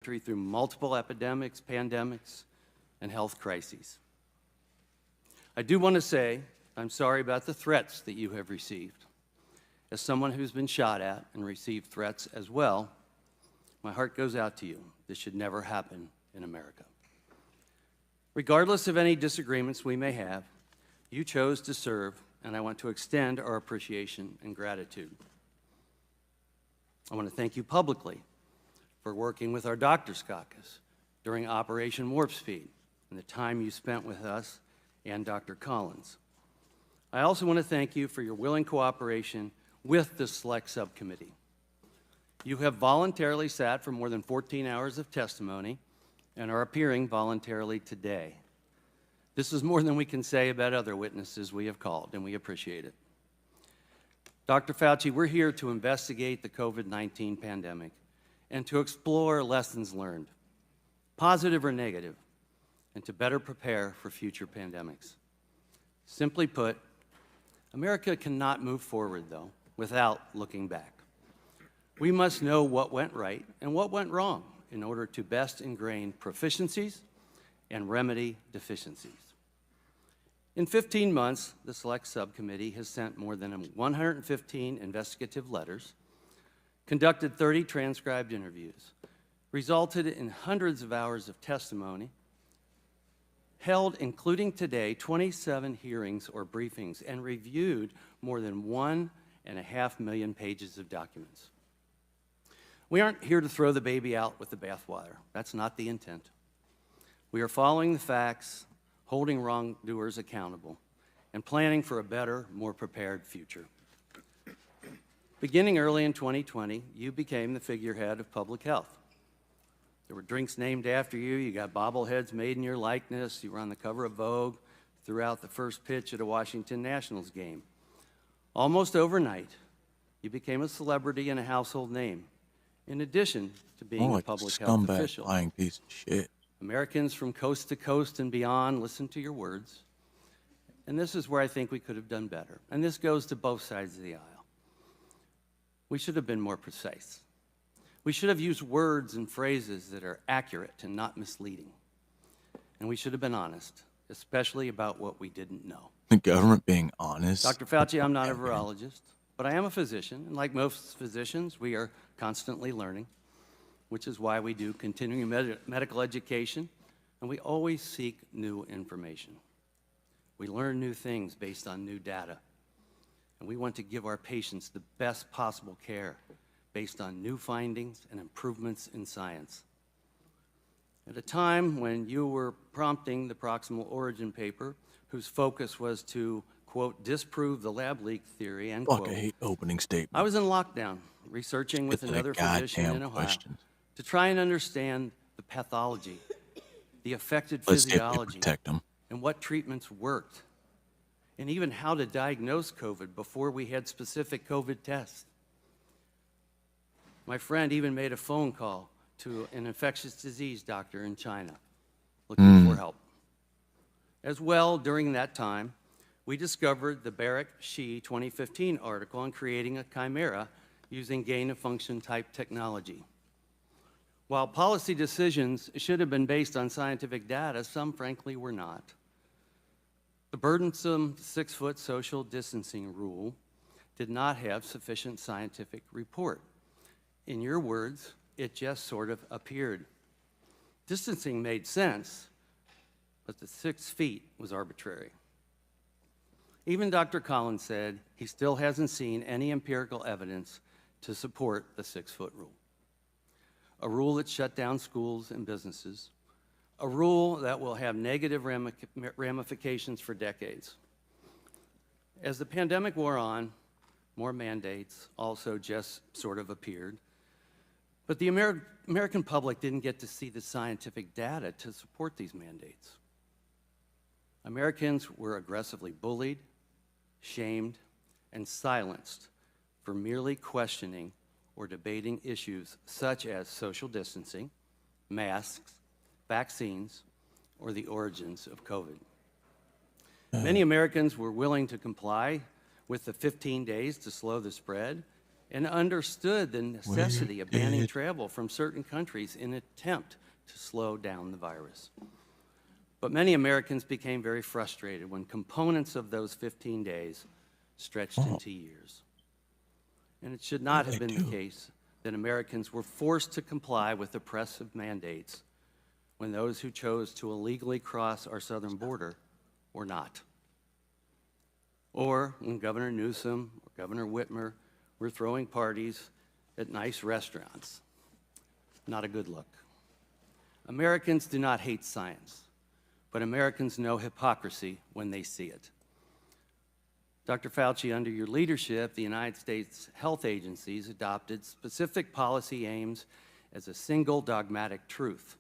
through multiple epidemics, pandemics, and health crises. I do want to say I'm sorry about the threats that you have received. As someone who's been shot at and received threats as well, my heart goes out to you. This should never happen in America. Regardless of any disagreements we may have, you chose to serve, and I want to extend our appreciation and gratitude. I want to thank you publicly for working with our Doctors Caucus during Operation Warp Speed and the time you spent with us and Dr. Collins. I also want to thank you for your willing cooperation with the Select Subcommittee. You have voluntarily sat for more than 14 hours of testimony and are appearing voluntarily today. This is more than we can say about other witnesses we have called, and we appreciate it. Dr. Fauci, we're here to investigate the COVID-19 pandemic and to explore lessons learned, positive or negative, and to better prepare for future pandemics. Simply put, America cannot move forward, though, without looking back. We must know what went right and what went wrong in order to best ingrain proficiencies and remedy deficiencies. In 15 months, the Select Subcommittee has sent more than 115 investigative letters, conducted 30 transcribed interviews, resulted in hundreds of hours of testimony, held, including today, 27 hearings or briefings, and reviewed more than 1.5 million pages of documents. We aren't here to throw the baby out with the bathwater. That's not the intent. We are following the facts, holding wrongdoers accountable, and planning for a better, more prepared future. Beginning early in 2020, you became the figurehead of public health. There were drinks named after you, you got bobbleheads made in your likeness, you were on the cover of Vogue, threw out the first pitch at a Washington Nationals game. Almost overnight, you became a celebrity and a household name, in addition to being a public health official. Lying piece of shit. Americans from coast to coast and beyond listened to your words, and this is where I think we could have done better. And this goes to both sides of the aisle. We should have been more precise. We should have used words and phrases that are accurate and not misleading. And we should have been honest, especially about what we didn't know. The government being honest. Dr. Fauci, I'm not a virologist, but I am a physician, and like most physicians, we are constantly learning, which is why we do continuing medical education, and we always seek new information. We learn new things based on new data, and we want to give our patients the best possible care based on new findings and improvements in science. At a time when you were prompting the proximal origin paper, whose focus was to, quote, disprove the lab leak theory, end quote. Fuck, I hate opening statements. I was in lockdown, researching with another physician in Ohio to try and understand the pathology, the affected physiology, and what treatments worked, and even how to diagnose COVID before we had specific COVID tests. My friend even made a phone call to an infectious disease doctor in China looking for help. As well, during that time, we discovered the Barrick-Shih 2015 article on creating a chimera using gain-of-function type technology. While policy decisions should have been based on scientific data, some frankly were not. The burdensome 6-foot social distancing rule did not have sufficient scientific report. In your words, it just sort of appeared. Distancing made sense, but the 6 feet was arbitrary. Even Dr. Collins said he still hasn't seen any empirical evidence to support the 6-foot rule. A rule that shut down schools and businesses, a rule that will have negative ramifications for decades. As the pandemic wore on, more mandates also just sort of appeared. But the American public didn't get to see the scientific data to support these mandates. Americans were aggressively bullied, shamed, and silenced for merely questioning or debating issues such as social distancing, masks, vaccines, or the origins of COVID. Many Americans were willing to comply with the 15 days to slow the spread and understood the necessity of banning Wicked. travel from certain countries in an attempt to slow down the virus. But many Americans became very frustrated when components of those 15 days stretched into years. And it should not have been the case that Americans were forced to comply with oppressive mandates when those who chose to illegally cross our southern border were not. Or when Governor Newsom or Governor Whitmer were throwing parties at nice restaurants. Not a good look. Americans do not hate science, but Americans know hypocrisy when they see it. Dr. Fauci, under your leadership, the United States health agencies adopted specific policy aims as a single dogmatic truth,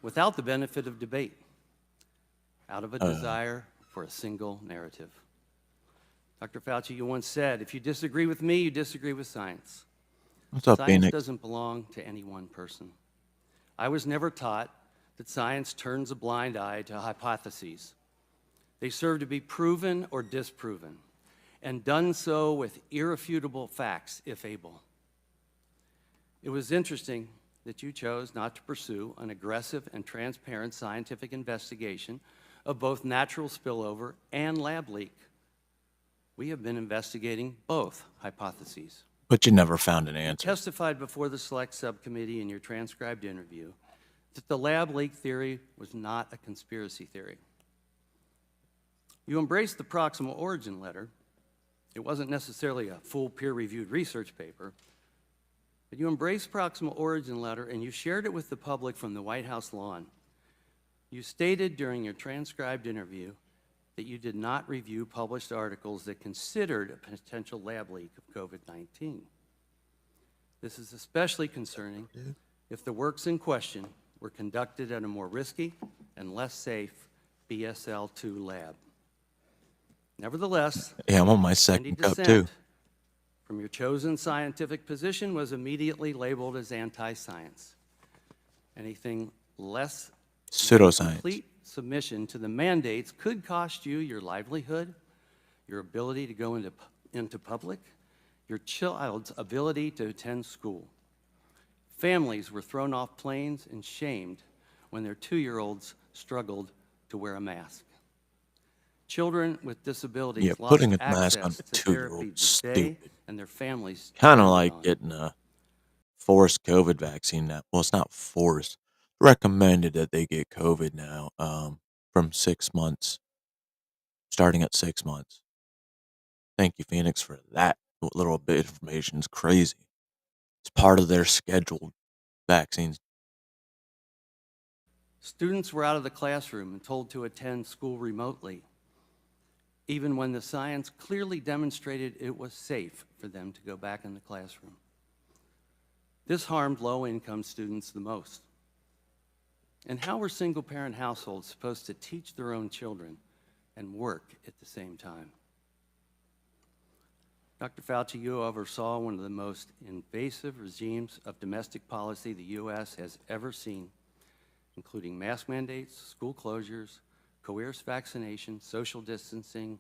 without the benefit of debate, out of a desire for a single narrative. Dr. Fauci, you once said, if you disagree with me, you disagree with science. What's up, Science Phoenix? doesn't belong to any one person. I was never taught that science turns a blind eye to hypotheses. They serve to be proven or disproven, and done so with irrefutable facts, if able. It was interesting that you chose not to pursue an aggressive and transparent scientific investigation of both natural spillover and lab leak. We have been investigating both hypotheses. But you never found an You answer. testified before the Select Subcommittee in your transcribed interview that the lab leak theory was not a conspiracy theory. You embraced the proximal origin letter. It wasn't necessarily a full peer-reviewed research paper, but you embraced proximal origin letter and you shared it with the public from the White House lawn. You stated during your transcribed interview that you did not review published articles that considered a potential lab leak of COVID-19. This is especially concerning if the works in question were conducted at a more risky and less safe BSL-2 lab. Nevertheless, Yeah, I'm on my any second cup too. dissent from your chosen scientific position was immediately labeled as anti-science. Anything less Pseudoscience. complete submission to the mandates could cost you your livelihood, your ability to go into public, your child's ability to attend school. Families were thrown off planes and shamed when their 2-year-olds struggled to wear a mask. Children with disabilities Yeah, lost putting a mask on access a to therapy 2-year-old that they stupid. and their families Kind of depended like on. getting a forced COVID vaccine now. Well, it's not forced. Recommended that they get COVID now from 6 months, starting at 6 months. Thank you, Phoenix, for that little bit of information. It's crazy. It's part of their scheduled vaccines. Students were out of the classroom and told to attend school remotely, even when the science clearly demonstrated it was safe for them to go back in the classroom. This harmed low-income students the most. And how were single-parent households supposed to teach their own children and work at the same time? Dr. Fauci, you oversaw one of the most invasive regimes of domestic policy the U.S. has ever seen, including mask mandates, school closures, coerced vaccination, social distancing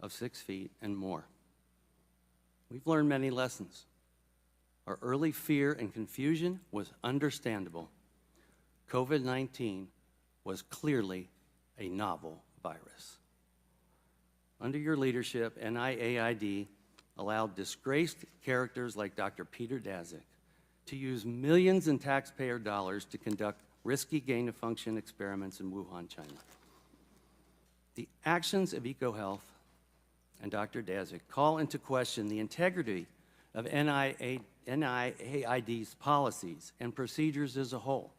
of 6 feet, and more. We've learned many lessons. Our early fear and confusion was understandable. COVID-19 was clearly a novel virus. Under your leadership, NIAID allowed disgraced characters like Dr. Peter Daszak to use millions in taxpayer dollars to conduct risky gain-of-function experiments in Wuhan, China. The actions of EcoHealth and Dr. Daszak call into question the integrity of NIAID's policies and procedures as a whole,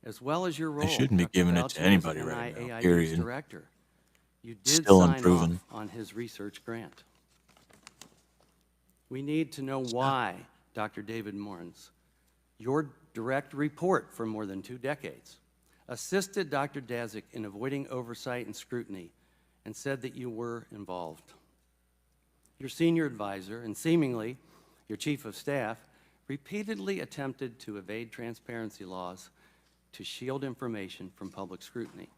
as well as your role. They shouldn't be Dr. giving it Fauci, to as anybody right now, NIAID's period. director. You did Still sign unproven. off on his research grant. We need to know why Dr. David Morans, your direct report for more than 2 decades, assisted Dr. Daszak in avoiding oversight and scrutiny and said that you were involved. Your senior advisor and seemingly your chief of staff repeatedly attempted to evade transparency laws to shield information from public scrutiny.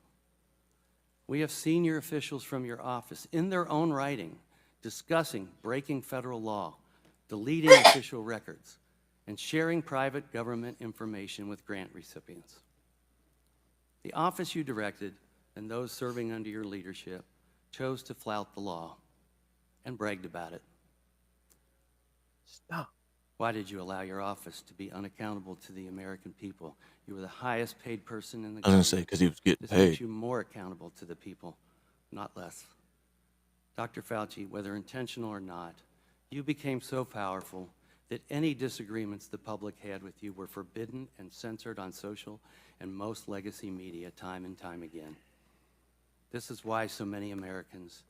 We have senior officials from your office in their own writing discussing breaking federal law deleting official records, and sharing private government information with grant recipients. The office you directed and those serving under your leadership chose to flout the law and bragged about it. Stop. Why did you allow your office to be unaccountable to the American people? You were the highest paid person in the I was government. gonna say because he was getting This makes paid. you more accountable to the people, not less. Dr. Fauci, whether intentional or not, you became so powerful that any disagreements the public had with you were forbidden and censored on social and most legacy media time and time again. This is why so many Americans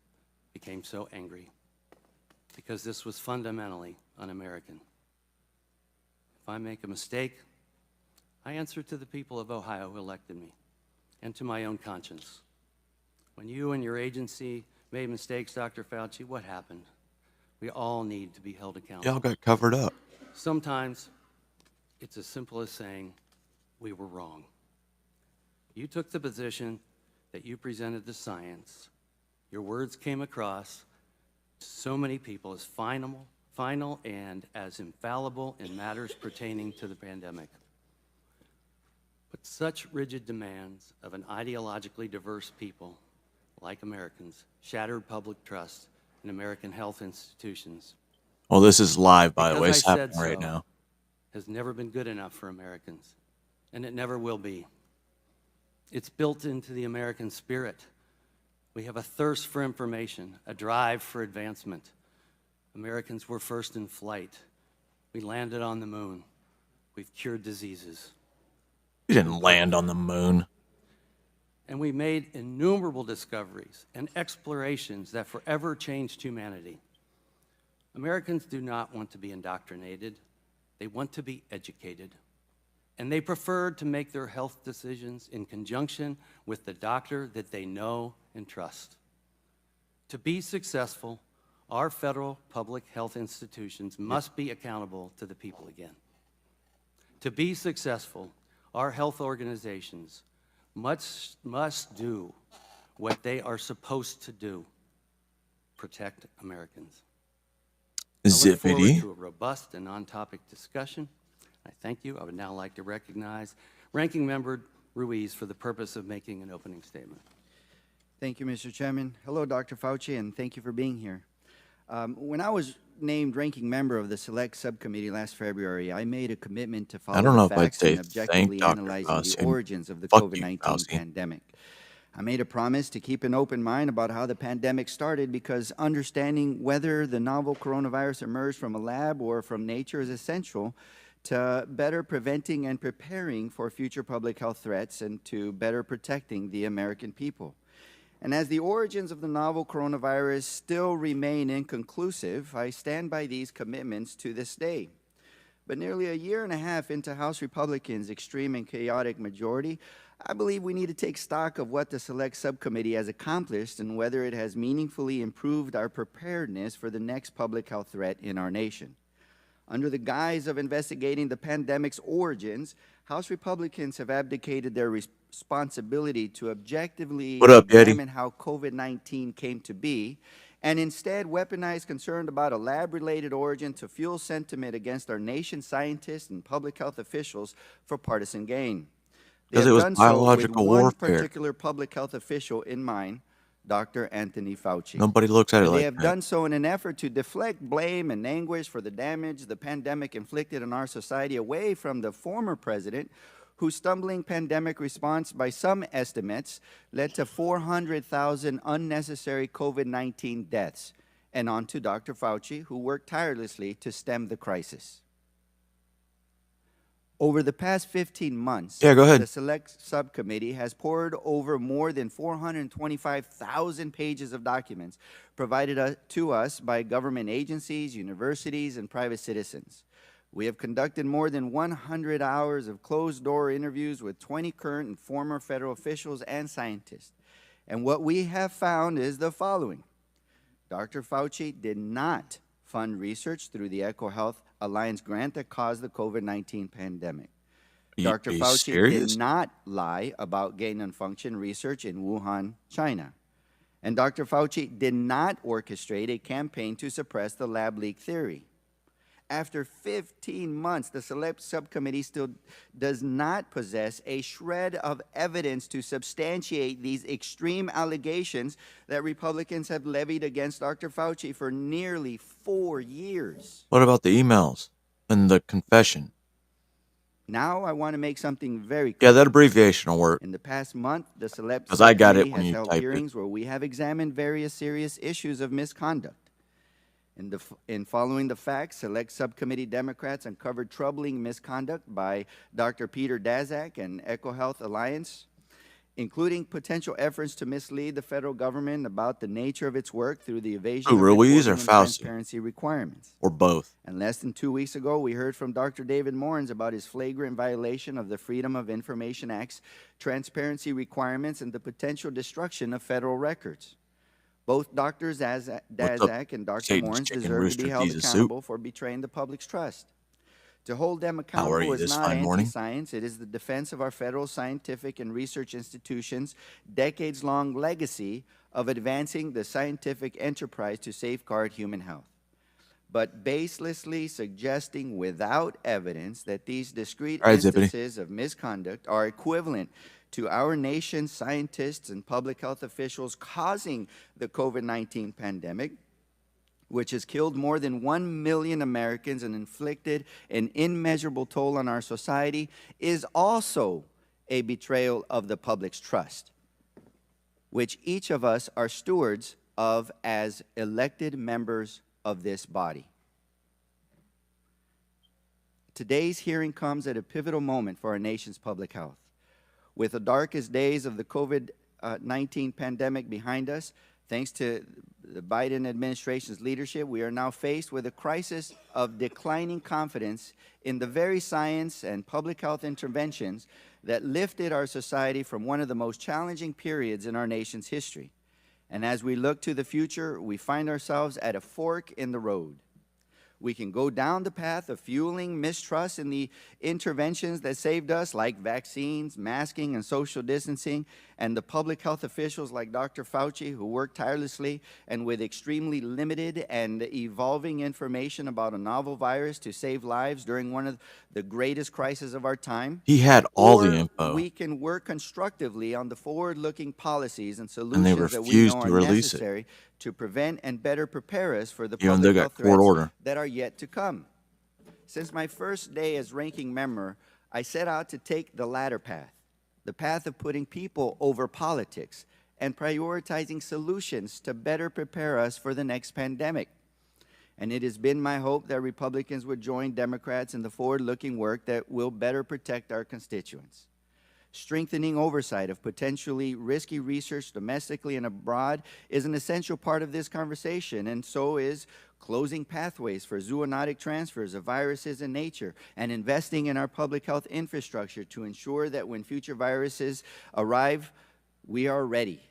became so angry, because this was fundamentally un-American. If I make a mistake, I answer to the people of Ohio who elected me and to my own conscience. When you and your agency made mistakes, Dr. Fauci, what happened? We all need to be held accountable. Y'all got covered up. Sometimes it's as simple as saying, we were wrong. You took the position that you presented the science. Your words came across to so many people as final and as infallible in matters pertaining to the pandemic. But such rigid demands of an ideologically diverse people, like Americans, shattered public trust in American health institutions. Well, this is live, by the way. Because It's I said happening right so now. has never been good enough for Americans, and it never will be. It's built into the American spirit. We have a thirst for information, a drive for advancement. Americans were first in flight. We landed on the moon. We've cured diseases. You didn't land on the moon. And we made innumerable discoveries and explorations that forever changed humanity. Americans do not want to be indoctrinated. They want to be educated. And they prefer to make their health decisions in conjunction with the doctor that they know and trust. To be successful, our federal public health institutions must be accountable to the people again. To be successful, our health organizations must do what they are supposed to do: protect Americans. I look forward Zippity. to a robust and on-topic discussion. I thank you. I would now like to recognize Ranking Member Ruiz for the purpose of making an opening statement. Thank you, Mr. Chairman. Hello, Dr. Fauci, and thank you for being here. When I was named ranking member of the Select Subcommittee last February, I made a commitment to follow don't know the if I'd facts say and objectively thank Dr. analyzing Fauci. the origins of the Fuck you, COVID-19 Fauci. pandemic. I made a promise to keep an open mind about how the pandemic started, because understanding whether the novel coronavirus emerged from a lab or from nature is essential to better preventing and preparing for future public health threats and to better protecting the American people. And as the origins of the novel coronavirus still remain inconclusive, I stand by these commitments to this day. But nearly a year and a half into House Republicans' extreme and chaotic majority, I believe we need to take stock of what the Select Subcommittee has accomplished and whether it has meaningfully improved our preparedness for the next public health threat in our nation. Under the guise of investigating the pandemic's origins, House Republicans have abdicated their responsibility to objectively What up, Yeti? examine how COVID-19 came to be, and instead weaponize concern about a lab-related origin to fuel sentiment against our nation's scientists and public health officials for partisan gain. They 'Cause have it was done so with biological one warfare. particular public health official in mind, Dr. Anthony Fauci. Nobody looks at it And they like have that. done so in an effort to deflect blame and anguish for the damage the pandemic inflicted on our society away from the former president, whose stumbling pandemic response, by some estimates, led to 400,000 unnecessary COVID-19 deaths, and on to Dr. Fauci, who worked tirelessly to stem the crisis. Over the past 15 months, Yeah, go ahead. the Select Subcommittee has pored over more than 425,000 pages of documents provided to us by government agencies, universities, and private citizens. We have conducted more than 100 hours of closed-door interviews with 20 current and former federal officials and scientists. And what we have found is the following. Dr. Fauci did not fund research through the EcoHealth Alliance grant that caused the COVID-19 pandemic. Dr. Are you Fauci serious? did not lie about gain and function research in Wuhan, China. And Dr. Fauci did not orchestrate a campaign to suppress the lab leak theory. After 15 months, the select subcommittee still does not possess a shred of evidence to substantiate these extreme allegations that Republicans have levied against Dr. Fauci for nearly 4 years. What about the emails and the confession? Now I want to make something very clear. Yeah, that abbreviation will work. In the past month, the Select 'Cause I got it Subcommittee when has you held typed it. hearings where we have examined various serious issues of misconduct. In following the facts, Select Subcommittee Democrats uncovered troubling misconduct by Dr. Peter Daszak and EcoHealth Alliance, including potential efforts to mislead the federal government about the nature of its work through the evasion Who, of Ruiz reporting or and Fauci? transparency requirements. Or both. And less than 2 weeks ago, we heard from Dr. David Morens about his flagrant violation of the Freedom of Information Act's transparency requirements and the potential destruction of federal records. Both Dr. Daszak and Dr. Satan's Morens chicken deserve to rooster be held Jesus soup? accountable for betraying the public's trust. To hold them How are accountable you is this not fine morning? anti-science. It is the defense of our federal scientific and research institutions' decades-long legacy of advancing the scientific enterprise to safeguard human health. But baselessly suggesting without evidence that these discrete All right, Zippity. instances of misconduct are equivalent to our nation's scientists and public health officials causing the COVID-19 pandemic, which has killed more than 1 million Americans and inflicted an immeasurable toll on our society, is also a betrayal of the public's trust, which each of us are stewards of as elected members of this body. Today's hearing comes at a pivotal moment for our nation's public health. With the darkest days of the COVID-19 pandemic behind us, thanks to the Biden administration's leadership, we are now faced with a crisis of declining confidence in the very science and public health interventions that lifted our society from one of the most challenging periods in our nation's history. And as we look to the future, we find ourselves at a fork in the road. We can go down the path of fueling mistrust in the interventions that saved us, like vaccines, masking, and social distancing, and the public health officials like Dr. Fauci, who worked tirelessly and with extremely limited and evolving information about a novel virus to save lives during one of the greatest crises of our time. He had all Or the info, we can work constructively on the forward-looking policies and and they solutions that we refused know to are release it. necessary to prevent and better prepare us for the You know, public they health got court threats order. that are yet to come. Since my first day as ranking member, I set out to take the latter path, the path of putting people over politics and prioritizing solutions to better prepare us for the next pandemic. And it has been my hope that Republicans would join Democrats in the forward-looking work that will better protect our constituents. Strengthening oversight of potentially risky research domestically and abroad is an essential part of this conversation, and so is closing pathways for zoonotic transfers of viruses in nature and investing in our public health infrastructure to ensure that when future viruses arrive, we are ready.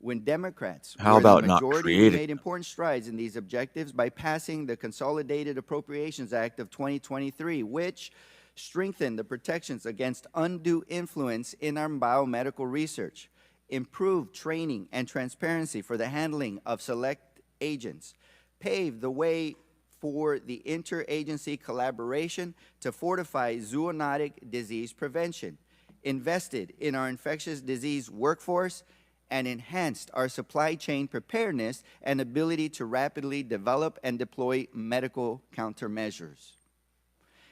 When Democrats How were the about not majority, we creating made important strides in these objectives by passing the Consolidated Appropriations Act of 2023, which strengthen the protections against undue influence in our biomedical research, improve training and transparency for the handling of select agents, pave the way for the interagency collaboration to fortify zoonotic disease prevention, invested in our infectious disease workforce, and enhanced our supply chain preparedness and ability to rapidly develop and deploy medical countermeasures.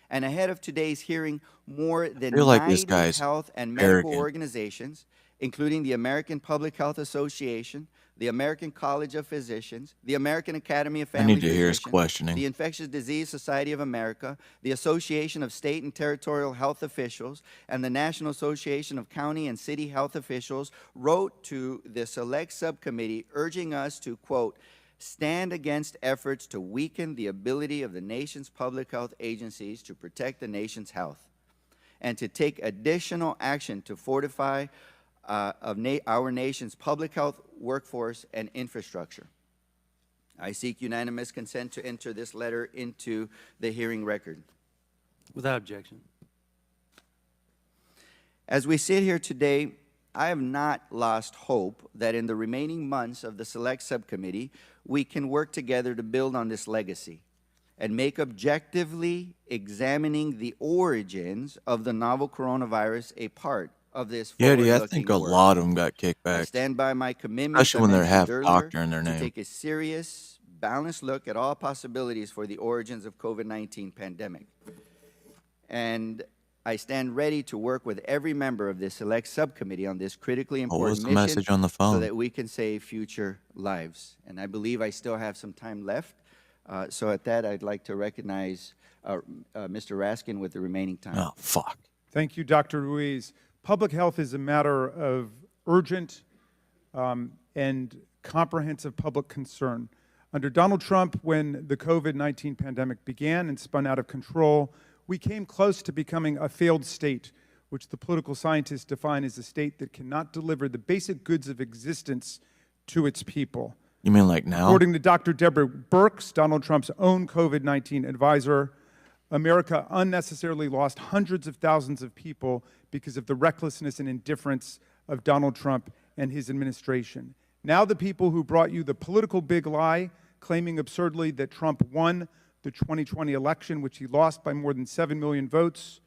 And ahead of today's hearing, more than feel like this 90 guy's health and medical arrogant. organizations, including the American Public Health Association, the American College of Physicians, the American Academy of I Family need to hear his Physicians, questioning. the Infectious Disease Society of America, the Association of State and Territorial Health Officials, and the National Association of County and City Health Officials wrote to the Select Subcommittee urging us to, quote, stand against efforts to weaken the ability of the nation's public health agencies to protect the nation's health, and to take additional action to fortify our nation's public health workforce and infrastructure. I seek unanimous consent to enter this letter into the hearing record. Without objection. As we sit here today, I have not lost hope that in the remaining months of the Select Subcommittee, we can work together to build on this legacy and make objectively examining the origins of the novel coronavirus a part of this Yeah, I forward-looking think a work. lot of them got kicked I back, stand by my commitments especially I when they're mentioned half earlier doctor in their to name. take a serious, balanced look at all possibilities for the origins of COVID-19 pandemic. And I stand ready to work with every member of this select subcommittee on this critically What was important the mission message on the so phone? that we can save future lives. And I believe I still have some time left. So at that, I'd like to recognize Mr. Raskin with the remaining time. Oh, fuck. Thank you, Dr. Ruiz. Public health is a matter of urgent and comprehensive public concern. Under Donald Trump, when the COVID-19 pandemic began and spun out of control, we came close to becoming a failed state, which the political scientists define as a state that cannot deliver the basic goods of existence to its people. You mean like now? According to Dr. Deborah Birx, Donald Trump's own COVID-19 advisor, America unnecessarily lost hundreds of thousands of people because of the recklessness and indifference of Donald Trump and his administration. Now the people who brought you the political big lie, claiming absurdly that Trump won the 2020 election, which he lost by more than 7 million votes,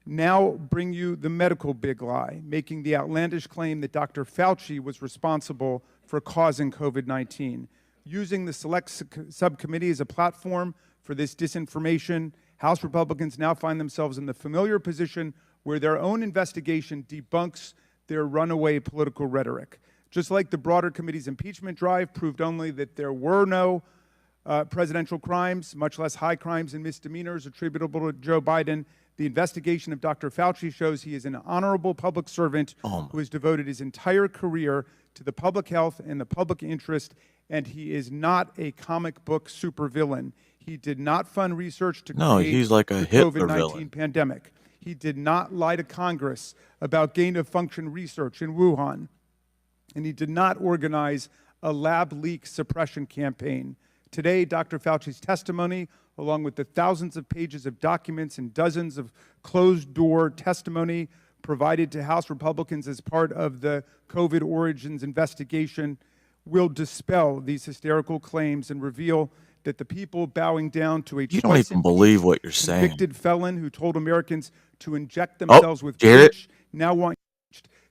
now bring you the medical big lie, making the outlandish claim that Dr. Fauci was responsible for causing COVID-19. Using the select subcommittee as a platform for this disinformation, House Republicans now find themselves in the familiar position where their own investigation debunks their runaway political rhetoric. Just like the broader committee's impeachment drive proved only that there were no presidential crimes, much less high crimes and misdemeanors attributable to Joe Biden, the investigation of Dr. Fauci shows he is an honorable public servant who has devoted his entire career to the public health and the public interest, and he is not a comic book supervillain. He did not fund research to create he's like a the Hitler COVID-19 villain. pandemic. He did not lie to Congress about gain-of-function research in Wuhan, and he did not organize a lab leak suppression campaign. Today, Dr. Fauci's testimony, along with the thousands of pages of documents and dozens of closed-door testimony provided to House Republicans as part of the COVID origins investigation, will dispel these hysterical claims and reveal that the people bowing down to a You don't even believe what you're saying. convicted felon who told Americans to inject themselves with Jared. bleach now want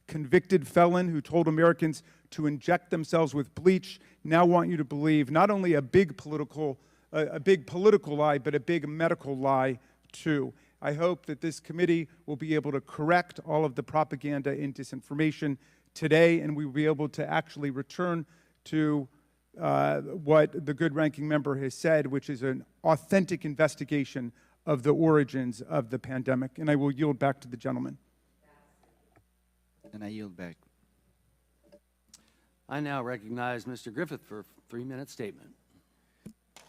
convicted felon who told Americans to inject themselves with bleach now want you to believe not only a big political lie, but a big medical lie too. I hope that this committee will be able to correct all of the propaganda and disinformation today, and we will be able to actually return to what the good ranking member has said, which is an authentic investigation of the origins of the pandemic. And I will yield back to the gentleman. And I yield back. I now recognize Mr. Griffith for a 3-minute statement.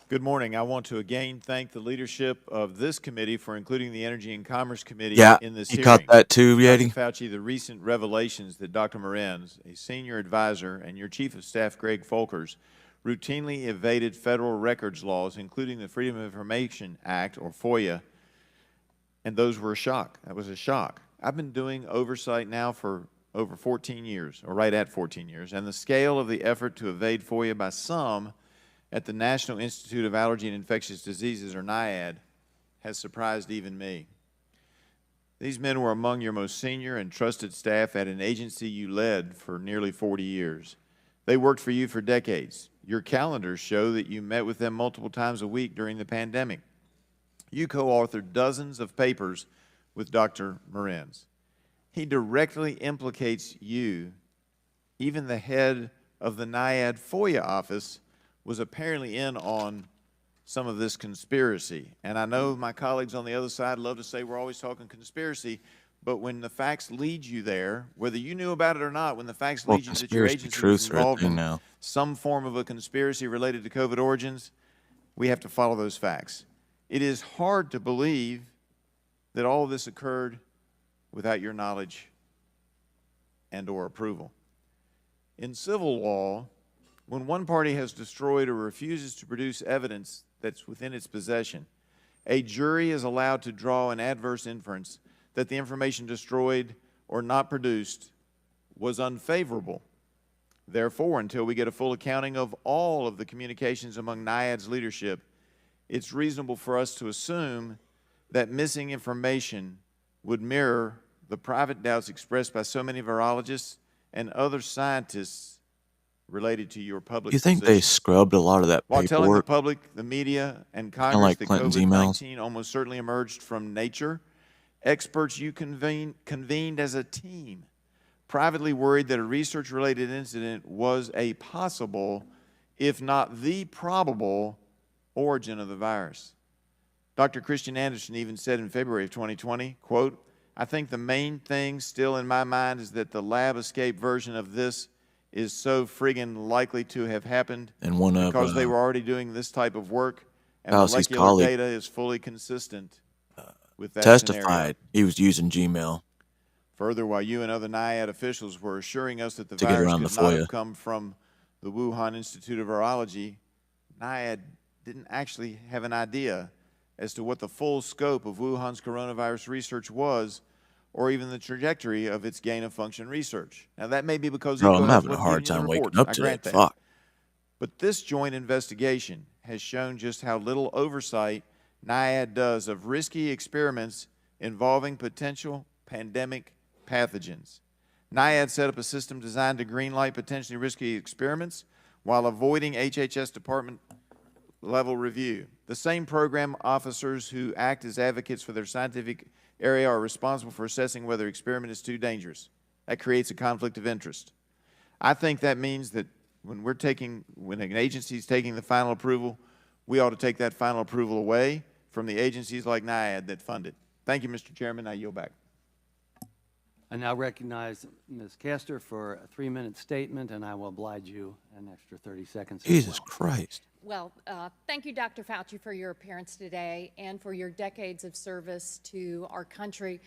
Good morning. I want to again thank the leadership of this committee for including the Energy and Commerce Committee in this you hearing. caught that too, Dr. Yeti? Fauci, the recent revelations that Dr. Morenz, a senior advisor, and your Chief of Staff, Greg Folkers, routinely evaded federal records laws, including the Freedom of Information Act, or FOIA, and those were a shock. That was a shock. I've been doing oversight now for over 14 years, or right at 14 years, and the scale of the effort to evade FOIA by some at the National Institute of Allergy and Infectious Diseases, or NIAID, has surprised even me. These men were among your most senior and trusted staff at an agency you led for nearly 40 years. They worked for you for decades. Your calendars show that you met with them multiple times a week during the pandemic. You co-authored dozens of papers with Dr. Morenz. He directly implicates you. Even the head of the NIAID FOIA office was apparently in on some of this conspiracy. And I know my colleagues on the other side love to say we're always talking conspiracy, but when the facts lead you there, whether you knew about it or not, when the facts lead you that your agency was involved in some form of a conspiracy related to COVID origins, we have to follow those facts. It is hard to believe that all of this occurred without your knowledge and or approval. In civil law, when one party has destroyed or refuses to produce evidence that's within its possession, a jury is allowed to draw an adverse inference that the information destroyed or not produced was unfavorable. Therefore, until we get a full accounting of all of the communications among NIAID's leadership, it's reasonable for us to assume that missing information would mirror the private doubts expressed by so many virologists and other scientists related to your public You think they positions. scrubbed a lot of that While telling the paperwork, public, the media, and kind of Congress like that Clinton's emails? COVID-19 almost certainly emerged from nature, experts you convened as a team, privately worried that a research-related incident was a possible, if not the probable, origin of the virus. Dr. Christian Anderson even said in February of 2020, quote, "I think the main thing still in my mind is that the lab escape version of this is so friggin' likely to have happened And one of because they were already doing this type of work and Fauci's molecular colleague data is fully consistent with that testified scenario." he was using Gmail Further, while you and other NIAID officials were assuring us that the to get virus around the could not FOIA. have come from the Wuhan Institute of Virology, NIAID didn't actually have an idea as to what the full scope of Wuhan's coronavirus research was, or even the trajectory of its gain-of-function research. Now, that may be because Bro, ECO I'm has having a left hard giving you time the waking reports. up I today. grant that. Fuck. But this joint investigation has shown just how little oversight NIAID does of risky experiments involving potential pandemic pathogens. NIAID set up a system designed to greenlight potentially risky experiments while avoiding HHS department level review. The same program officers who act as advocates for their scientific area are responsible for assessing whether an experiment is too dangerous. That creates a conflict of interest. I think that means that when an agency is taking the final approval, we ought to take that final approval away from the agencies like NIAID that fund it. Thank you, Mr. Chairman. I yield back. I now recognize Ms. Castor for a 3-minute statement, and I will oblige you an extra 30 seconds. as Jesus well. Christ. Well, thank you, Dr. Fauci, for your appearance today and for your decades of service to our country.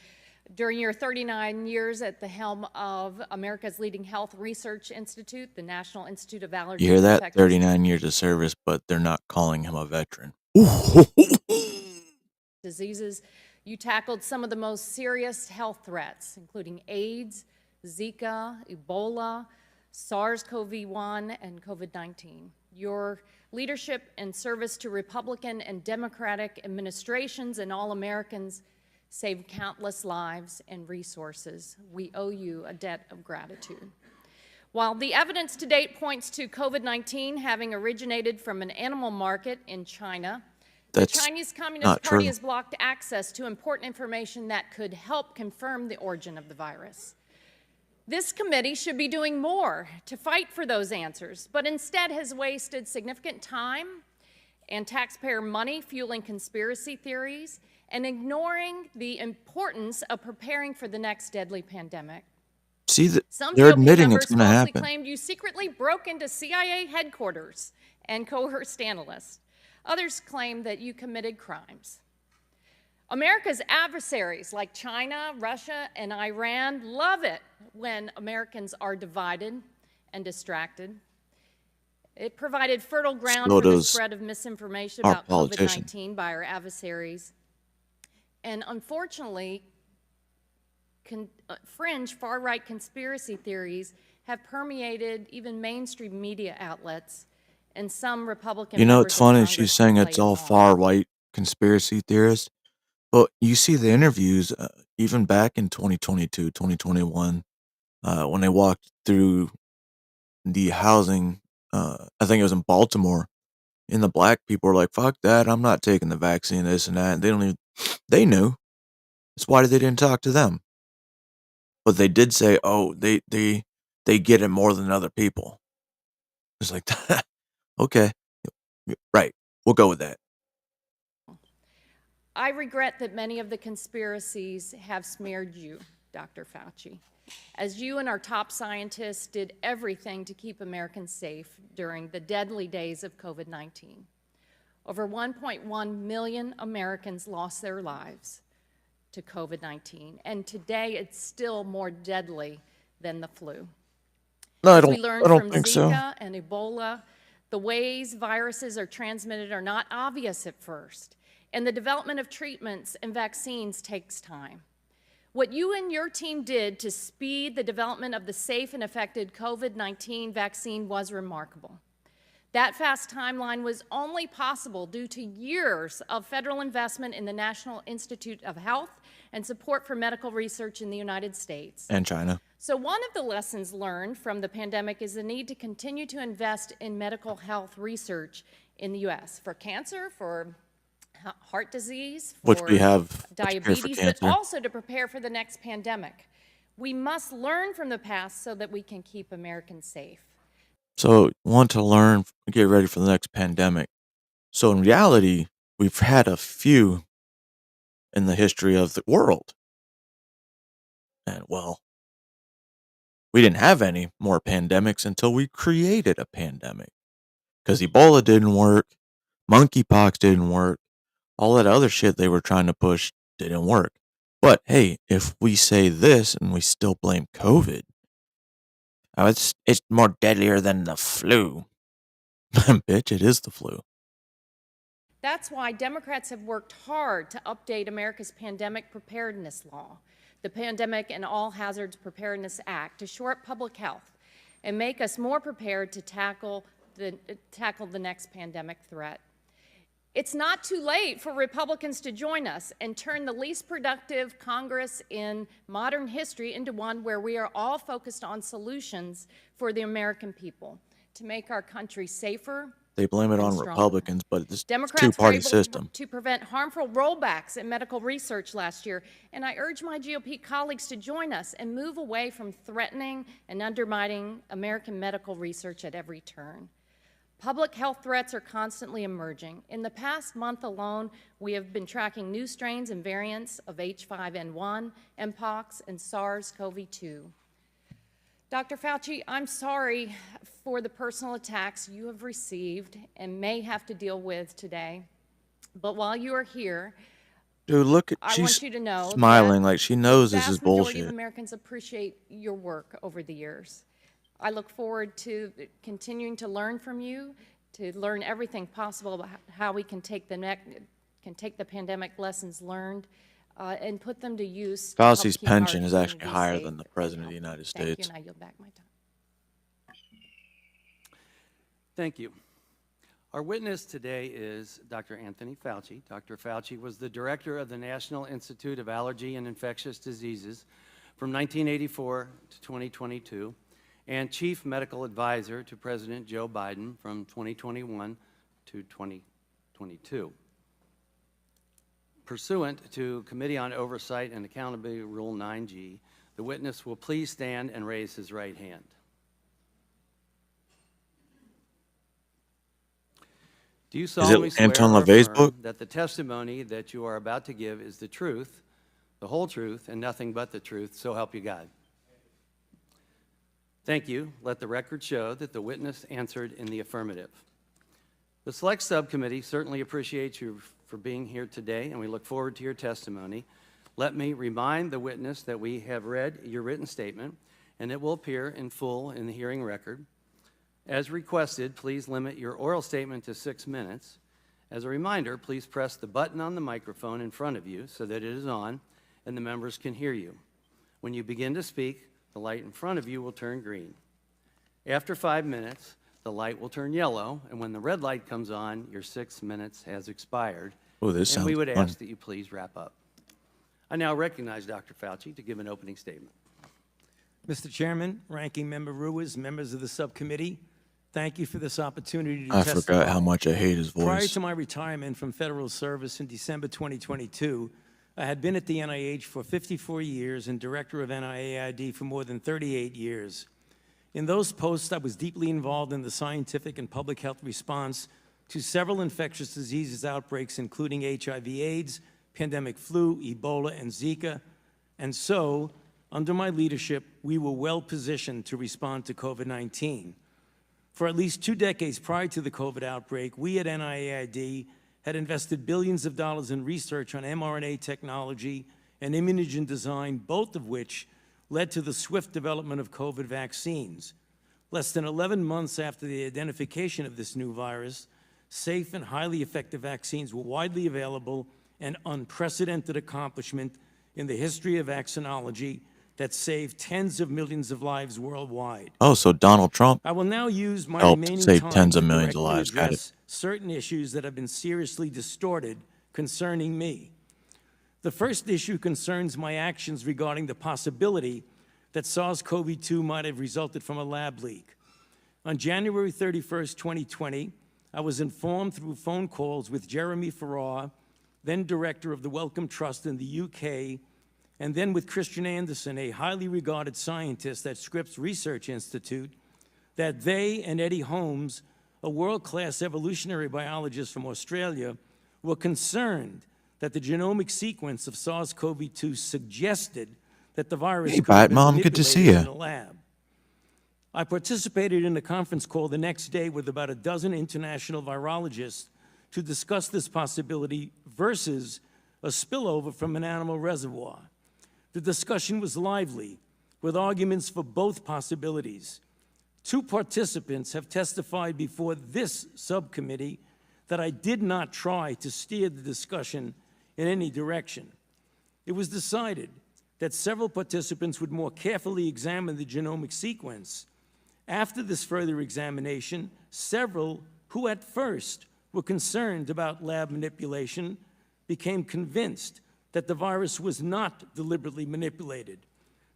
During your 39 years at the helm of America's leading health research institute, the National Institute of Allergy You hear and that? Infectious 39 years of service, but they're not calling him a veteran. Diseases, you tackled some of the most serious health threats, including AIDS, Zika, Ebola, SARS-CoV-1, and COVID-19. Your leadership and service to Republican and Democratic administrations and all Americans saved countless lives and resources. We owe you a debt of gratitude. While the evidence to date points to COVID-19 having originated from an animal market in China, That's the Chinese Communist not Party true. has blocked access to important information that could help confirm the origin of the virus. This committee should be doing more to fight for those answers, but instead has wasted significant time and taxpayer money fueling conspiracy theories and ignoring the importance of preparing for the next deadly pandemic. See, Some they're GOP admitting it's members going to falsely happen. claimed you secretly broke into CIA headquarters and coerced analysts. Others claim that you committed crimes. America's adversaries like China, Russia, and Iran love it when Americans are divided and distracted. It provided fertile ground So for the does spread of misinformation our about politicians. COVID-19 by our adversaries. And unfortunately, fringe far-right conspiracy theories have permeated even mainstream media outlets, and some Republican You know, members it's of funny Congress she's saying have it's played all along. far-right conspiracy theorists. But you see the interviews, even back in 2022, 2021, when they walked through the housing, I think it was in Baltimore, and the black people were like, fuck that, I'm not taking the vaccine, this and that. And they don't even, they knew. That's why they didn't talk to them. But they did say, oh, they get it more than other people. It's like, okay, right, we'll go with that. I regret that many of the conspiracies have smeared you, Dr. Fauci, as you and our top scientists did everything to keep Americans safe during the deadly days of COVID-19. Over 1.1 million Americans lost their lives to COVID-19, and today it's still more deadly than the flu. No, I As we don't learned from think so. Zika and Ebola, the ways viruses are transmitted are not obvious at first, and the development of treatments and vaccines takes time. What you and your team did to speed the development of the safe and effective COVID-19 vaccine was remarkable. That fast timeline was only possible due to years of federal investment in the National Institute of Health and support for medical research in the United States. And China. So one of the lessons learned from the pandemic is the need to continue to invest in medical health research in the U.S. for cancer, for heart disease, for Which we have a cure for diabetes, but cancer. also to prepare for the next pandemic. We must learn from the past so that we can keep Americans safe. So, want to learn, get ready for the next pandemic. So, in reality, we've had a few in the history of the world. And, well, we didn't have any more pandemics until we created a pandemic. Because Ebola didn't work, monkeypox didn't work, all that other shit they were trying to push didn't work. But, hey, if we say this and we still blame COVID, it's more deadlier than the flu. Bitch, it is the flu. That's why Democrats have worked hard to update America's pandemic preparedness law, the Pandemic and All Hazards Preparedness Act, to shore up public health and make us more prepared to tackle the next pandemic threat. It's not too late for Republicans to join us and turn the least productive Congress in modern history into one where we are all focused on solutions for the American people to make our country safer. They blame it and on stronger. Republicans, but it's a Democrats were two-party able system. to prevent harmful rollbacks in medical research last year, and I urge my GOP colleagues to join us and move away from threatening and undermining American medical research at every turn. Public health threats are constantly emerging. In the past month alone, we have been tracking new strains and variants of H5N1, Mpox, and SARS-CoV-2. Dr. Fauci, I'm sorry for the personal attacks you have received and may have to deal with today. But while you are here, Dude, look at I she's want you to know smiling that like she knows the this is vast majority of bullshit. Americans appreciate your work over the years. I look forward to continuing to learn from you, to learn everything possible about how we can take the pandemic lessons learned and put them to use. To help Fauci's keep our pension is actually communities higher safe than the and President of the healthy. United Thank you, States. and I yield back my time. Thank you. Our witness today is Dr. Anthony Fauci. Dr. Fauci was the director of the National Institute of Allergy and Infectious Diseases from 1984 to 2022 and chief medical advisor to President Joe Biden from 2021 to 2022. Pursuant to Committee on Oversight and Accountability Rule 9G, the witness will please stand and raise his right hand. Do you solemnly swear Anton or LaVey's affirm book? that the testimony that you are about to give is the truth, the whole truth, and nothing but the truth, so help you God? Thank you. Let the record show that the witness answered in the affirmative. The Select Subcommittee certainly appreciates you for being here today, and we look forward to your testimony. Let me remind the witness that we have read your written statement, and it will appear in full in the hearing record. As requested, please limit your oral statement to 6 minutes. As a reminder, please press the button on the microphone in front of you so that it is on and the members can hear you. When you begin to speak, the light in front of you will turn green. After 5 minutes, the light will turn yellow, and when the red light comes on, your 6 minutes has expired. Oh, this And we sounds would fun. ask that you please wrap up. I now recognize Dr. Fauci to give an opening statement. Mr. Chairman, Ranking Member Ruiz, members of the subcommittee, thank you for this opportunity to I testify. forgot how much I hate his Prior voice. to my retirement from federal service in December 2022, I had been at the NIH for 54 years and director of NIAID for more than 38 years. In those posts, I was deeply involved in the scientific and public health response to several infectious diseases outbreaks, including HIV/AIDS, pandemic flu, Ebola, and Zika. And so, under my leadership, we were well positioned to respond to COVID-19. For at least 2 decades prior to the COVID outbreak, we at NIAID had invested billions of dollars in research on mRNA technology and immunogen design, both of which led to the swift development of COVID vaccines. Less than 11 months after the identification of this new virus, safe and highly effective vaccines were widely available, an unprecedented accomplishment in the history of vaccinology that saved tens of millions of lives worldwide. Oh, so Donald Trump I will now use my helped remaining save time tens to of millions of directly lives. Got it. address certain issues that have been seriously distorted concerning me. The first issue concerns my actions regarding the possibility that SARS-CoV-2 might have resulted from a lab leak. On January 31st, 2020, I was informed through phone calls with Jeremy Farrar, then director of the Wellcome Trust in the UK, and then with Christian Anderson, a highly regarded scientist at Scripps Research Institute, that they and Eddie Holmes, a world-class evolutionary biologist from Australia, were concerned that the genomic sequence of SARS-CoV-2 suggested that the virus Hey, could have Bat been Mom, good to see manipulated ya. in a lab. I participated in a conference call the next day with about a dozen international virologists to discuss this possibility versus a spillover from an animal reservoir. The discussion was lively, with arguments for both possibilities. Two participants have testified before this subcommittee that I did not try to steer the discussion in any direction. It was decided that several participants would more carefully examine the genomic sequence. After this further examination, several who at first were concerned about lab manipulation became convinced that the virus was not deliberately manipulated.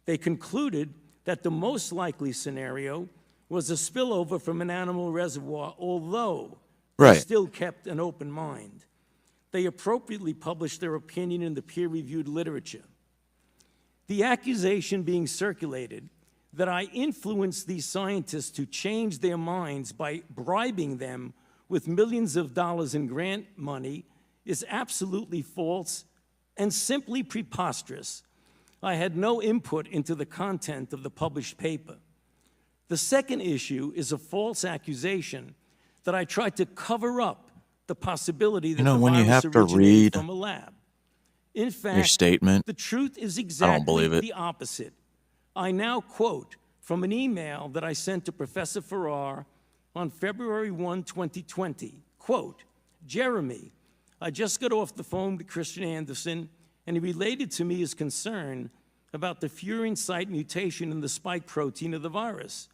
They concluded that the most likely scenario was a spillover from an animal reservoir, although they Right. still kept an open mind. They appropriately published their opinion in the peer-reviewed literature. The accusation being circulated that I influenced these scientists to change their minds by bribing them with millions of dollars in grant money is absolutely false and simply preposterous. I had no input into the content of the published paper. The second issue is a false accusation that I tried to cover up the possibility that the when you virus have to originated read from a lab. In your fact, statement, the truth is believe exactly it. the opposite. I now quote from an email that I sent to Professor Farrar on February 1, 2020, quote, Jeremy, I just got off the phone with Christian Anderson, and he related to me his concern about the furin site mutation in the spike protein of the virus.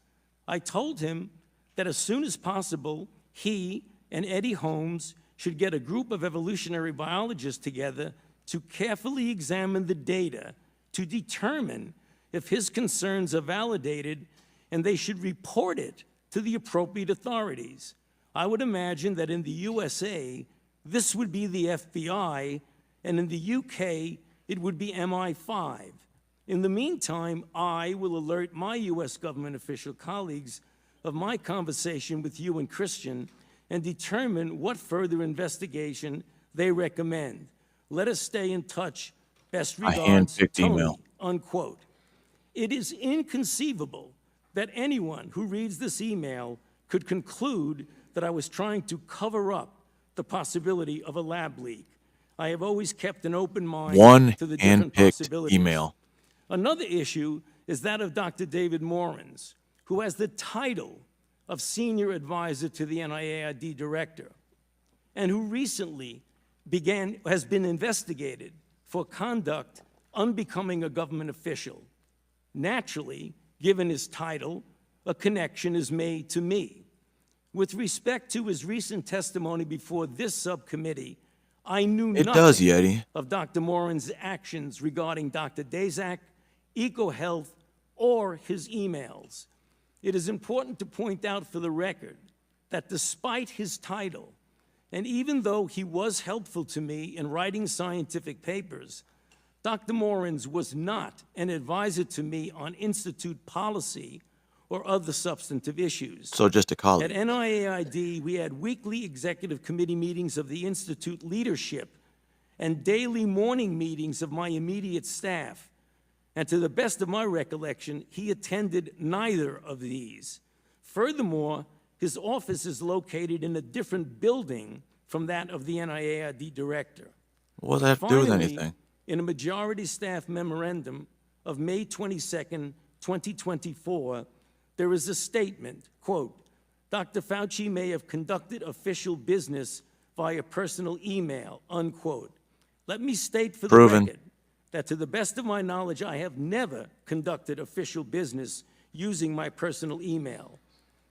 I told him that as soon as possible, he and Eddie Holmes should get a group of evolutionary biologists together to carefully examine the data to determine if his concerns are validated, and they should report it to the appropriate authorities. I would imagine that in the USA, this would be the FBI, and in the UK, it would be MI5. In the meantime, I will alert my U.S. government official colleagues of my conversation with you and Christian and determine what further investigation they recommend. Let us stay in touch. Best I regards, handpicked Tony, email. unquote. It is inconceivable that anyone who reads this email could conclude that I was trying to cover up the possibility of a lab leak. I have always kept an open mind One to the different handpicked possibilities. email. Another issue is that of Dr. David Morans, who has the title of Senior Advisor to the NIAID Director, and who recently has been investigated for conduct unbecoming a government official. Naturally, given his title, a connection is made to me. With respect to his recent testimony before this subcommittee, I knew It does, nothing Yeti. of Dr. Morin's actions regarding Dr. Daszak, EcoHealth, or his emails. It is important to point out for the record that despite his title, and even though he was helpful to me in writing scientific papers, Dr. Morans was not an advisor to me on institute policy or other substantive issues. So just a At colleague. NIAID, we had weekly executive committee meetings of the institute leadership and daily morning meetings of my immediate staff. And to the best of my recollection, he attended neither of these. Furthermore, his office is located in a different building from that of the NIAID director. What does that have to do with Finally, anything? in a majority staff memorandum of May 22nd, 2024, there is a statement, quote, Dr. Fauci may have conducted official business via personal email, unquote. Let me state for the Proven. record that to the best of my knowledge, I have never conducted official business using my personal email.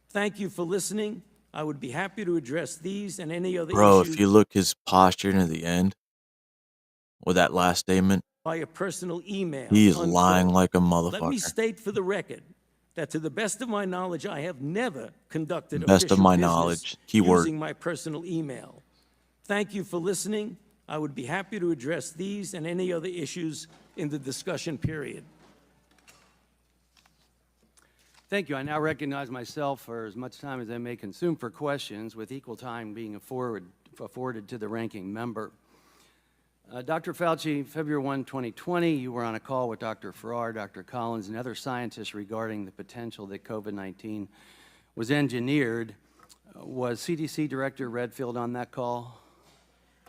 Thank you for listening. I would be happy to address these and any other Bro, issues if you look his posture near the end with that last statement, via personal email. he is unquote. lying like a Let me motherfucker. state for the record that to the best of my knowledge, I have never conducted Best of official my business knowledge, keyword. using my personal email. Thank you for listening. I would be happy to address these and any other issues in the discussion period. Thank you. I now recognize myself for as much time as I may consume for questions, with equal time being afforded to the ranking member. Dr. Fauci, February 1, 2020, you were on a call with Dr. Farrar, Dr. Collins, and other scientists regarding the potential that COVID-19 was engineered. Was CDC Director Redfield on that call?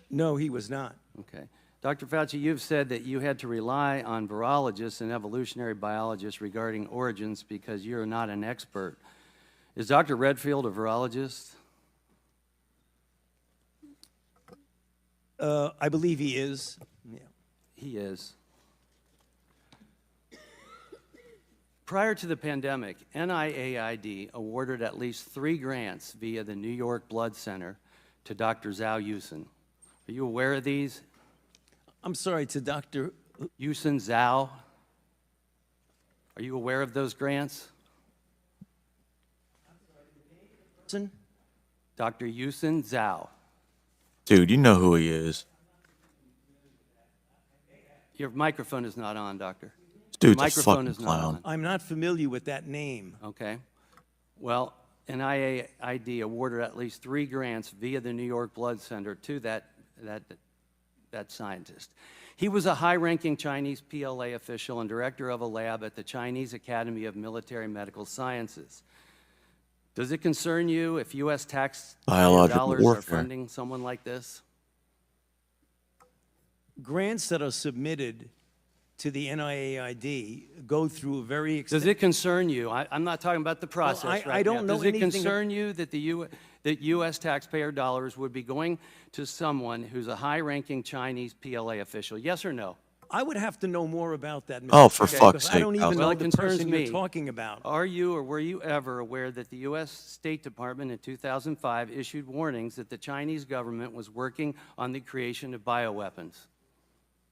No, he was not. Okay. Dr. Fauci, you've said that you had to rely on virologists and evolutionary biologists regarding origins because you're not an expert. Is Dr. Redfield a virologist? I believe he is. Yeah. He is. Prior to the pandemic, NIAID awarded at least 3 grants via the New York Blood Center to Dr. Zhao Yusen. Are you aware of these? I'm sorry, to Dr. Yusen Zhao? Are you aware of those grants? Hudson? Dr. Yusen Zhao. Dude, you know who he is. Your microphone is not on, doctor. This dude's a Microphone fucking is not clown. on. I'm not familiar with that name. Okay. Well, NIAID awarded at least 3 grants via the New York Blood Center to that scientist. He was a high-ranking Chinese PLA official and director of a lab at the Chinese Academy of Military Medical Sciences. Does it concern you if U.S. taxpayer Biological dollars are warfare. funding someone like this? Grants that are submitted to the NIAID go through a very Does extensive... it concern you? I'm not talking about the process I right don't now. know Does it anything concern you that that U.S. taxpayer dollars would be going to someone who's a high-ranking Chinese PLA official? Yes or no? I would have to know more about that, Mr. Oh, for Chair, fuck's because sake, I don't even Alton. know Well, it the concerns person me. you're talking about. Are you or were you ever aware that the U.S. State Department in 2005 issued warnings that the Chinese government was working on the creation of bioweapons?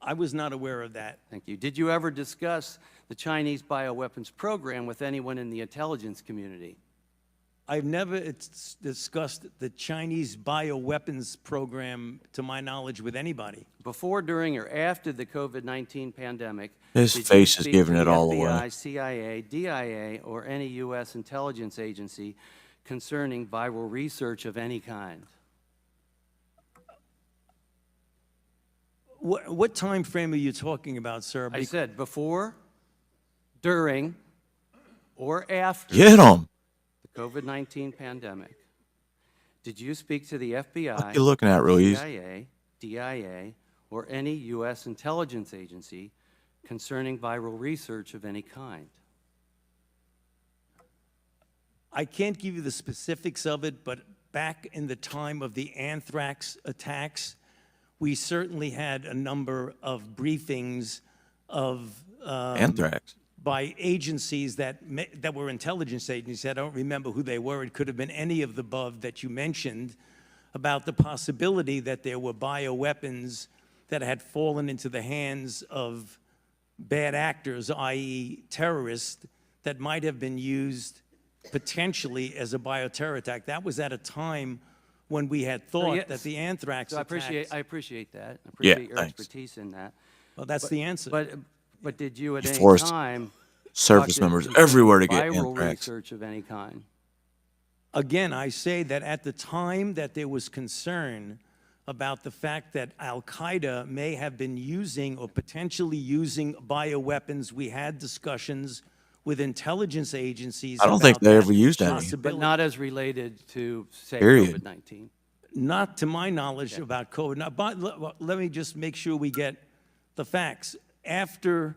I was not aware of that. Thank you. Did you ever discuss the Chinese bioweapons program with anyone in the intelligence community? I've never discussed the Chinese bioweapons program, to my knowledge, with anybody. Before, during, or after the COVID-19 pandemic, His did you face is speak giving to it the all FBI, away. CIA, DIA, or any U.S. intelligence agency concerning viral research of any kind? What time frame are you talking about, sir? I said before, during, or after Get him. the COVID-19 pandemic. Did you speak to the FBI, What you looking at, Ruiz? CIA, DIA, or any U.S. intelligence agency concerning viral research of any kind? I can't give you the specifics of it, but back in the time of the anthrax attacks, we certainly had a number of briefings of Anthrax. by agencies that were intelligence agencies. I don't remember who they were. It could have been any of the above that you mentioned, about the possibility that there were bioweapons that had fallen into the hands of bad actors, i.e. terrorists, that might have been used potentially as a bioterror attack. That was at a time when we had thought yes. that the anthrax So I attacks... appreciate that. I Yeah, appreciate your thanks. expertise in that. Well, that's the answer. But did you at You any forced time service talk to members concerning everywhere to get viral anthrax. research of any kind? Again, I say that at the time that there was concern about the fact that Al-Qaeda may have been using or potentially using bioweapons, we had discussions with intelligence agencies. I don't think about they that ever used any. But possibility. not as related to, say, Period. COVID-19. Not to my knowledge about COVID. Now, but let me just make sure we get the facts. After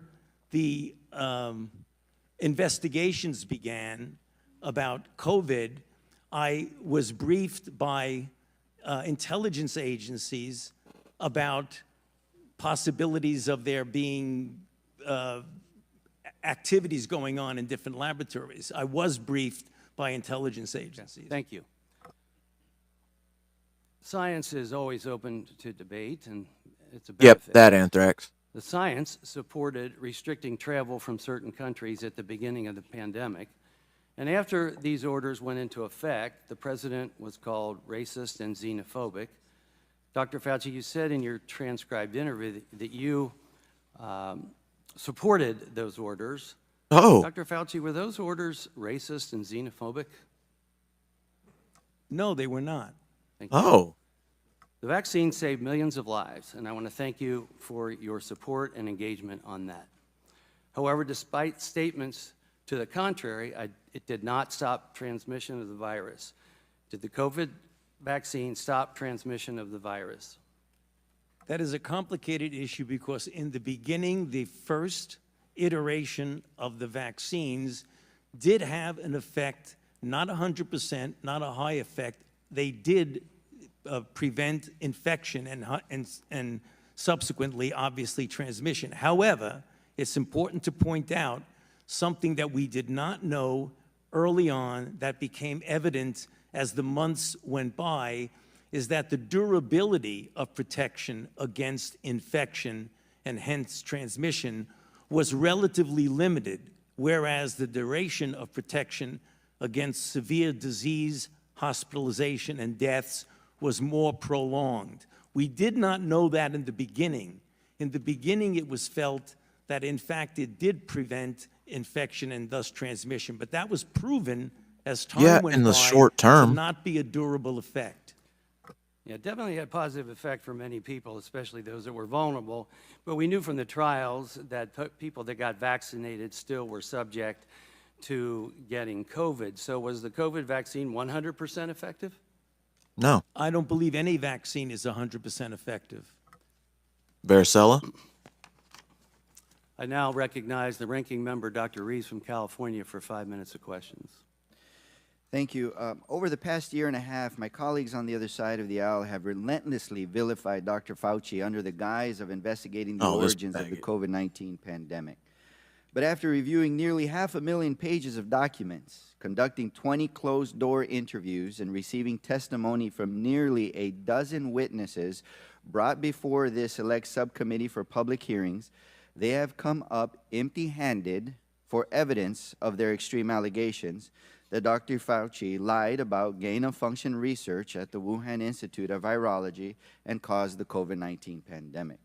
the investigations began about COVID, I was briefed by intelligence agencies about possibilities of there being activities going on in different laboratories. I was briefed by intelligence agencies. Thank you. Science is always open to debate, and it's a Yep, benefit. that anthrax. The science supported restricting travel from certain countries at the beginning of the pandemic. And after these orders went into effect, the president was called racist and xenophobic. Dr. Fauci, you said in your transcribed interview that you supported those orders. Oh, Dr. Fauci, were those orders racist and xenophobic? No, they were not. Thank you. oh. The vaccine saved millions of lives, and I want to thank you for your support and engagement on that. However, despite statements to the contrary, it did not stop transmission of the virus. Did the COVID vaccine stop transmission of the virus? That is a complicated issue because in the beginning, the first iteration of the vaccines did have an effect, not 100%, not a high effect. They did prevent infection and subsequently, obviously, transmission. However, it's important to point out something that we did not know early on that became evident as the months went by, is that the durability of protection against infection and hence transmission was relatively limited, whereas the duration of protection against severe disease, hospitalization, and deaths was more prolonged. We did not know that in the beginning. In the beginning, it was felt that, in fact, it did prevent infection and thus transmission, but that was proven as time went in the by short term. to not be a durable effect. Yeah, definitely had a positive effect for many people, especially those that were vulnerable. But we knew from the trials that people that got vaccinated still were subject to getting COVID. So was the COVID vaccine 100% effective? No. I don't believe any vaccine is 100% effective. Varicella? I now recognize the ranking member, Dr. Reeves from California, for 5 minutes of questions. Thank you. Over the past year and a half, my colleagues on the other side of the aisle have relentlessly vilified Dr. Fauci under the guise of investigating the Oh, this origins of the faggot. COVID-19 pandemic. But after reviewing nearly 500,000 pages of documents, conducting 20 closed-door interviews, and receiving testimony from nearly a dozen witnesses brought before this select subcommittee for public hearings, they have come up empty-handed for evidence of their extreme allegations that Dr. Fauci lied about gain-of-function research at the Wuhan Institute of Virology and caused the COVID-19 pandemic.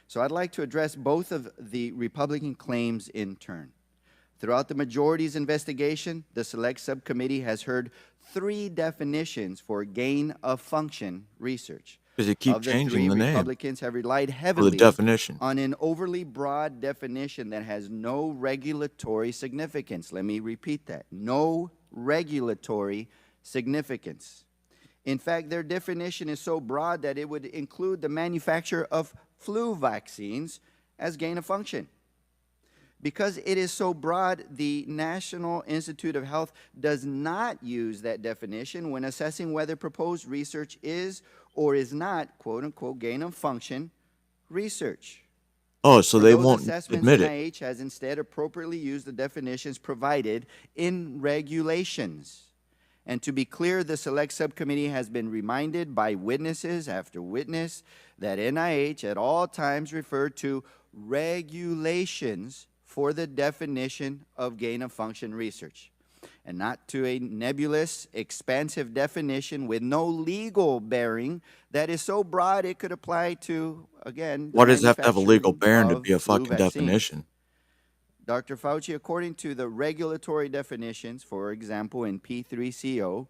So I'd like to address both of the Republican claims in turn. Throughout the majority's investigation, the Select Subcommittee has heard 3 definitions for gain-of-function research. Because you keep Of the changing 3, the name Republicans have relied for the heavily definition. on an overly broad definition that has no regulatory significance. Let me repeat that. No regulatory significance. In fact, their definition is so broad that it would include the manufacture of flu vaccines as gain of function. Because it is so broad, the National Institute of Health does not use that definition when assessing whether proposed research is or is not, quote-unquote, gain of function research. Oh, so For they those won't assessments, admit it. NIH has instead appropriately used the definitions provided in regulations. And to be clear, the Select Subcommittee has been reminded by witnesses after witness that NIH at all times referred to regulations for the definition of gain-of-function research, and not to a nebulous, expansive definition with no legal bearing that is so broad it could apply to, again, the Why does it have to have a legal manufacturing bearing to of be a flu fucking vaccines. definition? Dr. Fauci, according to the regulatory definitions, for example, in P3CO,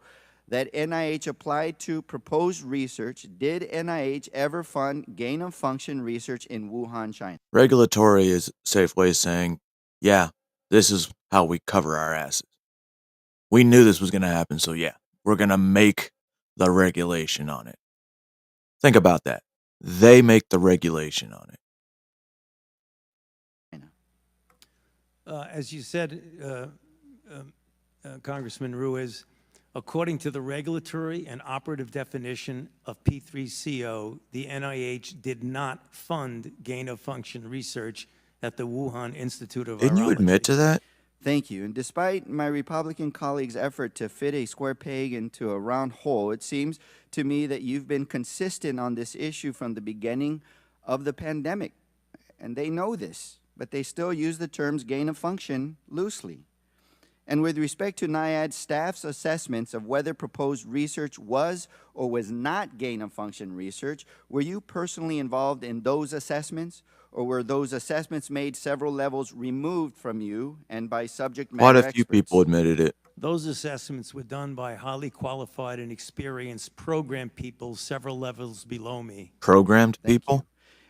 that NIH applied to proposed research, did NIH ever fund gain-of-function research in Wuhan, China? Regulatory is a safe way of saying, yeah, this is how we cover our asses. We knew this was going to happen, so yeah, we're going to make the regulation on it. Think about that. They make the regulation on it. As you said, Congressman Ruiz, According to the regulatory and operative definition of P3CO, the NIH did not fund gain-of-function research at the Wuhan Institute of Didn't you admit Virology. to that? Thank you. And despite my Republican colleagues' effort to fit a square peg into a round hole, it seems to me that you've been consistent on this issue from the beginning of the pandemic. And they know this, but they still use the terms gain of function loosely. And with respect to NIAID staff's assessments of whether proposed research was or was not gain of function research, were you personally involved in those assessments, or were those assessments made several levels removed from you and by subject matter Quite a experts? few people admitted it. Those assessments were done by highly qualified and experienced program people several levels below me. Programmed Thank people? you.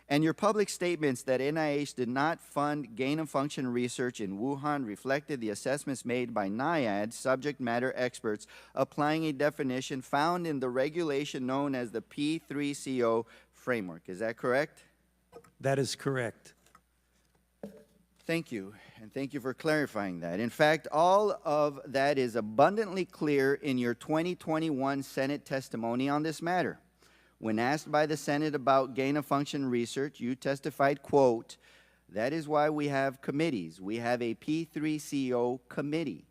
And your public statements that NIH did not fund gain-of-function research in Wuhan reflected the assessments made by NIAID subject matter experts applying a definition found in the regulation known as the P3CO framework. Is that correct? That is correct. Thank you, and thank you for clarifying that. In fact, all of that is abundantly clear in your 2021 Senate testimony on this matter. When asked by the Senate about gain-of-function research, you testified, quote, "That is why we have committees. We have a P3CO committee."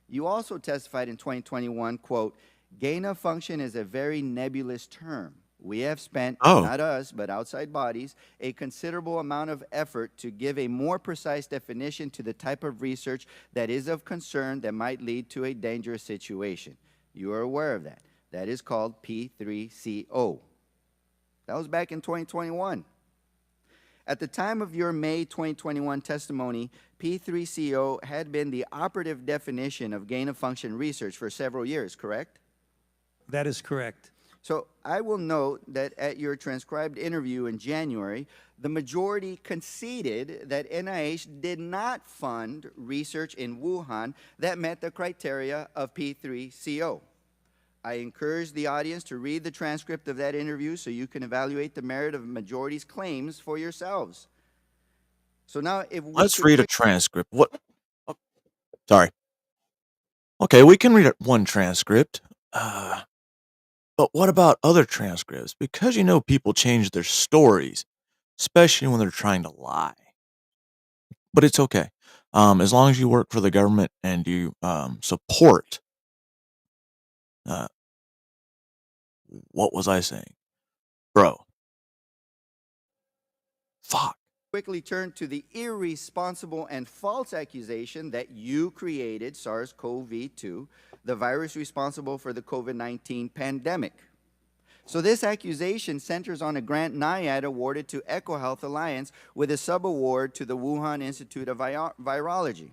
You also testified in 2021, quote, "Gain-of-function is a very nebulous term. We have spent, not us, but outside bodies, a considerable amount of effort to give a more precise definition to the type of research that is of concern that might lead to a dangerous situation." You are aware of that. That is called P3CO. That was back in 2021. At the time of your May 2021 testimony, P3CO had been the operative definition of gain-of-function research for several years, correct? That is correct. So I will note that at your transcribed interview in January, the majority conceded that NIH did not fund research in Wuhan that met the criteria of P3CO. I encourage the audience to read the transcript of that interview so you can evaluate the merit of the majority's claims for yourselves. So now, if we Let's could read a transcript. What? Oh, sorry. Okay, we can read one transcript. But what about other transcripts? Because you know people change their stories, especially when they're trying to lie. But it's okay. As long as you work for the government and you support. What was I saying? Bro. Fuck. quickly turn to the irresponsible and false accusation that you created SARS-CoV-2, the virus responsible for the COVID-19 pandemic. So this accusation centers on a grant NIAID awarded to EcoHealth Alliance with a subaward to the Wuhan Institute of Virology.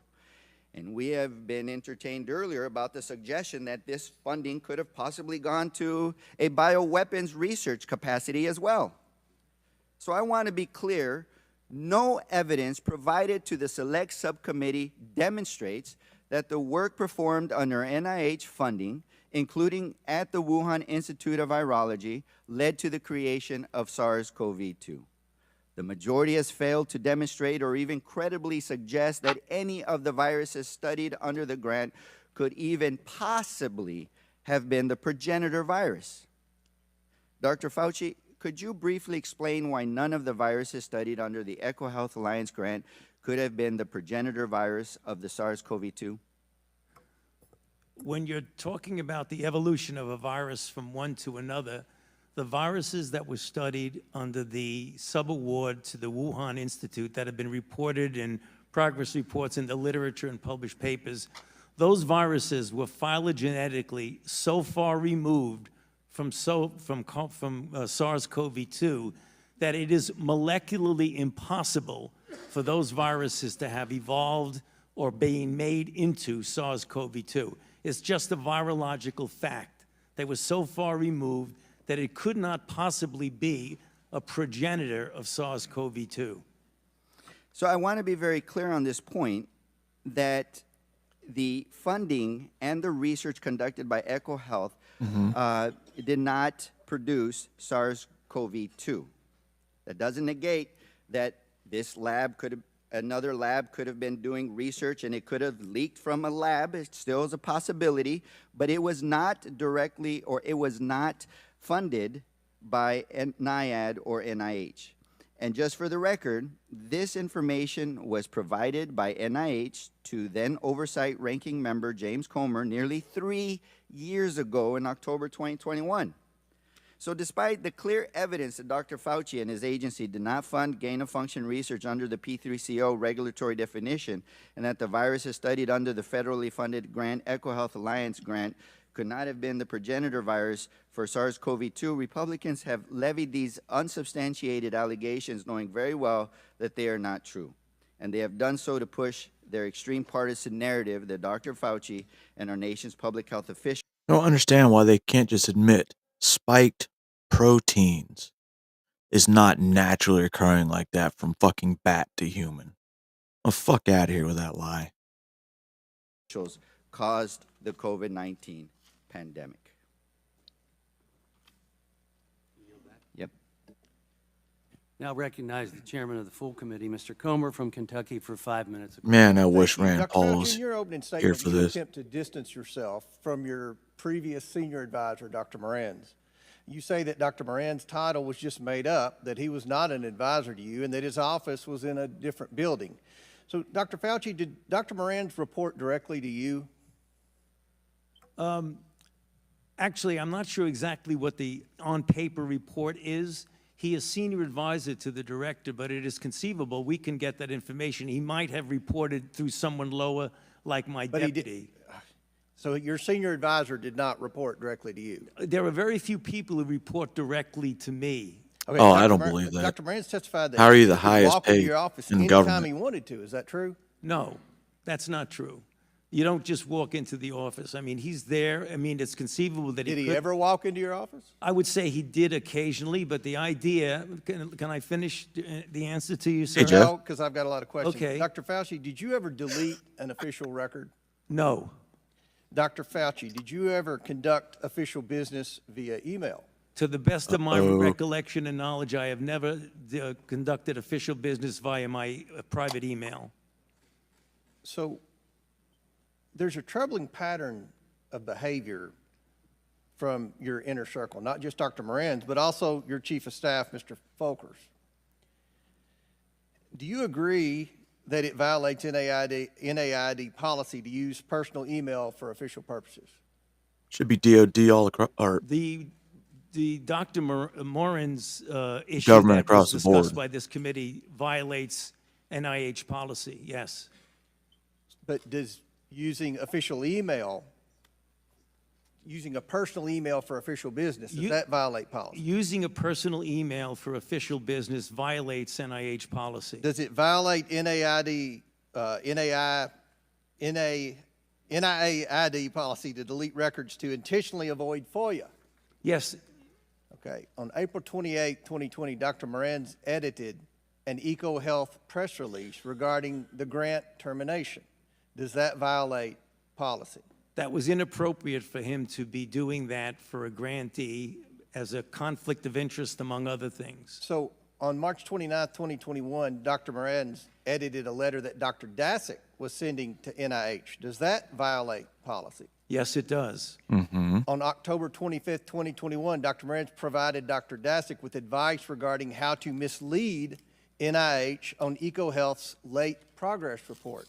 And we have been entertained earlier about the suggestion that this funding could have possibly gone to a bioweapons research capacity as well. So I want to be clear, no evidence provided to the select subcommittee demonstrates that the work performed under NIH funding, including at the Wuhan Institute of Virology, led to the creation of SARS-CoV-2. The majority has failed to demonstrate or even credibly suggest that any of the viruses studied under the grant could even possibly have been the progenitor virus. Dr. Fauci, could you briefly explain why none of the viruses studied under the EcoHealth Alliance grant could have been the progenitor virus of the SARS-CoV-2? When you're talking about the evolution of a virus from one to another, the viruses that were studied under the subaward to the Wuhan Institute that have been reported in progress reports in the literature and published papers, those viruses were phylogenetically so far removed from SARS-CoV-2 that it is molecularly impossible for those viruses to have evolved or being made into SARS-CoV-2. It's just a virological fact. They were so far removed that it could not possibly be a progenitor of SARS-CoV-2. So I want to be very clear on this point that the funding and the research conducted by EcoHealth did not produce SARS-CoV-2. That doesn't negate that this lab could have Another lab could have been doing research and it could have leaked from a lab. It still is a possibility, but it was not directly, or it was not funded by NIAID or NIH. And just for the record, this information was provided by NIH to then Oversight Ranking Member James Comer nearly 3 years ago in October 2021. So despite the clear evidence that Dr. Fauci and his agency did not fund gain-of-function research under the P3CO regulatory definition, and that the virus is studied under the federally funded grant EcoHealth Alliance grant could not have been the progenitor virus for SARS-CoV-2, Republicans have levied these unsubstantiated allegations knowing very well that they are not true. And they have done so to push their extreme partisan narrative that Dr. Fauci and our nation's public health officials I don't understand why they can't just admit spiked proteins is not naturally occurring like that from fucking bat to human. Oh, fuck out of here with that lie. caused the COVID-19 pandemic. Yep. Now recognize the chairman of the full committee, Mr. Comer from Kentucky, for 5 minutes. Man, I wish Thank you. Rand Dr. Paul Fauci, was in your opening here statement, for you this. attempt to distance yourself from your previous senior advisor, Dr. Moran's. You say that Dr. Moran's title was just made up, that he was not an advisor to you, and that his office was in a different building. So, Dr. Fauci, did Dr. Moran's report directly to you? Actually, I'm not sure exactly what the on-paper report is. He is senior advisor to the director, but it is conceivable we can get that information. He might have reported through someone lower, like my But he deputy. did. So your senior advisor did not report directly to you? There are very few people who report directly to me. Okay, Oh, I Dr. don't Moran- believe that. Dr. Moran's testified that How are you he the could highest walk into paid your office in anytime government? he wanted to. Is that true? No, that's not true. You don't just walk into the office. I mean, he's there. I mean, it's conceivable that Did he he could. ever walk into your office? I would say he did occasionally, but the idea, can I finish the answer to you, sir? Jeff. No, because I've got a lot of questions. Okay. Dr. Fauci, did you ever delete an official record? No. Dr. Fauci, did you ever conduct official business via email? To the best of my Uh-oh. recollection and knowledge, I have never conducted official business via my private email. So there's a troubling pattern of behavior from your inner circle, not just Dr. Moran's, but also your chief of staff, Mr. Folkers. Do you agree that it violates NAID policy to use personal email for official purposes? Should be DOD all across, or The Dr. Morin's issue Government that across was the board. discussed by this committee violates NIH policy, yes. But does using a personal email for official business, does that violate policy? Using a personal email for official business violates NIH policy. Does it violate NIAID policy to delete records to intentionally avoid FOIA? Yes, Okay. On April 28, 2020, Dr. Moran's edited an EcoHealth press release regarding the grant termination. Does that violate policy? that was inappropriate for him to be doing that for a grantee as a conflict of interest, among other things. So on March 29, 2021, Dr. Moran's edited a letter that Dr. Dasick was sending to NIH. Does that violate policy? Yes, it does. On October 25th, 2021, Dr. Moran's provided Dr. Dasick with advice regarding how to mislead NIH on EcoHealth's late progress report.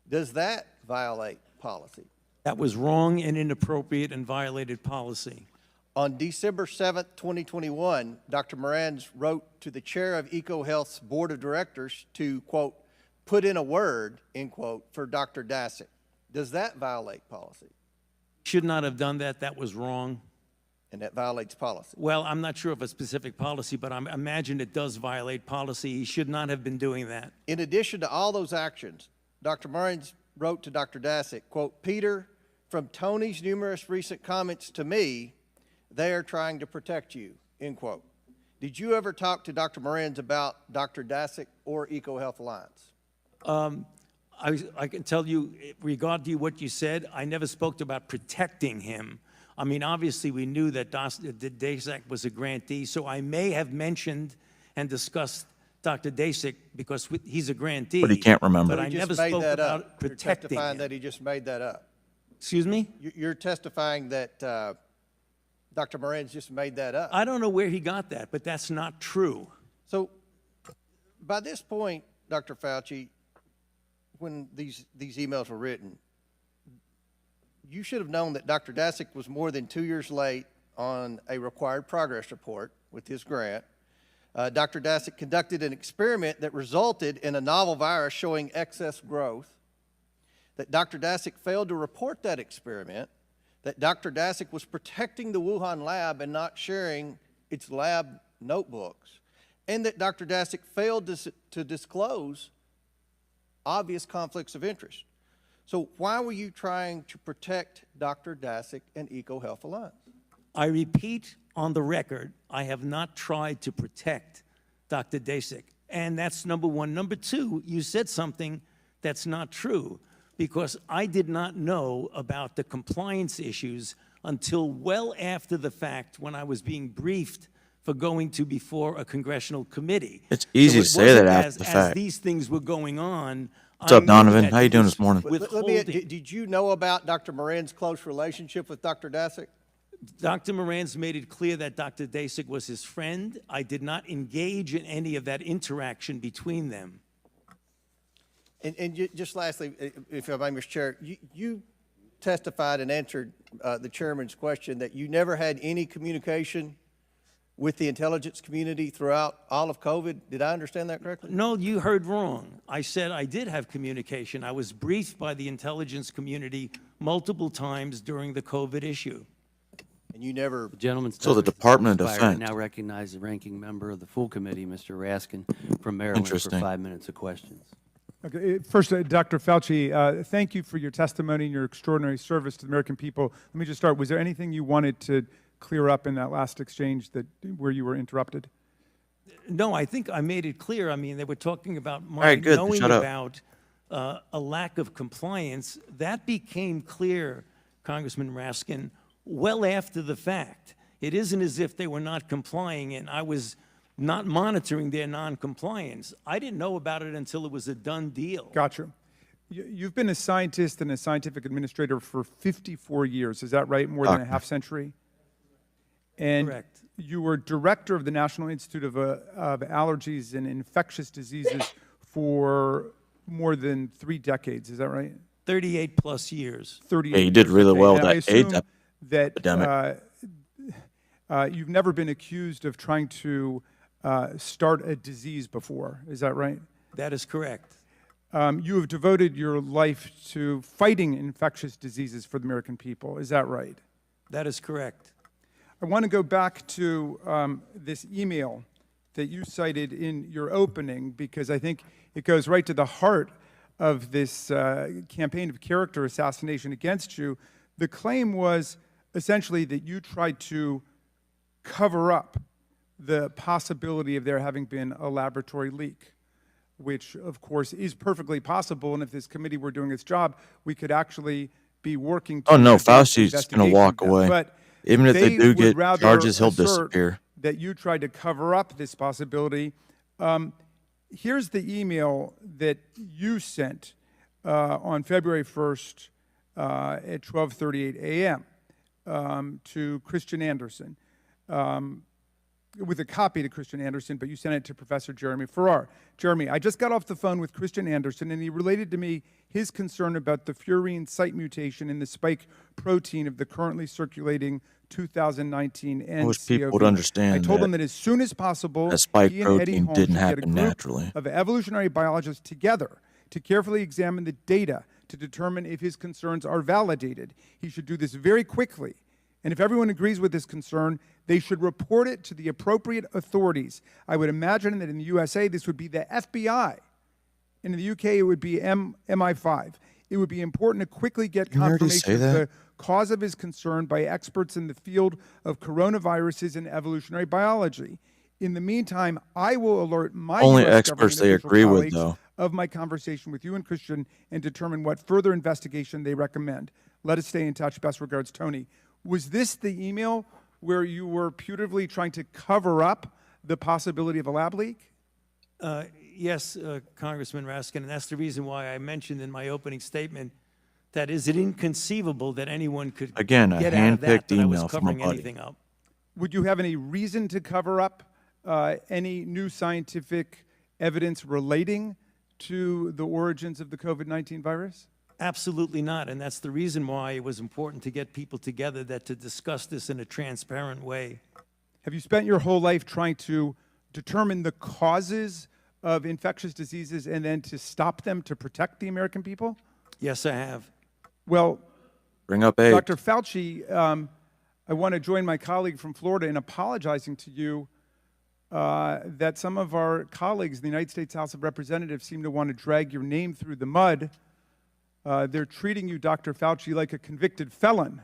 Does that violate policy? That was wrong and inappropriate and violated policy. On December 7th, 2021, Dr. Moran's wrote to the chair of EcoHealth's board of directors to, quote, put in a word, end quote, for Dr. Dasick. Does that violate policy? Should not have done that. That was wrong. And that violates policy. Well, I'm not sure of a specific policy, but I imagine it does violate policy. He should not have been doing that. In addition to all those actions, Dr. Moran's wrote to Dr. Dasick, quote, Peter, from Tony's numerous recent comments to me, they are trying to protect you, end quote. Did you ever talk to Dr. Moran's about Dr. Dasick or EcoHealth Alliance? I can tell you, regarding what you said, I never spoke about protecting him. I mean, obviously, we knew that Dasick was a grantee, so I may have mentioned and discussed Dr. Dasick because he's a grantee. But he can't remember. But I He never just made spoke that about up. You're protecting testifying him. that he just made that up. Excuse me? You're testifying that Dr. Moran's just made that up. I don't know where he got that, but that's not true. So by this point, Dr. Fauci, when these emails were written, you should have known that Dr. Dasick was more than 2 years late on a required progress report with his grant. Dr. Dasick conducted an experiment that resulted in a novel virus showing excess growth, that Dr. Dasick failed to report that experiment, that Dr. Dasick was protecting the Wuhan lab and not sharing its lab notebooks, and that Dr. Dasick failed to disclose obvious conflicts of interest. So why were you trying to protect Dr. Dasick and EcoHealth Alliance? I repeat on the record, I have not tried to protect Dr. Dasick. And that's number one. Number two, you said something that's not true, because I did not know about the compliance issues until well after the fact when I was being briefed for going to before a congressional committee. It's easy to say that after the As fact. these things were going on. What's up, I knew Donovan? that How you he doing was this morning? Let me, withholding. did you know about Dr. Moran's close relationship with Dr. Dasick? Dr. Moran's made it clear that Dr. Dasick was his friend. I did not engage in any of that interaction between them. And just lastly, if I may, Mr. Chair, you testified and answered the chairman's question that you never had any communication with the intelligence community throughout all of COVID. Did I understand that correctly? No, you heard wrong. I said I did have communication. I was briefed by the intelligence community multiple times during the COVID issue. And you never, The gentleman's So the time has Department of expired. I Defense. now recognize the ranking member of the full committee, Mr. Raskin from Maryland, for Interesting. 5 minutes of questions. Okay, first, Dr. Fauci, thank you for your testimony and your extraordinary service to the American people. Let me just start. Was there anything you wanted to clear up in that last exchange where you were interrupted? No, I think I made it clear. I mean, they were talking about my right, good. knowing Shut up. about a lack of compliance. That became clear, Congressman Raskin, well after the fact. It isn't as if they were not complying and I was not monitoring their non-compliance. I didn't know about it until it was a done deal. Gotcha. You've been a scientist and a scientific administrator for 54 years. Is that right? More than a half century? And Correct. you were director of the National Institute of Allergies and Infectious Diseases for more than 3 decades. Is that right? 38 plus years. 38 Yeah, you did years, really okay. well And with I that AIDS assume that epidemic. you've never been accused of trying to start a disease before. Is that right? That is correct. You have devoted your life to fighting infectious diseases for the American people. Is that right? That is correct. I want to go back to this email that you cited in your opening, because I think it goes right to the heart of this campaign of character assassination against you. The claim was essentially that you tried to cover up the possibility of there having been a laboratory leak, which of course is perfectly possible. And if this committee were doing its job, we could actually be working to Oh, no, advance the Fauci's going to investigation walk of that. away. But Even if they do would get rather charges, he'll assert disappear. that you tried to cover up this possibility. Here's the email that you sent on February 1st at 12:38 a.m. To Christian Anderson, with a copy to Christian Anderson, but you sent it to Professor Jeremy Farrar. Jeremy, I just got off the phone with Christian Anderson, and he related to me his concern about the furin site mutation in the spike protein of the currently circulating 2019 nCoV. I wish people would understand I told that him that as soon as possible, that spike he and Eddie protein Holmes didn't should get a happen group naturally. of evolutionary biologists together to carefully examine the data to determine if his concerns are validated. He should do this very quickly. And if everyone agrees with this concern, they should report it to the appropriate authorities. I would imagine that in the USA, this would be the FBI. And in the UK, it would be MI5. It would be important to quickly get Didn't I already confirmation say of that? the cause of his concern by experts in the field of coronaviruses and evolutionary biology. In the meantime, I will alert my Only US experts government they official agree with, colleagues though. of my conversation with you and Christian and determine what further investigation they recommend. Let us stay in touch. Best regards, Tony. Was this the email where you were putatively trying to cover up the possibility of a lab leak? Yes, Congressman Raskin, and that's the reason why I mentioned in my opening statement that is it inconceivable that anyone could Again, a get out of that hand-picked I was email from a covering buddy. anything up. Would you have any reason to cover up any new scientific evidence relating to the origins of the COVID-19 virus? Absolutely not, and that's the reason why it was important to get people together to discuss this in a transparent way. Have you spent your whole life trying to determine the causes of infectious diseases and then to stop them to protect the American people? Yes, I have. Well, Bring up AIDS. Dr. Fauci, I want to join my colleague from Florida in apologizing to you that some of our colleagues in the United States House of Representatives seem to want to drag your name through the mud. They're treating you, Dr. Fauci, like a convicted felon.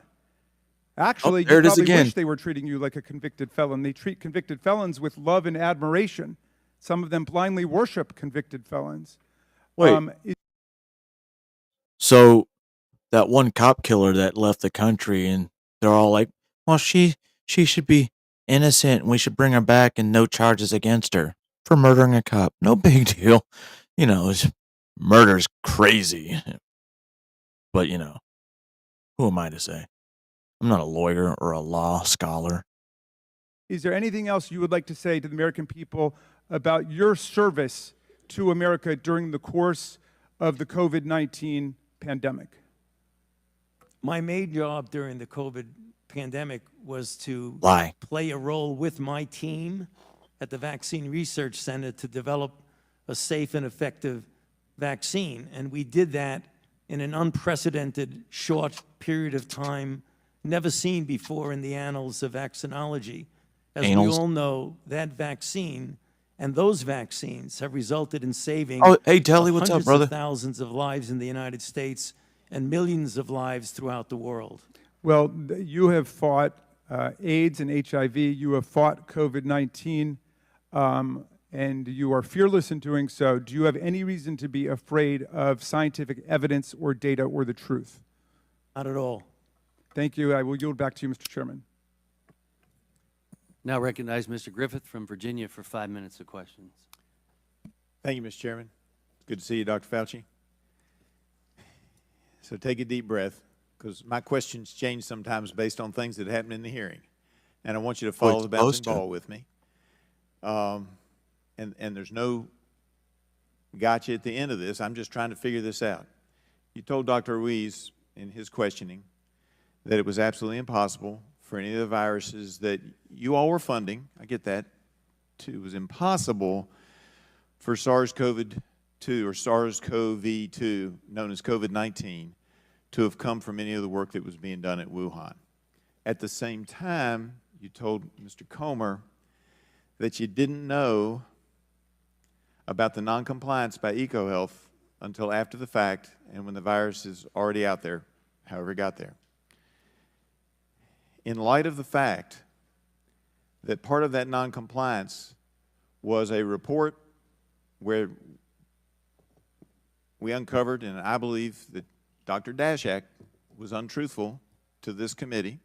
Actually, there you it is probably again. wish they were treating you like a convicted felon. They treat convicted felons with love and admiration. Some of them blindly worship convicted felons. Wait. So that one cop killer that left the country, and they're all like, well, she should be innocent and we should bring her back and no charges against her for murdering a cop. No big deal. You know, murder's crazy. But, you know, who am I to say? I'm not a lawyer or a law scholar. Is there anything else you would like to say to the American people about your service to America during the course of the COVID-19 pandemic? My main job during the COVID pandemic was to Lie. play a role with my team at the Vaccine Research Center to develop a safe and effective vaccine. And we did that in an unprecedented short period of time, never seen before in the annals of vaccinology. As we Annals? all know, that vaccine and those vaccines have resulted in saving Oh, hey, Telly, what's up, hundreds brother? of thousands of lives in the United States and millions of lives throughout the world. Well, you have fought AIDS and HIV. You have fought COVID-19, and you are fearless in doing so. Do you have any reason to be afraid of scientific evidence or data or the truth? Not at all. Thank you. I will yield back to you, Mr. Chairman. Now recognize Mr. Griffith from Virginia for 5 minutes of questions. Thank you, Mr. Chairman. It's good to see you, Dr. Fauci. So take a deep breath, because my questions change sometimes based on things that happen in the hearing. And I want you to follow it's the bouncing supposed to. ball with me. And there's no gotcha at the end of this. I'm just trying to figure this out. You told Dr. Ruiz in his questioning that it was absolutely impossible for any of the viruses that you all were funding, I get that, it was impossible for SARS-CoV-2 or SARS-CoV-2, known as COVID-19, to have come from any of the work that was being done at Wuhan. At the same time, you told Mr. Comer that you didn't know about the noncompliance by EcoHealth until after the fact and when the virus is already out there, however it got there. In light of the fact that part of that noncompliance was a report where we uncovered, and I believe that Dr. Daszak was untruthful to this committee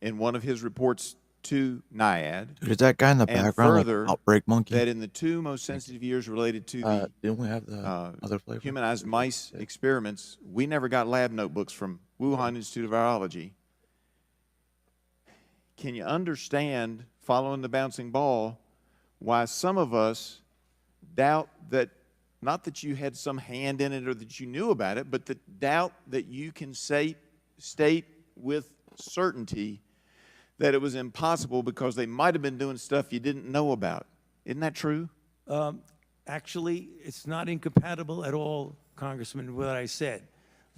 in one of his reports to NIAID. Dude, is that guy in the And background further, like Outbreak Monkey? that in the 2 most sensitive years related to the Didn't we have the other flavor? humanized mice experiments, we never got lab notebooks from Wuhan Institute of Virology. Can you understand, following the bouncing ball, why some of us doubt that, not that you had some hand in it or that you knew about it, but that doubt that you can state with certainty that it was impossible because they might have been doing stuff you didn't know about. Isn't that true? Actually, it's not incompatible at all, Congressman, with what I said.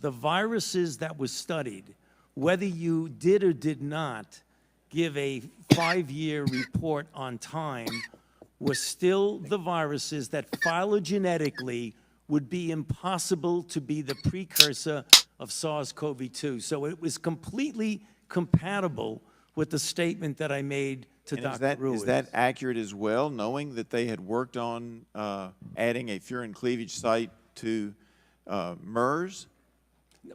The viruses that was studied, whether you did or did not give a 5-year report on time, were still the viruses that phylogenetically would be impossible to be the precursor of SARS-CoV-2. So it was completely compatible with the statement that I made to And Dr. Ruiz. is that accurate as well, knowing that they had worked on adding a furin cleavage site to MERS?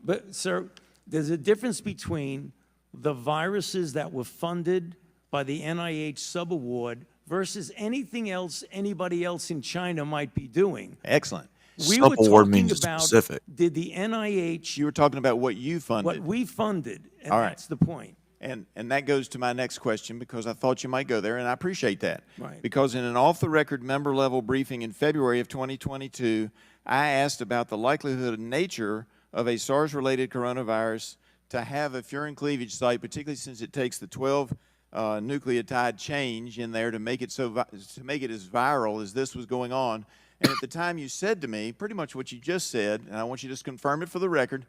But, sir, there's a difference between the viruses that were funded by the NIH subaward versus anything else anybody else in China might be doing. Excellent. We were Subaward talking means about, specific. did the NIH, You were talking about what you funded. what we funded, and All right. that's the point. And that goes to my next question, because I thought you might go there, and I appreciate that. Right. Because in an off-the-record member-level briefing in February of 2022, I asked about the likelihood and nature of a SARS-related coronavirus to have a furin cleavage site, particularly since it takes the 12 nucleotide change in there to make it to make it as viral as this was going on. And at the time, you said to me pretty much what you just said, and I want you to just confirm it for the record.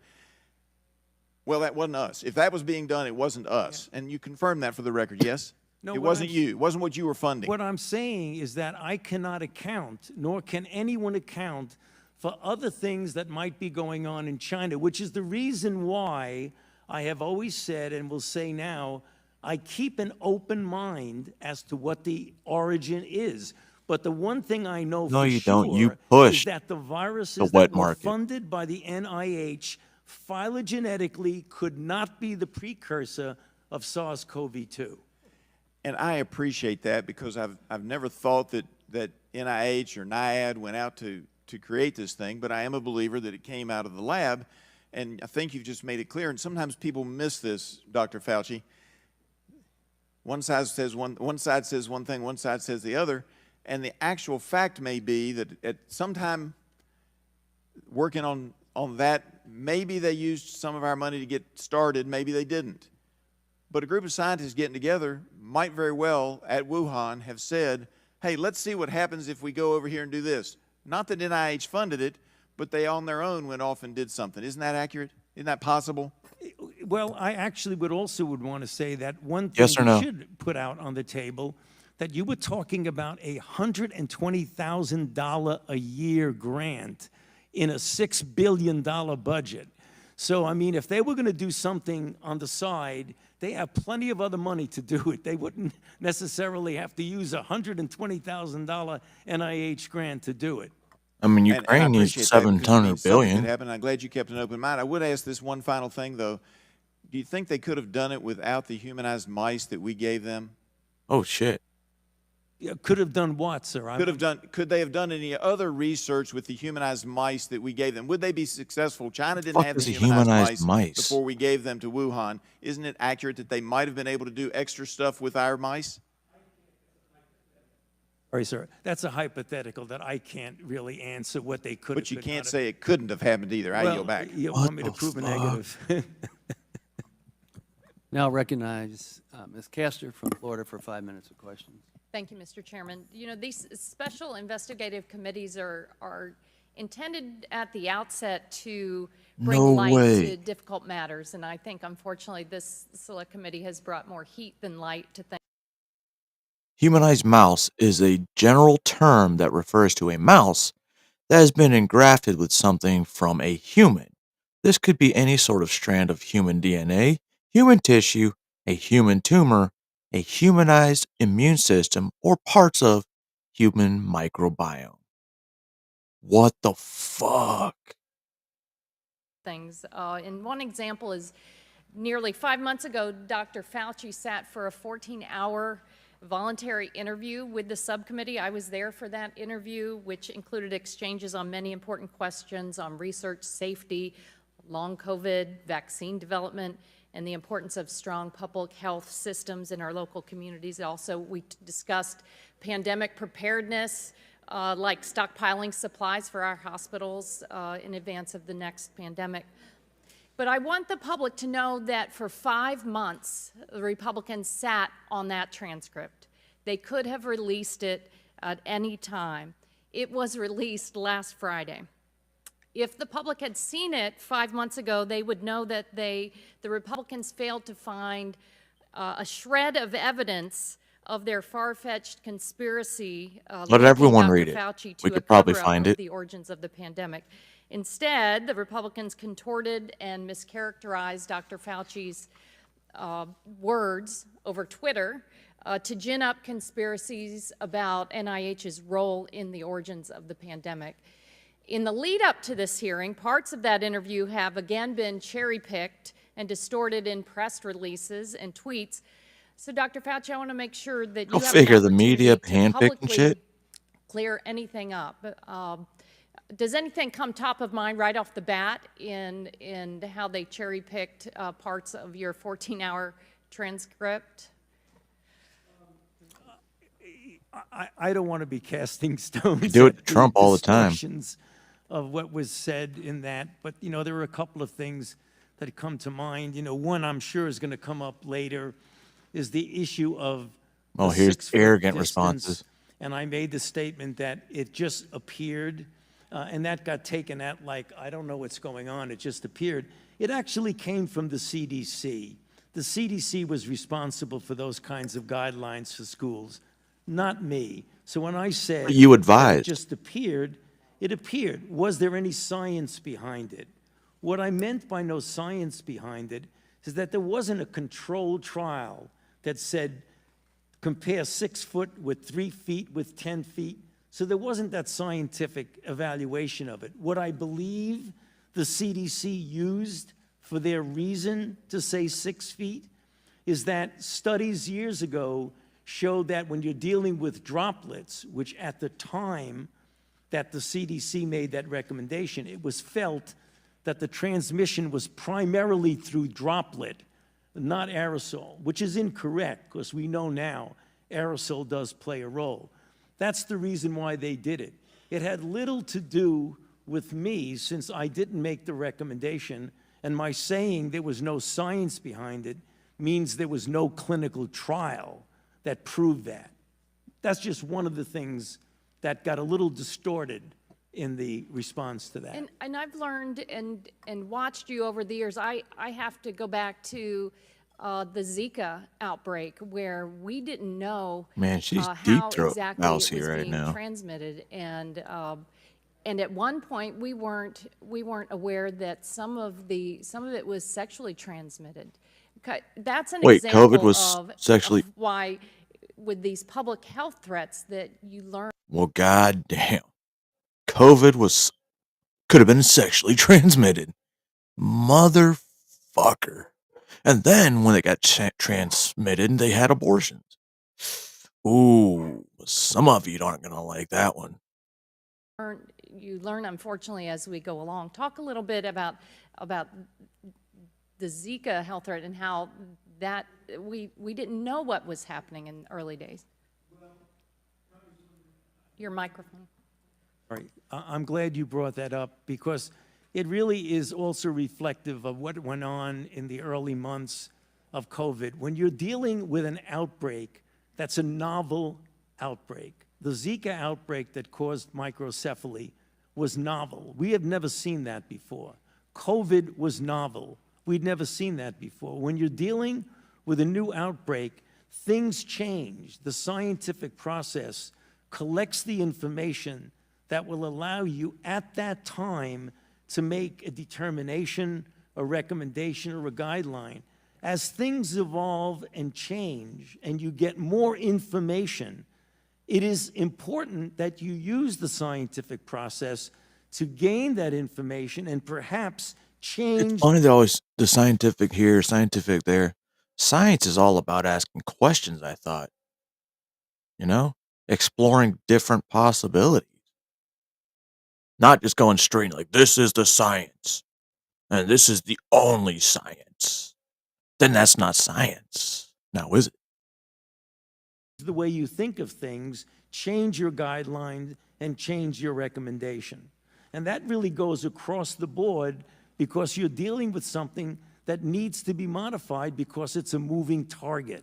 Well, that wasn't us. If that was being done, it wasn't us. And you confirmed that for the record, yes? No, it what wasn't I'm- you. It wasn't what you were funding. What I'm saying is that I cannot account, nor can anyone account, for other things that might be going on in China, which is the reason why I have always said and will say now, I keep an open mind as to what the origin is. But the one thing I know No, for you sure don't. You is pushed that the viruses the that wet were market. funded by the NIH phylogenetically could not be the precursor of SARS-CoV-2. And I appreciate that, because I've never thought that NIH or NIAID went out to create this thing, but I am a believer that it came out of the lab. And I think you've just made it clear, and sometimes people miss this, Dr. Fauci. One side says one thing, one side says the other, and the actual fact may be that at some time working on that, maybe they used some of our money to get started, maybe they didn't. But a group of scientists getting together might very well, at Wuhan, have said, hey, let's see what happens if we go over here and do this. Not that NIH funded it, but they on their own went off and did something. Isn't that accurate? Isn't that possible? Well, I actually would want to say that one thing Yes or no? we should put out on the table, that you were talking about a $120,000 a year grant in a $6 billion budget. So, I mean, if they were going to do something on the side, they have plenty of other money to do it. They wouldn't necessarily have to use a $120,000 NIH grant to do it. I mean, And I Ukraine needs appreciate that, because it 700 means something billion. could happen. I'm glad you kept an open mind. I would ask this one final thing, though. Do you think they could have done it without the humanized mice that we gave them? Oh shit. Yeah, could have done what, sir? Could they have done any other research with the humanized mice that we gave them? Would they be successful? China didn't Fuck have is the a humanized humanized mice mice? before we gave them to Wuhan. Isn't it accurate that they might have been able to do extra stuff with our mice? Sorry, sir. That's a hypothetical that I can't really answer what they could have. But you could can't not have- say it couldn't have happened either. I yield back. You What want me to the prove a fuck? negative? Now recognize Ms. Castor from Florida for 5 minutes of questions. Thank you, Mr. Chairman. You know, these special investigative committees are intended at the outset to bring No light way. to difficult matters, and I think, unfortunately, this select committee has brought more heat than light to things. Humanized mouse is a general term that refers to a mouse that has been engrafted with something from a human. This could be any sort of strand of human DNA, human tissue, a human tumor, a humanized immune system, or parts of human microbiome. What the fuck? things. And one example is nearly 5 months ago, Dr. Fauci sat for a 14-hour voluntary interview with the subcommittee. I was there for that interview, which included exchanges on many important questions on research, safety, long COVID, vaccine development, and the importance of strong public health systems in our local communities. Also, we discussed pandemic preparedness, like stockpiling supplies for our hospitals in advance of the next pandemic. But I want the public to know that for 5 months, the Republicans sat on that transcript. They could have released it at any time. It was released last Friday. If the public had seen it 5 months ago, they would know that the Republicans failed to find a shred of evidence of their far-fetched conspiracy. Let everyone Dr. read it. Fauci to We a could probably cover-up find of it. the origins of the pandemic. Instead, the Republicans contorted and mischaracterized Dr. Fauci's words over Twitter to gin up conspiracies about NIH's role in the origins of the pandemic. In the lead up to this hearing, parts of that interview have again been cherry-picked and distorted in press releases and tweets So, Dr. Fauci, I want to make sure that Go you have figure, an the media opportunity to handpicked and publicly shit. clear anything up. Does anything come top of mind right off the bat in how they cherry-picked parts of your 14-hour transcript? I don't want to be casting stones do it at to Trump all the time. distortions of what was said in that, but there were a couple of things that come to mind. One I'm sure is going to come up later is the issue of Oh, the here's 6-foot arrogant distance. responses. And I made the statement that it just appeared, and that got taken at like, I don't know what's going on, it just appeared. It actually came from the CDC. The CDC was responsible for those kinds of guidelines for schools, not me. So when I said You that advised. it just appeared, it appeared. Was there any science behind it? What I meant by no science behind it is that there wasn't a controlled trial that said compare 6 foot with 3 feet with 10 feet. So there wasn't that scientific evaluation of it. What I believe the CDC used for their reason to say 6 feet is that studies years ago showed that when you're dealing with droplets, which at the time that the CDC made that recommendation, it was felt that the transmission was primarily through droplet, not aerosol, which is incorrect because we know now aerosol does play a role. That's the reason why they did it. It had little to do with me since I didn't make the recommendation, and my saying there was no science behind it means there was no clinical trial that proved that. That's just one of the things that got a little distorted in the response to that. And I've learned and watched you over the years. I have to go back to the Zika outbreak where we didn't know Man, she's how deep throat exactly it was Fauci right being now. transmitted, and at one point we weren't aware that some of it was sexually transmitted. That's an Wait, example COVID was of sexually- why with these public health threats that you learn. Well, goddamn. COVID could have been sexually transmitted. Motherfucker. And then when they got transmitted, they had abortions. Ooh, some of you aren't going to like that one. You learn, unfortunately, as we go along. Talk a little bit about the Zika health threat and how that we didn't know what was happening in the early days. Your microphone. All right. I'm glad you brought that up because it really is also reflective of what went on in the early months of COVID. When you're dealing with an outbreak that's a novel outbreak, the Zika outbreak that caused microcephaly was novel. We have never seen that before. COVID was novel. We'd never seen that before. When you're dealing with a new outbreak, things change. The scientific process collects the information that will allow you at that time to make a determination, a recommendation, or a guideline. As things evolve and change and you get more information, it is important that you use the scientific process to gain that information and perhaps change. It's funny that always the scientific here, scientific there. Science is all about asking questions, I thought. Exploring different possibilities. Not just going straight like, this is the science, and this is the only science. Then that's not science. Now, is it? The way you think of things, change your guidelines, and change your recommendation. And that really goes across the board because you're dealing with something that needs to be modified because it's a moving target.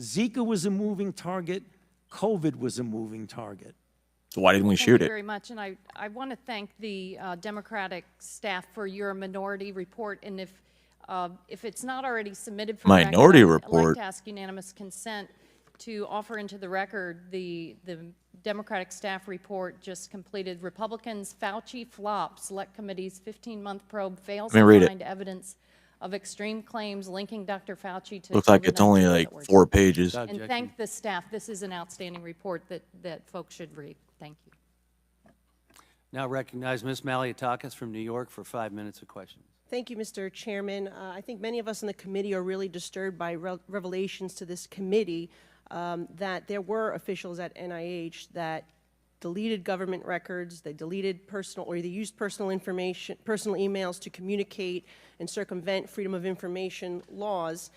Zika was a moving target. COVID was a moving target. So why didn't we Thank shoot you it? very much, and I want to thank the Democratic staff for your minority report, and if it's not already submitted for Minority record, I'd like report? to ask unanimous consent to offer into the record the Democratic staff report just completed. Republicans, Fauci flop. Select Committee's 15-month probe fails Let me to read it. find evidence of extreme claims linking Dr. Fauci to Looks like it's COVID-19 only that like were 4 pages. Without And objection. thank the staff. This is an outstanding report that folks should read. Thank you. Now recognize Ms. Malliotakis from New York for 5 minutes of questions. Thank you, Mr. Chairman. I think many of us in the committee are really disturbed by revelations to this committee that there were officials at NIH that deleted government records, they deleted personal, or they used personal information, personal emails to communicate and circumvent freedom of information laws.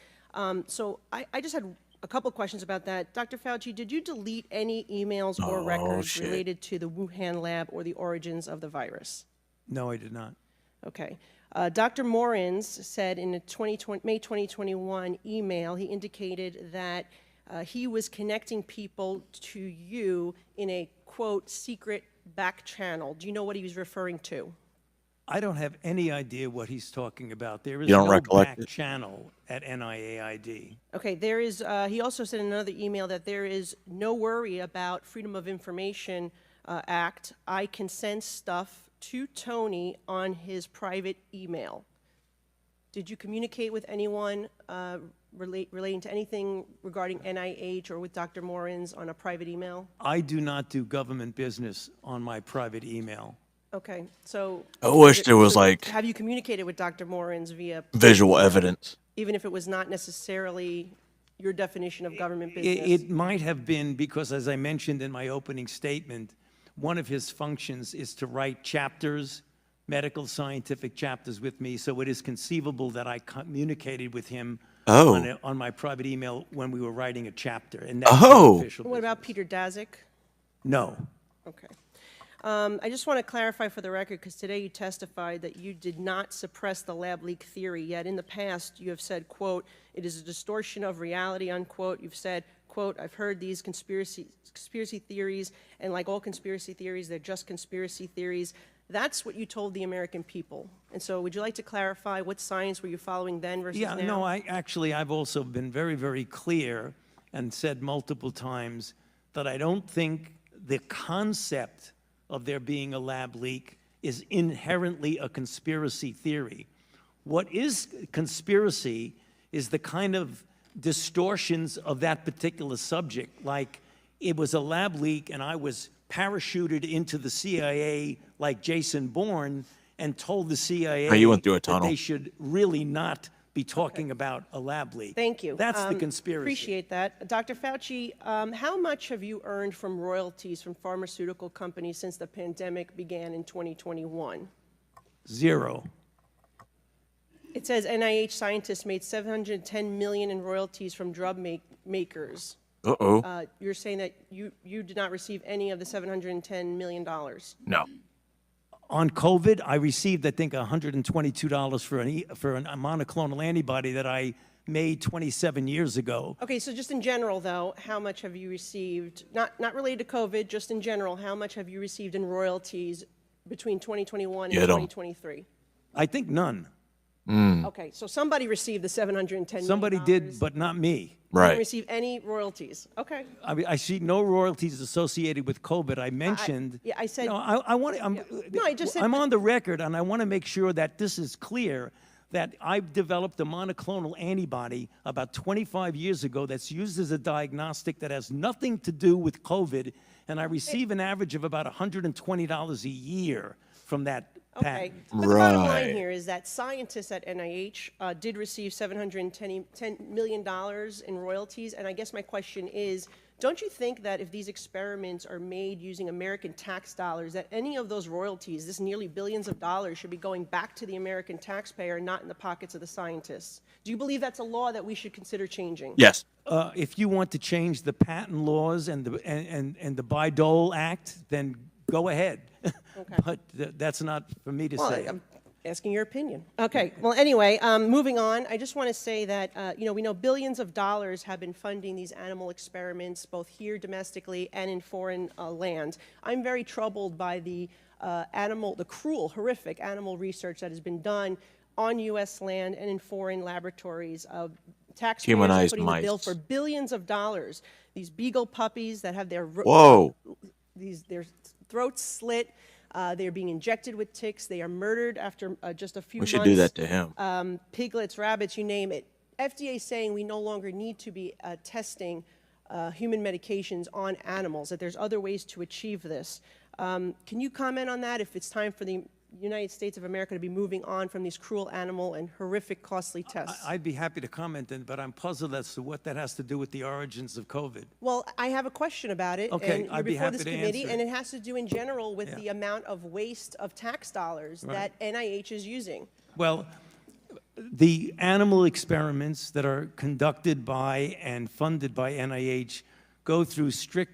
So I just had a couple questions about that. Dr. Fauci, did you delete any emails or records shit. related to the Wuhan lab or the origins of the virus? No, I did not. Okay. Dr. Morins said in a May 2021 email, he indicated that he was connecting people to you in a, quote, secret back channel. Do you know what he was referring to? I don't have any idea what he's talking about. There is You don't no recollect back it? channel at NIAID. Okay, there is, he also said in another email that there is no worry about Freedom of Information Act. I can send stuff to Tony on his private email. Did you communicate with anyone relating to anything regarding NIH or with Dr. Morins on a private email? I do not do government business on my private email. Okay, so. I wish there was, so like, have you communicated with Dr. Morins via? visual evidence. Even if it was not necessarily your definition of government It, business? it might have been because, as I mentioned in my opening statement, one of his functions is to write chapters, medical scientific chapters with me, so it is conceivable that I communicated with him on my private email when we were writing a chapter. And that's not official What business. about Peter Daszak? No. Okay. I just want to clarify for the record, because today you testified that you did not suppress the lab leak theory, yet in the past you have said, quote, it is a distortion of reality, unquote. You've said, quote, I've heard these conspiracy theories, and like all conspiracy theories, they're just conspiracy theories. That's what you told the American people. And so would you like to clarify what science were you following then versus now? Yeah, no, I've also been very, very clear and said multiple times that I don't think the concept of there being a lab leak is inherently a conspiracy theory. What is conspiracy is the kind of distortions of that particular subject, like it was a lab leak and I was parachuted into the CIA like Jason Bourne and told the CIA you went through a that tunnel. they should really not be talking about a lab leak. Thank you. That's the conspiracy. Appreciate that. Dr. Fauci, how much have you earned from royalties from pharmaceutical companies since the pandemic began in 2021? Zero. It says NIH scientists made $710 million in royalties from drug makers. You're saying that you did not receive any of the $710 million? No. On COVID, I received, I think, $122 for a monoclonal antibody that I made 27 years ago. Okay, so just in general, though, how much have you received, not related to COVID, just in general, how much have you received in royalties between 2021 and 2023? I think none. Okay, so somebody received the $710 million. Somebody did, but not me. You Right. didn't receive any royalties. Okay. I mean, I see no royalties associated with COVID. I mentioned. yeah, I said- No, I want. No, I just said- I'm on the record, and I want to make sure that this is clear. That I've developed a monoclonal antibody about 25 years ago that's used as a diagnostic that has nothing to do with COVID, and I receive an average of about $120 a year from that Okay, patent. but the bottom line Right. here is that scientists at NIH did receive $710 million in royalties, and I guess my question is, don't you think that if these experiments are made using American tax dollars, that any of those royalties, this nearly billions of dollars, should be going back to the American taxpayer, not in the pockets of the scientists? Do you believe that's a law that we should consider changing? Yes. If you want to change the patent laws and the Bayh-Dole Act, then go ahead. Okay. But that's not for me to Well, say. I'm asking your opinion. Okay, well, anyway, moving on, I just want to say that, we know billions of dollars have been funding these animal experiments, both here domestically and in foreign land. I'm very troubled by the cruel, horrific animal research that has been done on U.S. land and in foreign laboratories. Taxpayers are Humanized putting the bill mice. for billions of dollars. These beagle puppies that have their Whoa. their throats slit. They're being injected with ticks. They are murdered after just a few We months. should do that to him. Piglets, rabbits, you name it. FDA is saying we no longer need to be testing human medications on animals, that there's other ways to achieve this. Can you comment on that, if it's time for the United States of America to be moving on from these cruel animal and horrific costly tests? I'd be happy to comment, but I'm puzzled as to what that has to do with the origins of COVID. Well, I have a question about it. Okay, and you're I'd be before happy this to committee, answer and it. it has to do in general with Yeah. the amount of waste of tax dollars that NIH is using. Well, the animal experiments that are conducted by and funded by NIH go through strict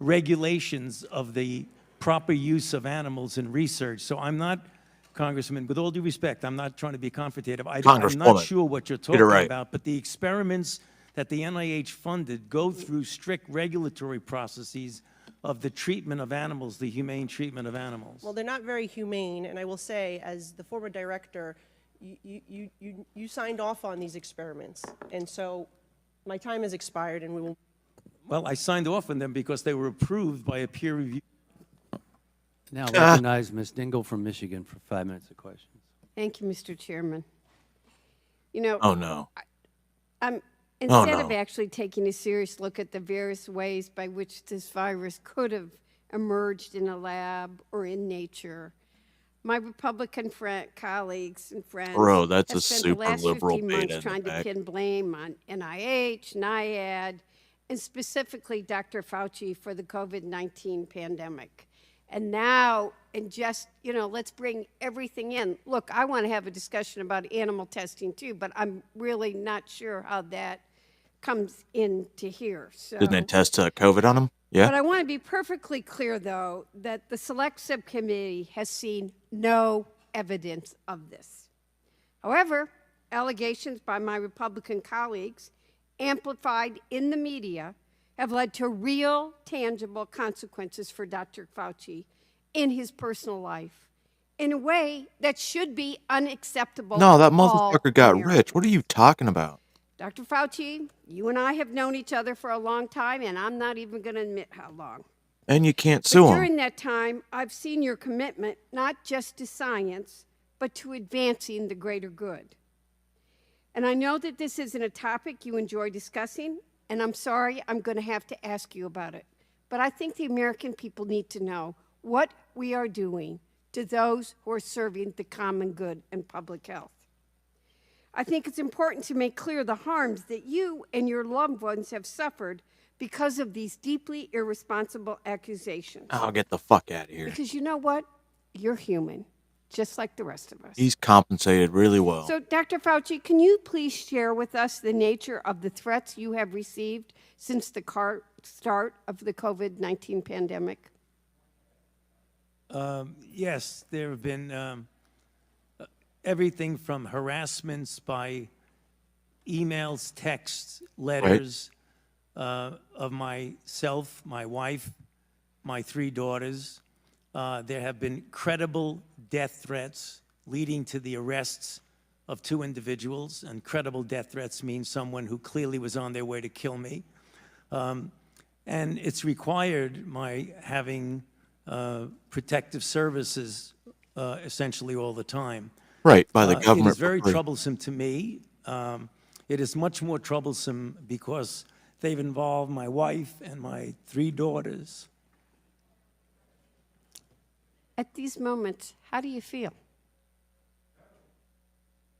regulations of the proper use of animals in research. So I'm not, Congressman, with all due respect, I'm not trying to be confrontative. I'm not Congresswoman, sure what you're get talking it right. about, but the experiments that the NIH funded go through strict regulatory processes of the treatment of animals, the humane treatment of animals. Well, they're not very humane, and I will say, as the former director, you signed off on these experiments. And so my time has expired, and we will. Well, I signed off on them because they were approved by a peer review. Now recognize Ms. Dingle from Michigan for 5 minutes of questions. Thank you, Mr. Chairman. You know, Oh no. instead of no. actually taking a serious look at the various ways by which this virus could have emerged in a lab or in nature, my Republican colleagues and friends Bro, that's have a spent super the last liberal 15 beta months in the trying to back. pin blame on NIH, NIAID, and specifically Dr. Fauci for the COVID-19 pandemic. And now, and just, let's bring everything in. Look, I want to have a discussion about animal testing too, but I'm really not sure how that comes into here. So, Didn't they test COVID on him? Yeah. but I want to be perfectly clear, though, that the Select Subcommittee has seen no evidence of this. However, allegations by my Republican colleagues, amplified in the media, have led to real, tangible consequences for Dr. Fauci in his personal life in a way that should be unacceptable. No, that to all motherfucker got Americans. rich. What are you talking about? Dr. Fauci, you and I have known each other for a long time, and I'm not even going to admit how long. And you can't But sue him. during that time, I've seen your commitment not just to science, but to advancing the greater good. And I know that this isn't a topic you enjoy discussing, and I'm sorry I'm going to have to ask you about it. But I think the American people need to know what we are doing to those who are serving the common good and public health. I think it's important to make clear the harms that you and your loved ones have suffered because of these deeply irresponsible accusations. Oh, get the fuck out of here. Because you know what? You're human, just like the rest of us. He's compensated really well. So, Dr. Fauci, can you please share with us the nature of the threats you have received since the start of the COVID-19 pandemic? Yes, there have been everything from harassments by emails, texts, letters of myself, my wife, my 3 daughters. There have been credible death threats leading to the arrests of 2 individuals, and credible death threats mean someone who clearly was on their way to kill me. And it's required my having protective services essentially all the time. Right, by the It government. is very for free. troublesome to me. It is much more troublesome because they've involved my wife and my 3 daughters. At these moments, how do you feel?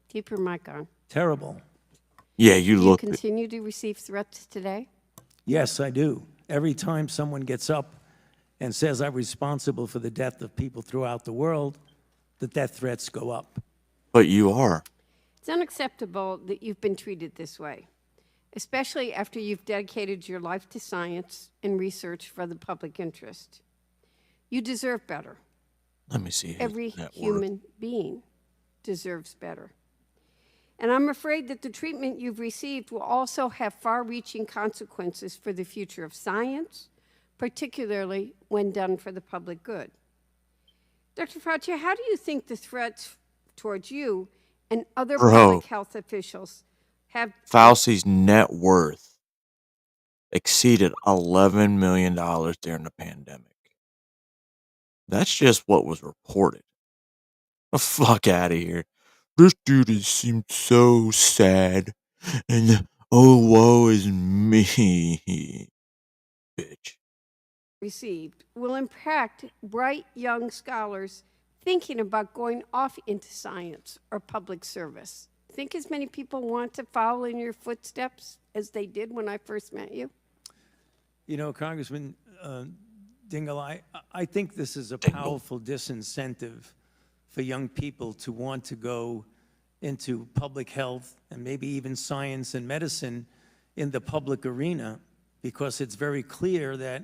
Keep your mic on. Terrible. Yeah, you Do you look. continue to receive threats today? Yes, I do. Every time someone gets up and says I'm responsible for the death of people throughout the world, the death threats go up. But you are. It's unacceptable that you've been treated this way, especially after you've dedicated your life to science and research for the public interest. You deserve better. Let me see. his Every net worth. human being deserves better. And I'm afraid that the treatment you've received will also have far-reaching consequences for the future of science, particularly when done for the public good. Dr. Fauci, how do you think the threats towards you and other Bro. public health officials have... Fauci's net worth exceeded $11 million during the pandemic. That's just what was reported. The fuck out of here. This dude has seemed so sad. And oh, woe is me. Bitch. received will impact bright young scholars thinking about going off into science or public service? Think as many people want to follow in your footsteps as they did when I first met you? You know, Congressman Dingell, I think this is a powerful disincentive for young people to want to go into public health and maybe even science and medicine in the public arena, because it's very clear that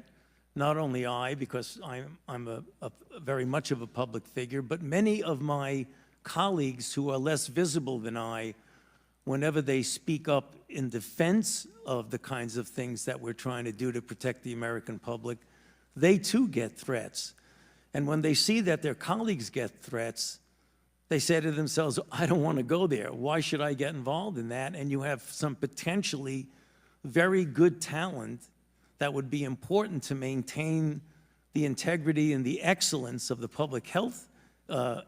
not only I, because I'm a very much of a public figure, but many of my colleagues who are less visible than I, whenever they speak up in defense of the kinds of things that we're trying to do to protect the American public, they too get threats. And when they see that their colleagues get threats, they say to themselves, I don't want to go there. Why should I get involved in that? And you have some potentially very good talent that would be important to maintain the integrity and the excellence of the public health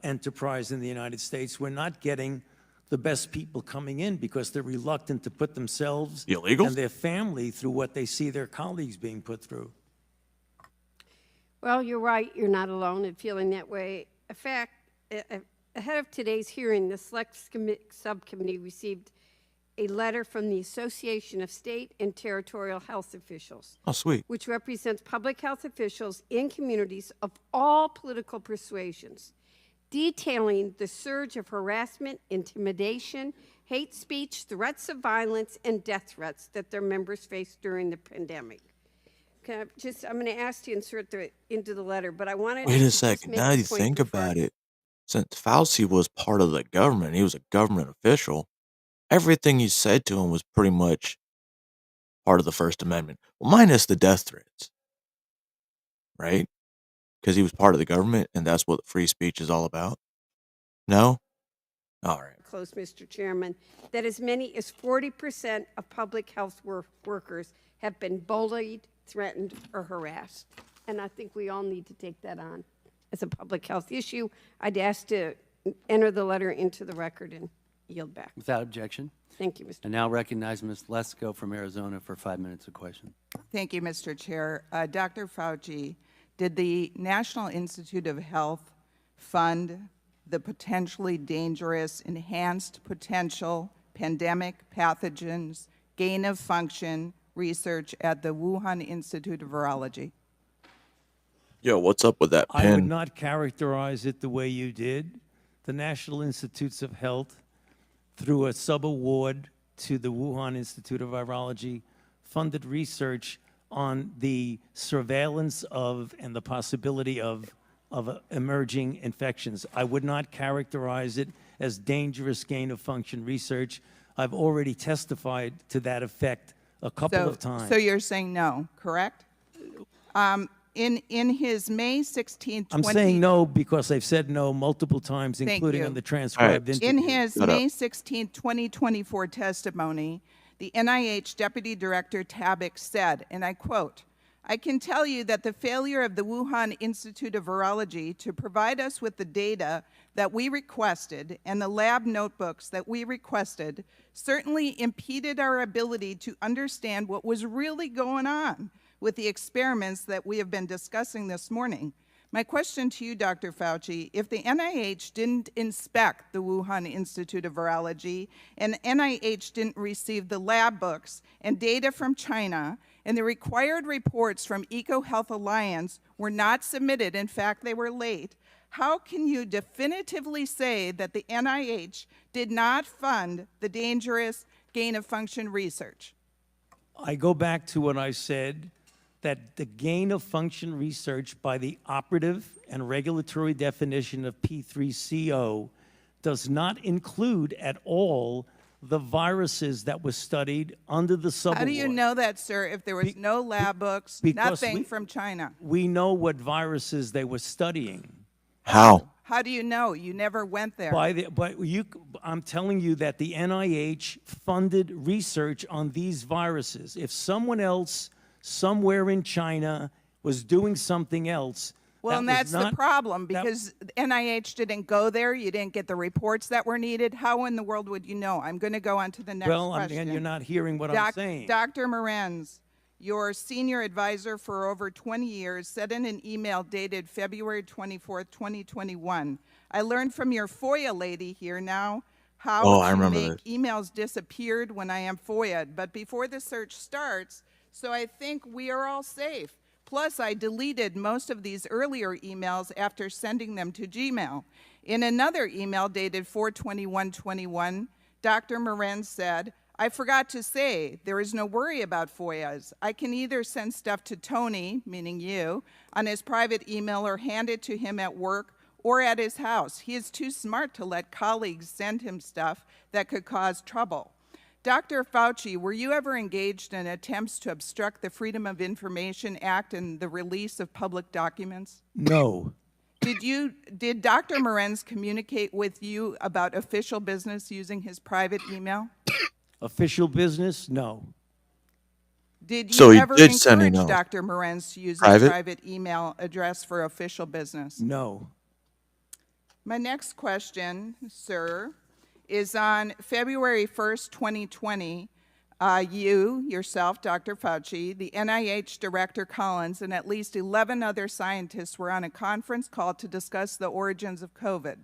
enterprise in the United States. We're not getting the best people coming in because they're reluctant to put themselves and their family through what they see their colleagues being put through. Well, you're right. You're not alone in feeling that way. In fact, ahead of today's hearing, the Select Subcommittee received a letter from the Association of State and Territorial Health Officials. Oh, sweet. Which represents public health officials in communities of all political persuasions, detailing the surge of harassment, intimidation, hate speech, threats of violence, and death threats that their members faced during the pandemic. I'm going to ask you to insert into the letter, but I wanted to Wait a just second. make Now a you point think before about it. Since Fauci was part of the government, he was a government official, everything he said to him was pretty much part of the First Amendment. Well, minus the death threats, right? Because he was part of the government, and that's what free speech is all about. No? All right. close, Mr. Chairman, that as many as 40% of public health workers have been bullied, threatened, or harassed. And I think we all need to take that on as a public health issue. I'd ask to enter the letter into the record and yield back. Without objection. Thank you, Mr. And now recognize Ms. Lesko from Arizona for 5 minutes of question. Thank you, Mr. Chair. Dr. Fauci, did the National Institute of Health fund the potentially dangerous enhanced potential pandemic pathogens gain of function research at the Wuhan Institute of Virology? Yo, what's up with that I would pen? not characterize it the way you did. The National Institutes of Health, through a sub-award to the Wuhan Institute of Virology, funded research on the surveillance of and the possibility of emerging infections. I would not characterize it as dangerous gain-of-function research. I've already testified to that effect a couple of times. So you're saying no, correct? In his May 16, 20... I'm saying no because I've said no multiple times, Thank including you. on the transcribed interview. In his May 16, 2024 testimony, the NIH Deputy Director Tabak said, and I quote, "I can tell you that the failure of the Wuhan Institute of Virology to provide us with the data that we requested and the lab notebooks that we requested certainly impeded our ability to understand what was really going on with the experiments that we have been discussing this morning." My question to you, Dr. Fauci, if the NIH didn't inspect the Wuhan Institute of Virology and NIH didn't receive the lab books and data from China, and the required reports from EcoHealth Alliance were not submitted, in fact, they were late, how can you definitively say that the NIH did not fund the dangerous gain-of-function research? I go back to what I said, that the gain-of-function research by the operative and regulatory definition of P3CO does not include at all the viruses that were studied under the sub-award. How do you know that, sir, if there was no lab books, nothing from China? We know what viruses they were studying. How? How do you know? You never went there. I'm telling you that the NIH funded research on these viruses. If someone else somewhere in China was doing something else, well, and that's the problem, because NIH didn't go there. You didn't get the reports that were needed. How in the world would you know? I'm going to go on to the next question. Well, you're not hearing what I'm saying. Dr. Morenz, your senior advisor for over 20 years, said in an email dated February 24th, 2021, I learned from your FOIA lady here now how Oh, I to remember make emails disappeared when I am FOIA'd. But before the search starts, so I think we are all safe. Plus, I deleted most of these earlier emails after sending them to Gmail. In another email dated 4/21/21, Dr. Moran said, I forgot to say, there is no worry about FOIAs. I can either send stuff to Tony, meaning you, on his private email or hand it to him at work or at his house. He is too smart to let colleagues send him stuff that could cause trouble. Dr. Fauci, were you ever engaged in attempts to obstruct the Freedom of Information Act and the release of public documents? No. Did Dr. Morenz communicate with you about official business using his private email? Official business? No. Did So you he ever did send encourage emails. Dr. Morenz to use Private? his private email address for official business? No. My next question, sir, is on February 1st, 2020, you, yourself, Dr. Fauci, the NIH Director Collins, and at least 11 other scientists were on a conference call to discuss the origins of COVID.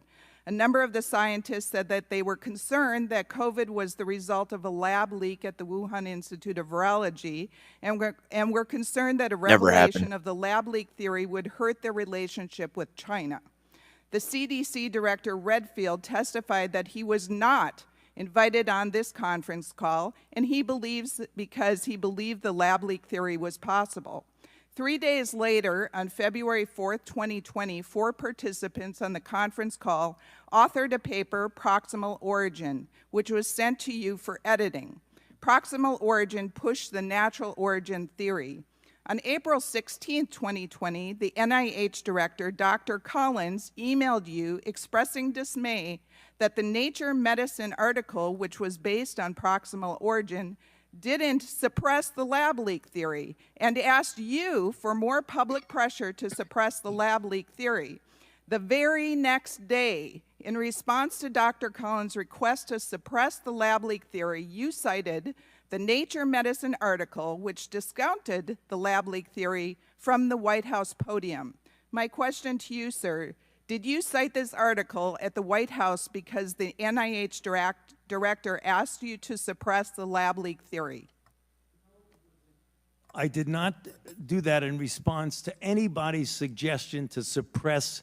A number of the scientists said that they were concerned that COVID was the result of a lab leak at the Wuhan Institute of Virology, and were concerned that a Never revelation happened. of the lab leak theory would hurt their relationship with China. The CDC Director Redfield testified that he was not invited on this conference call, and he believes because he believed the lab leak theory was possible. 3 days later, on February 4th, 2020, 4 participants on the conference call authored a paper, Proximal Origin, which was sent to you for editing. Proximal Origin pushed the natural origin theory. On April 16, 2020, the NIH director, Dr. Collins, emailed you expressing dismay that the Nature Medicine article, which was based on proximal origin, didn't suppress the lab leak theory, and asked you for more public pressure to suppress the lab leak theory. The very next day, in response to Dr. Collins' request to suppress the lab leak theory, you cited the Nature Medicine article, which discounted the lab leak theory from the White House podium. My question to you, sir, did you cite this article at the White House because the NIH director asked you to suppress the lab leak theory? I did not do that in response to anybody's suggestion to suppress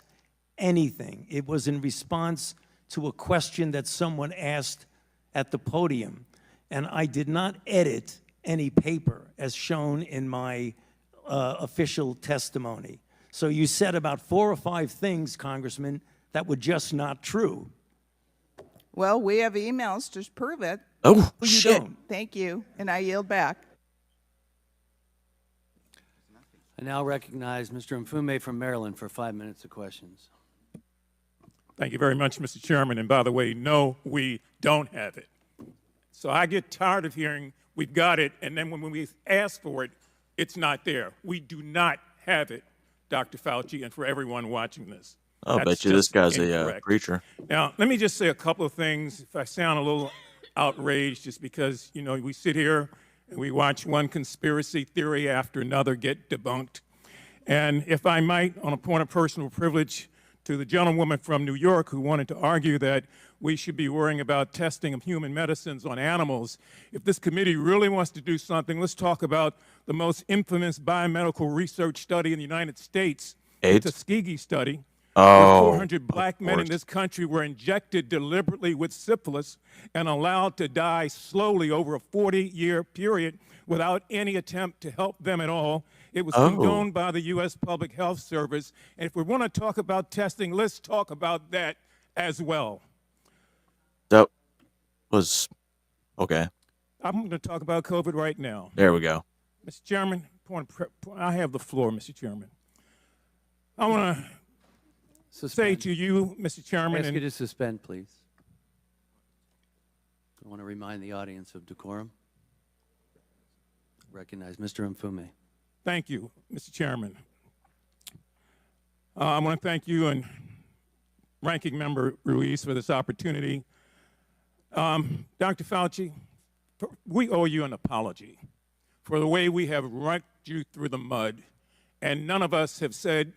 anything. It was in response to a question that someone asked at the podium. And I did not edit any paper as shown in my official testimony. So you said about 4 or 5 things, Congressman, that were just not true. Well, we have emails to prove it. Oh, You shit. don't. Thank you, and I yield back. I now recognize Mr. Mfume from Maryland for 5 minutes of questions. Thank you very much, Mr. Chairman. And by the way, no, we don't have it. So I get tired of hearing we've got it, and then when we ask for it, it's not there. We do not have it, Dr. Fauci, and for everyone watching this. I'll That's bet you this just guy's a incorrect. preacher. Now, let me just say a couple of things. If I sound a little outraged, just because, you know, we sit here and we watch one conspiracy theory after another get debunked. And if I might, on a point of personal privilege, to the gentlewoman from New York who wanted to argue that we should be worrying about testing of human medicines on animals. If this committee really wants to do something, let's talk about the most infamous biomedical research study in the United States, AIDS? the Tuskegee study. Oh, Where 400 black men in course. this country were injected deliberately with syphilis and allowed to die slowly over a 40-year period without any attempt to help them at all. It was condoned by the U.S. Public Health Service. And if we want to talk about testing, let's talk about that as well. That was okay. I'm going to talk about COVID right now. There we go. Mr. Chairman, I have the floor, Mr. Chairman. I want to say to you, Mr. Chairman, Ask you and to suspend, please. I want to remind the audience of decorum. Recognize Mr. Mfume. thank you, Mr. Chairman. I want to thank you and Ranking Member Ruiz for this opportunity. Dr. Fauci, we owe you an apology for the way we have run you through the mud, and none of us have said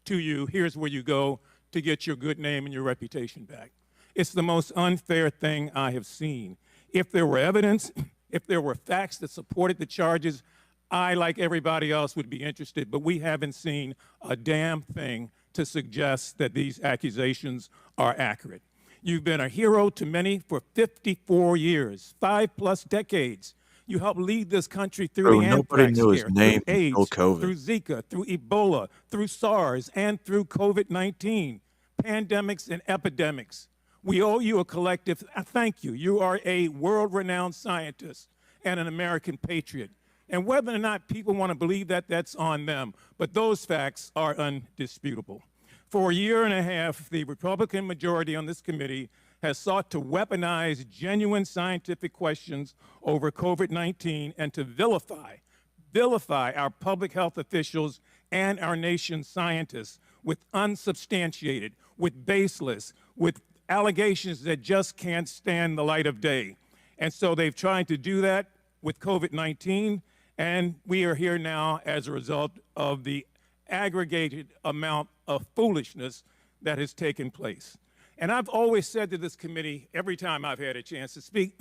to you, here's where you go to get your good name and your reputation back. It's the most unfair thing I have seen. If there were evidence, if there were facts that supported the charges, I, like everybody else, would be interested, but we haven't seen a damn thing to suggest that these accusations are accurate. You've been a hero to many for 54 years, 5+ decades. You helped lead this country through Bro, the nobody anthrax knew his scare, name through until AIDS, COVID. through Zika, through Ebola, through SARS, and through COVID-19, pandemics and epidemics. We owe you a collective thank you. You are a world-renowned scientist and an American patriot. And whether or not people want to believe that, that's on them. But those facts are undisputable. For a year and a half, the Republican majority on this committee has sought to weaponize genuine scientific questions over COVID-19 and to vilify our public health officials and our nation's scientists with unsubstantiated, with baseless, with allegations that just can't stand the light of day. And so they've tried to do that with COVID-19, and we are here now as a result of the aggregated amount of foolishness that has taken place. And I've always said to this committee, every time I've had a chance to speak,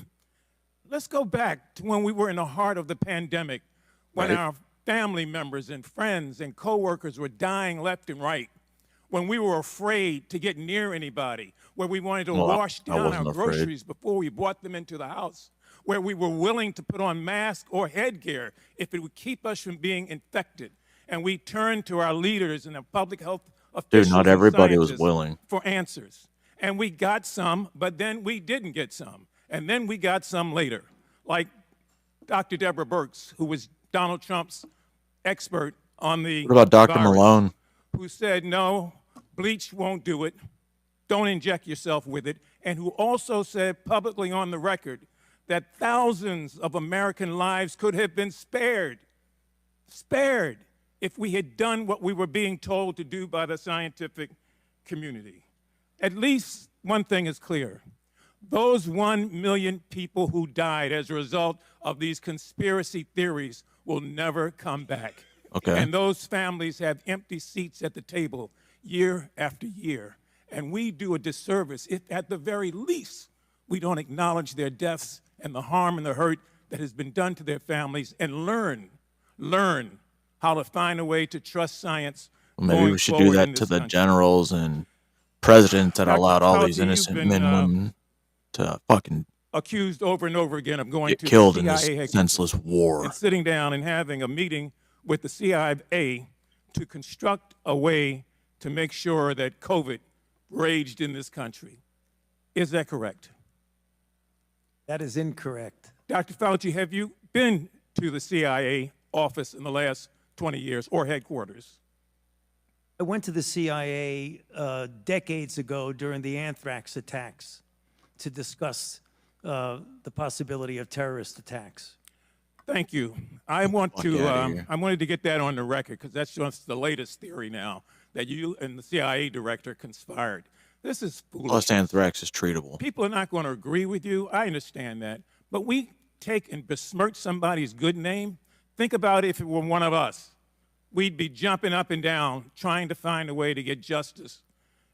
let's go back to when we were in the heart of the pandemic, when our family members and friends and coworkers were dying left and right, when we were afraid to get near anybody, where we wanted to wash down our groceries before we brought them into the house, where we were willing to put on masks or headgear if it would keep us from being infected. And we turned to our leaders and the public health officials Dude, not everybody was willing for answers. And we got some, but then we didn't get some. And then we got some later, like Dr. Deborah Birx, who was Donald Trump's expert on the What about Dr. virus, Malone? who said, no, bleach won't do it. Don't inject yourself with it. And who also said publicly on the record that thousands of American lives could have been spared if we had done what we were being told to do by the scientific community. At least one thing is clear. Those 1 million people who died as a result of these conspiracy theories will never come back. Okay. And those families have empty seats at the table year after year. And we do a disservice if, at the very least, we don't acknowledge their deaths and the harm and the hurt that has been done to their families and learn how to find a way to trust science. Well, maybe we should do that to the generals and presidents that allowed all these innocent men and women to fucking accused over and over again of going get to killed the in this CIA senseless war. and sitting down and having a meeting with the CIA to construct a way to make sure that COVID raged in this country. Is that correct? That is incorrect. Dr. Fauci, have you been to the CIA office in the last 20 years or headquarters? I went to the CIA decades ago during the anthrax attacks to discuss the possibility of terrorist attacks. Thank you. I wanted to get that on the record because that's just the latest theory now, that you and the CIA director conspired. This is foolish. Plus, anthrax is treatable. People are not going to agree with you. I understand that. But we take and besmirch somebody's good name. Think about if it were one of us. We'd be jumping up and down trying to find a way to get justice.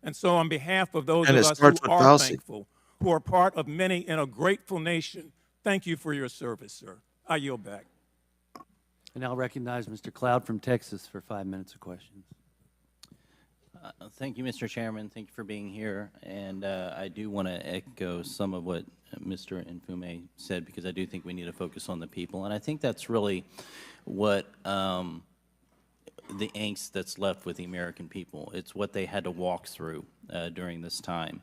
And so on behalf of those of us who are thankful, who are part of many in a grateful nation, thank you for your service, sir. I yield back. And I'll recognize Mr. Cloud from Texas for 5 minutes of questions. Thank you, Mr. Chairman. Thank you for being here. And I do want to echo some of what Mr. Nfume said, because I do think we need to focus on the people. And I think that's really what the angst that's left with the American people. It's what they had to walk through during this time.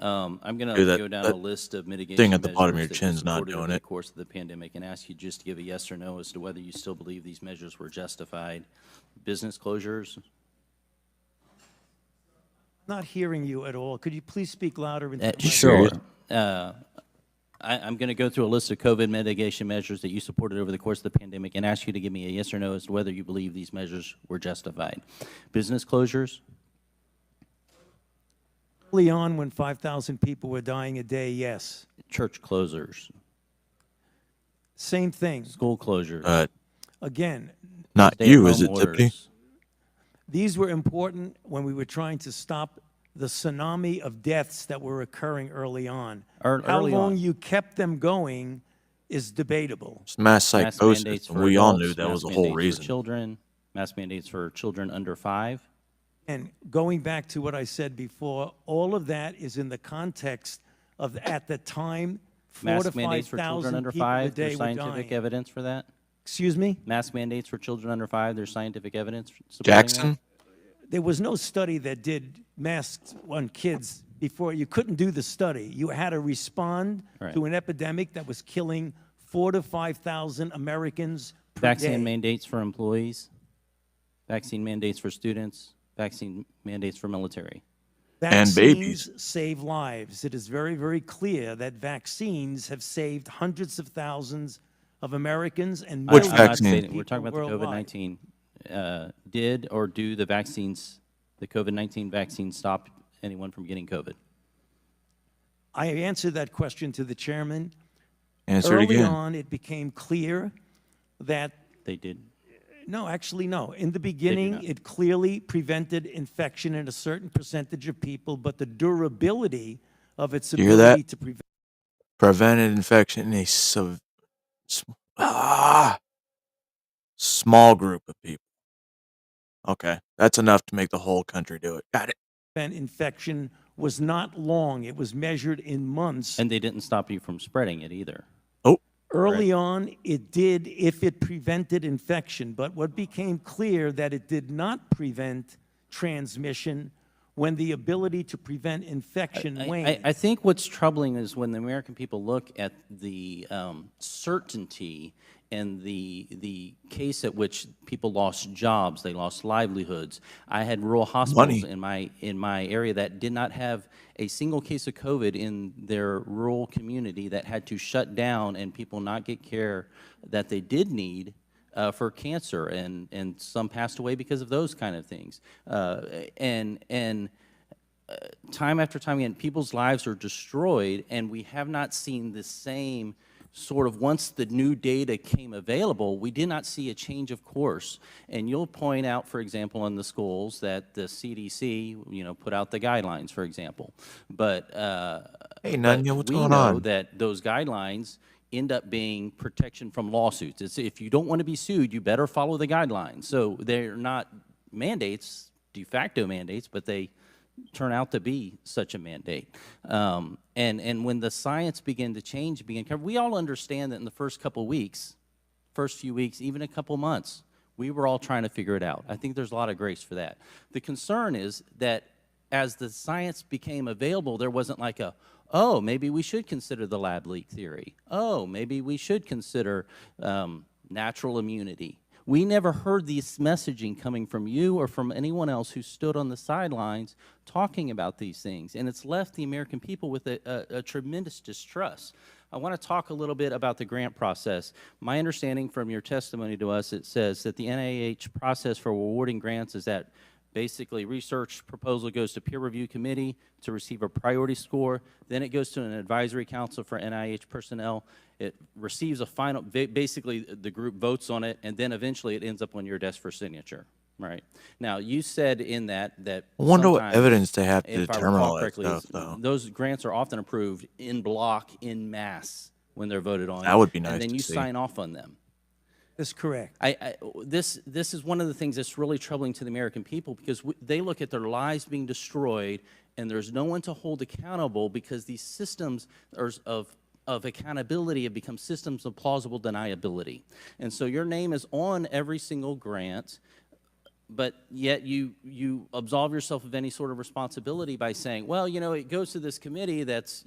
I'm going to go down a list of mitigation thing at the bottom of your measures chin's that not supported doing over the it. course of the pandemic and ask you just to give a yes or no as to whether you still believe these measures were justified. Business closures. Not hearing you at all. Could you please speak louder? Sure. I'm going to go through a list of COVID mitigation measures that you supported over the course of the pandemic and ask you to give me a yes or no as to whether you believe these measures were justified. Business closures. Early on, when 5,000 people were dying a day, yes. Church closures. Same thing. School closures. Again, Not you, stay-at-home is it, Tiffany? orders. these were important when we were trying to stop the tsunami of deaths that were occurring early on. How Early long on. you kept them going is debatable. It's mass Mask psychosis, mandates and for we all adults, knew that was mask the whole mandates reason. For children, mask mandates for children under 5. And going back to what I said before, all of that is in the context of, at the time, 4 to Mask mandates for children 5,000 under people a 5. day There's were scientific dying. evidence for that. Excuse me? Mask mandates for children under 5. There's scientific evidence supporting Jackson? There was no study that did masks on kids before. You couldn't do the study. You had to respond Right. to an epidemic that was killing 4 to 5,000 Americans per that. Vaccine day. mandates for employees, vaccine mandates for students, vaccine mandates for military. And babies. Vaccines save lives. It is very, very clear that vaccines have saved hundreds of thousands of Americans and Which millions I'm not vaccine? stating- of We're talking people about the worldwide. COVID-19. Did or do the vaccines, the COVID-19 vaccine, stop anyone from getting COVID? I answered that question to the chairman. Answer it Early again. on, it became clear that They did. no, actually, no. In the beginning, not. it clearly prevented infection in a certain percentage of people, but the durability of its You hear that? ability to prevent Prevented infection in a small group of people. Okay, that's enough to make the whole country do it. Got it. infection was not long. It was measured in months. And they didn't stop you from spreading it either. Oh, Early on, it did if it prevented infection, but what became clear that it did not prevent transmission when the ability to prevent infection waned. I think what's troubling is when the American people look at the certainty and the case at which people lost jobs, they lost livelihoods. I had rural hospitals in my area that did not have a single case of COVID in their rural community that had to shut down and people not get care that they did need for cancer, and some passed away because of those kind of things. Time after time again, people's lives are destroyed, and we have not seen the same sort of, once the new data came available, we did not see a change of course. And you'll point out, for example, in the schools that the CDC, put out the guidelines, for example. But, hey, Nanya, what's going we know on? that those guidelines end up being protection from lawsuits. It's, if you don't want to be sued, you better follow the guidelines. So they're not mandates, de facto mandates, but they turn out to be such a mandate. And when the science began to change, we all understand that in the first few weeks, even a couple months, we were all trying to figure it out. I think there's a lot of grace for that. The concern is that as the science became available, there wasn't like oh, maybe we should consider the lab leak theory. Oh, maybe we should consider natural immunity. We never heard this messaging coming from you or from anyone else who stood on the sidelines talking about these things, and it's left the American people with a tremendous distrust. I want to talk a little bit about the grant process. My understanding from your testimony to us, it says that the NIH process for awarding grants is that basically research proposal goes to peer review committee to receive a priority score, then it goes to an advisory council for NIH personnel. It receives a final, basically the group votes on it, and then eventually it ends up on your desk for signature, right? Now, you said in that I wonder what sometimes, evidence they have to if I determine recall all that correctly, stuff, though. those grants are often approved in block, in mass, when they're voted on. That would be nice And then to you see. sign off on them. That's correct. This is one of the things that's really troubling to the American people, because they look at their lives being destroyed, and there's no one to hold accountable because these systems of accountability have become systems of plausible deniability. And so your name is on every single grant, but yet you absolve yourself of any sort of responsibility by saying, well, it goes to this committee that's,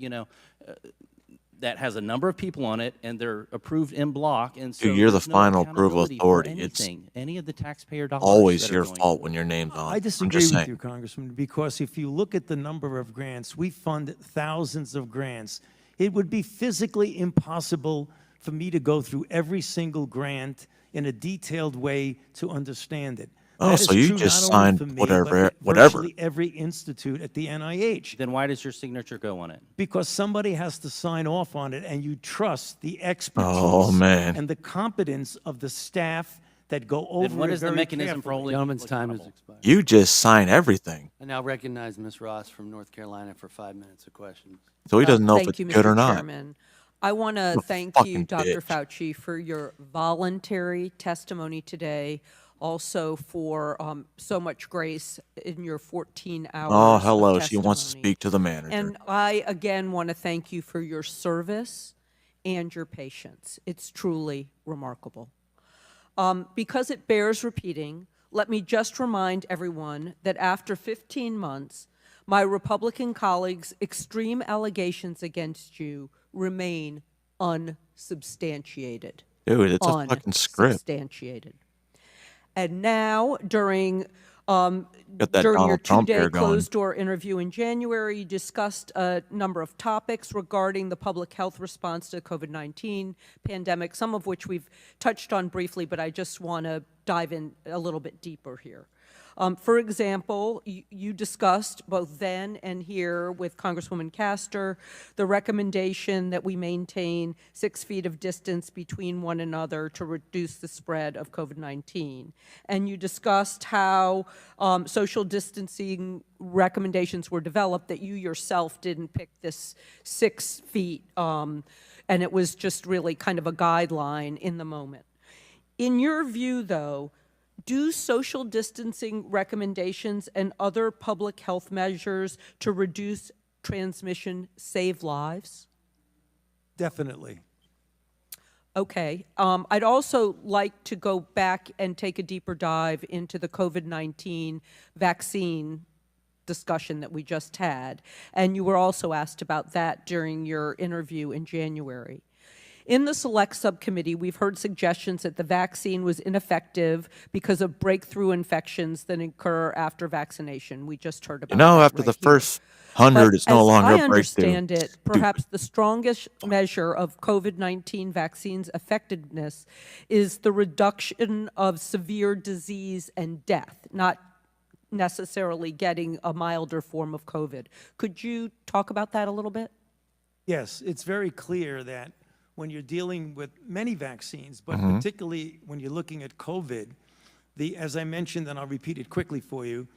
that has a number of people on it, and they're approved in block, and so Dude, you're the there's no final approval accountability for authority. It's anything, any of the taxpayer dollars always that are your going fault to when your name's on. I I'm disagree just with saying. you, Congressman, because if you look at the number of grants, we fund thousands of grants. It would be physically impossible for me to go through every single grant in a detailed way to understand it. Oh, That so is you true just not only signed for me, but whatever, for whatever. virtually every institute at the NIH. Then why does your signature go on it? Because somebody has to sign off on it, and you trust the Oh expertise man. and the competence of the staff that go over Then what it is the very mechanism for carefully. holding Gentleman's people time has accountable? expired. You just sign everything. I now recognize Ms. Ross from North Carolina for 5 minutes of questions. So he doesn't know if Thank it's you, good or Mr. not. Chairman. I want to What a thank you, fucking Dr. bitch. Fauci, for your voluntary testimony today, also for so much grace in your 14 hours Oh, of hello. She testimony. wants to speak to the manager. And I, again, want to thank you for your service and your patience. It's truly remarkable. Because it bears repeating, let me just remind everyone that after 15 months, my Republican colleagues' extreme allegations against you remain unsubstantiated. Dude, it's a fucking script. Unsubstantiated. And now, during Got that your Donald Trump two-day hair going. closed-door interview in January, you discussed a number of topics regarding the public health response to the COVID-19 pandemic, some of which we've touched on briefly, but I just want to dive in a little bit deeper here. For example, you discussed both then and here with Congresswoman Castor the recommendation that we maintain 6 feet of distance between one another to reduce the spread of COVID-19. And you discussed how social distancing recommendations were developed, that you yourself didn't pick this 6 feet, and it was just really kind of a guideline in the moment. In your view, though, do social distancing recommendations and other public health measures to reduce transmission save lives? Definitely. Okay. I'd also like to go back and take a deeper dive into the COVID-19 vaccine discussion that we just had. And you were also asked about that during your interview in January. In the Select Subcommittee, we've heard suggestions that the vaccine was ineffective because of breakthrough infections that occur after vaccination. We just heard about You know, that after right the here. first 100, it's no As longer I a breakthrough. understand it, perhaps the strongest measure of COVID-19 vaccines' effectiveness is the reduction of severe disease and death, not necessarily getting a milder form of COVID. Could you talk about that a little bit? Yes, it's very clear that when you're dealing with many vaccines, but particularly when you're looking at COVID, as I mentioned, and I'll repeat it quickly for you,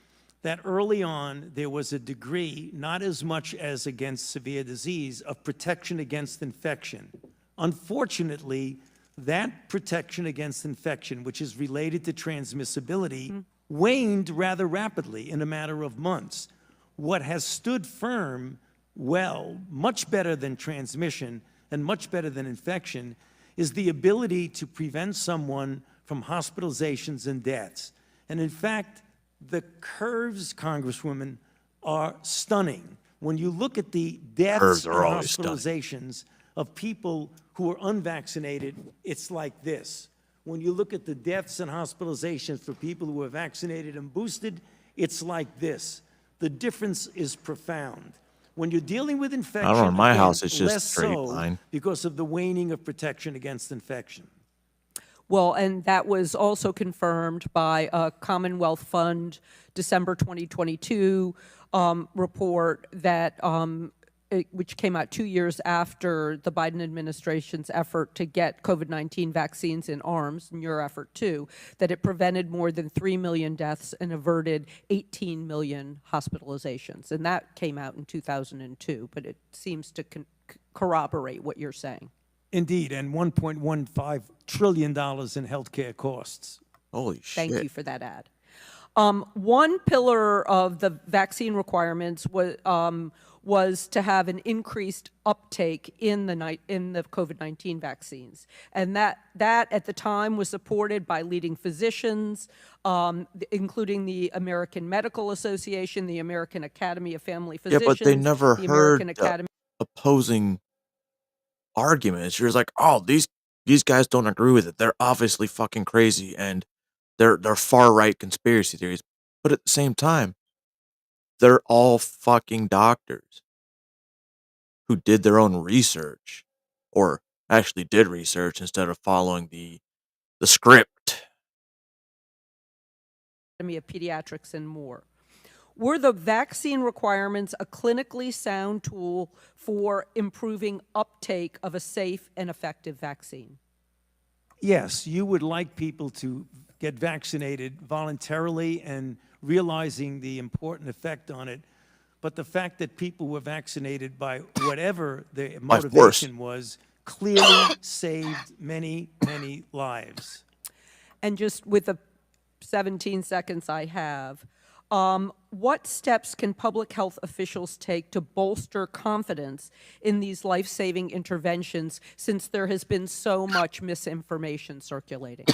that early on there was a degree, not as much as against severe disease, of protection against infection. Unfortunately, that protection against infection, which is related to transmissibility, waned rather rapidly in a matter of months. What has stood firm, well, much better than transmission and much better than infection, is the ability to prevent someone from hospitalizations and deaths. And in fact, the curves, Congresswoman, are stunning. When you look at the deaths Curves and are always stunning. hospitalizations of people who are unvaccinated, it's like this. When you look at the deaths and hospitalizations for people who are vaccinated and boosted, it's like this. The difference is profound. When you're dealing with infection, I don't know, in my again, house, it's just less straight so line. because of the waning of protection against infection. Well, and that was also confirmed by a Commonwealth Fund December 2022 report that which came out 2 years after the Biden administration's effort to get COVID-19 vaccines in arms, and your effort too, that it prevented more than 3 million deaths and averted 18 million hospitalizations. And that came out in 2002, but it seems to corroborate what you're saying. Indeed, and $1.15 trillion in healthcare costs. Holy shit. Thank you for that ad. One pillar of the vaccine requirements was to have an increased uptake in the COVID-19 vaccines. And that at the time was supported by leading physicians, including the American Medical Association, the American Academy of Family Yeah, Physicians, but they never the heard American the Academy. opposing arguments. You're like, oh, these guys don't agree with it. They're obviously fucking crazy, and they're far right conspiracy theories. But at the same time, they're all fucking doctors who did their own research, or actually did research instead of following the script. Academy of Pediatrics, and more. Were the vaccine requirements a clinically sound tool for improving uptake of a safe and effective vaccine? Yes, you would like people to get vaccinated voluntarily and realizing the important effect on it. But the fact that people were vaccinated by whatever their motivation was clearly saved many, many lives. And just with the 17 seconds I have, what steps can public health officials take to bolster confidence in these life-saving interventions since there has been so much misinformation circulating?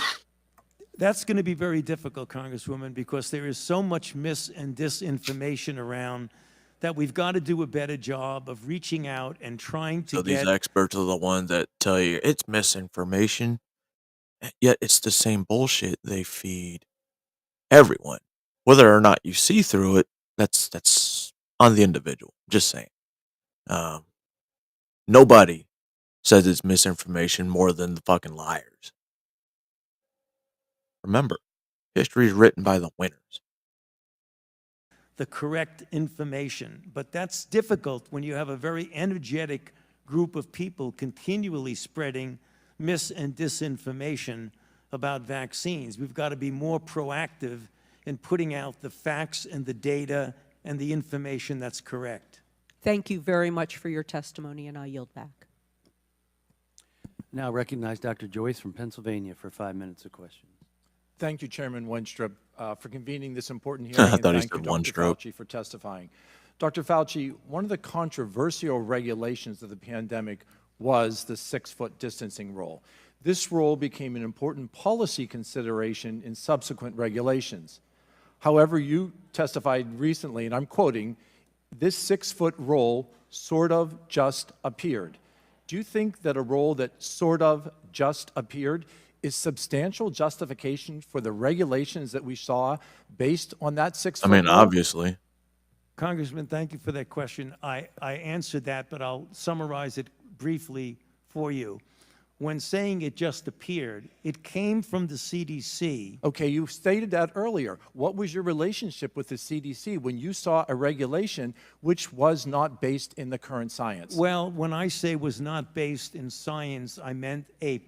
That's going to be very difficult, Congresswoman, because there is so much mis and disinformation around that we've got to do a better job of reaching out and trying to So these experts are the ones that tell you it's misinformation, yet it's the same bullshit they feed everyone. Whether or not you see through it, that's on the individual. Just saying. Nobody says it's misinformation more than the fucking liars. Remember, history is written by the winners. the correct information. But that's difficult when you have a very energetic group of people continually spreading mis and disinformation about vaccines. We've got to be more proactive in putting out the facts and the data and the information that's correct. Thank you very much for your testimony, and I yield back. Now recognize Dr. Joyce from Pennsylvania for 5 minutes of questions. Thank you, Chairman Wenstrup, for convening this important hearing. I thought he and thank said you, Dr. Fauci, for testifying. Dr. Fauci, one of the controversial regulations of the pandemic was the 6-foot distancing rule. This rule became an important policy consideration in subsequent regulations. However, you testified recently, and I'm quoting, this 6-foot rule sort of just appeared. Do you think that a rule that sort of just appeared is substantial justification for the regulations that we saw based on that 6-foot rule? Obviously. Congressman, thank you for that question. I answered that, but I'll summarize it briefly for you. When saying it just appeared, it came from the CDC. Okay, you stated that earlier. What was your relationship with the CDC when you saw a regulation which was not based in the current science? Well, when I say was not based in science, I meant a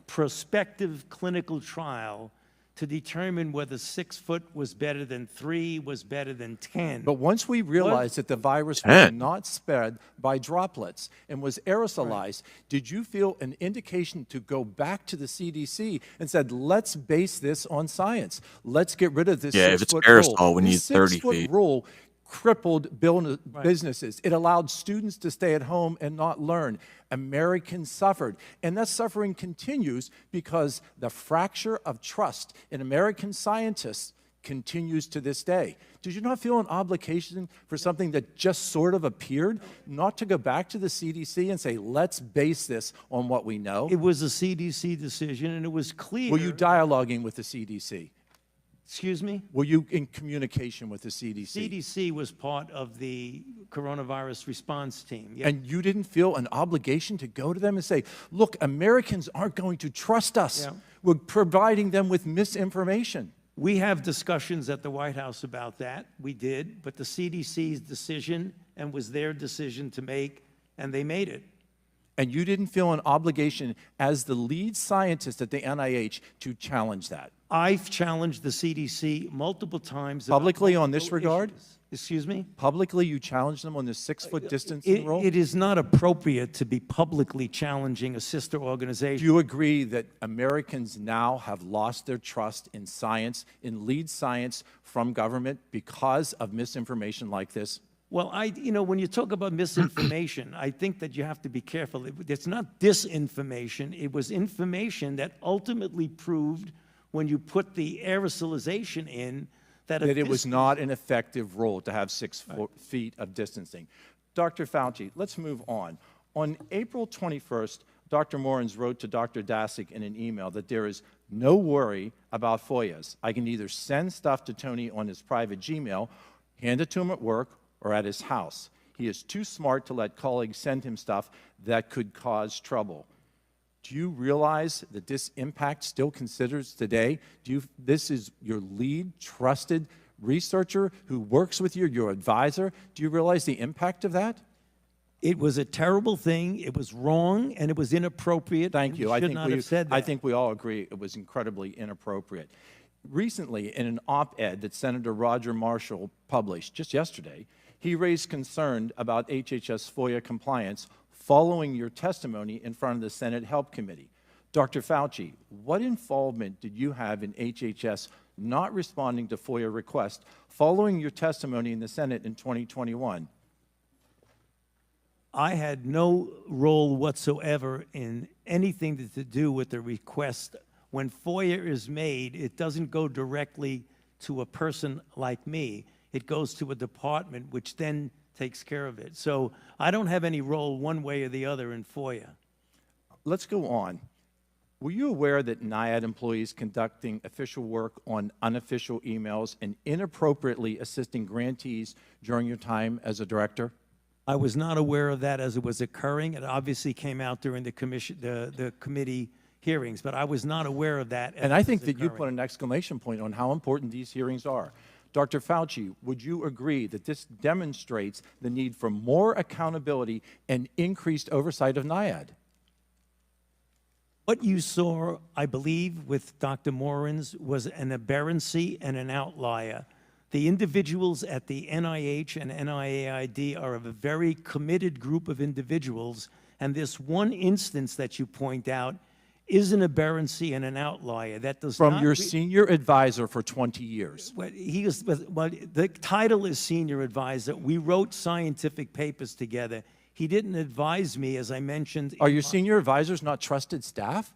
prospective clinical trial to determine whether 6 foot was better than 3, was better than 10. But once we realized that the virus was not spread by droplets and was aerosolized, did you feel an indication to go back to the CDC and said, let's base this on science. Let's get rid of this 6-foot rule. If it's aerosol, we need 30 6-foot feet. rule crippled businesses. It allowed students to stay at home and not learn. Americans suffered. And that suffering continues because the fracture of trust in American scientists continues to this day. Did you not feel an obligation for something that just sort of appeared, not to go back to the CDC and say, let's base this on what we know? It was a CDC decision, and it was clear. Were you dialoguing with the CDC? Excuse me? Were you in communication with the CDC? CDC was part of the coronavirus response team. Yeah. And you didn't feel an obligation to go to them and say, look, Americans aren't going to trust us. Yeah. We're providing them with misinformation. We have discussions at the White House about that. We did, but the CDC's decision and was their decision to make, and they made it. And you didn't feel an obligation as the lead scientist at the NIH to challenge that? I've challenged the CDC multiple times. Publicly on this regard? Excuse me? Publicly, you challenged them on the 6-foot distancing rule? It is not appropriate to be publicly challenging a sister organization. Do you agree that Americans now have lost their trust in science, in lead science from government because of misinformation like this? Well, when you talk about misinformation, I think that you have to be careful. It's not disinformation. It was information that ultimately proved, when you put the aerosolization in, that it was not an effective rule to have 6 feet of distancing. Dr. Fauci, let's move on. On April 21st, Dr. Morens wrote to Dr. Daszak in an email that there is no worry about FOIAs. I can either send stuff to Tony on his private Gmail, hand it to him at work, or at his house. He is too smart to let colleagues send him stuff that could cause trouble. Do you realize that this impact still considers today? This is your lead trusted researcher who works with you, your advisor. Do you realize the impact of that? It was a terrible thing. It was wrong, and it was inappropriate. Thank you. I should not have said that. I think we all agree it was incredibly inappropriate. Recently, in an op-ed that Senator Roger Marshall published just yesterday, he raised concern about HHS FOIA compliance following your testimony in front of the Senate Help Committee. Dr. Fauci, what involvement did you have in HHS not responding to FOIA requests following your testimony in the Senate in 2021? I had no role whatsoever in anything to do with the request. When FOIA is made, it doesn't go directly to a person like me. It goes to a department, which then takes care of it. So I don't have any role one way or the other in FOIA. Let's go on. Were you aware that NIAID employees conducting official work on unofficial emails and inappropriately assisting grantees during your time as a director? I was not aware of that as it was occurring. It obviously came out during the committee hearings, but I was not aware of that. And I think that you put an exclamation point on how important these hearings are. Dr. Fauci, would you agree that this demonstrates the need for more accountability and increased oversight of NIAID? What you saw, I believe, with Dr. Morins was an aberrancy and an outlier. The individuals at the NIH and NIAID are a very committed group of individuals, and this one instance that you point out is an aberrancy and an outlier. That does From not your senior advisor for 20 years. Well, the title is senior advisor. We wrote scientific papers together. He didn't advise me, as I mentioned. Are your senior advisors not trusted staff?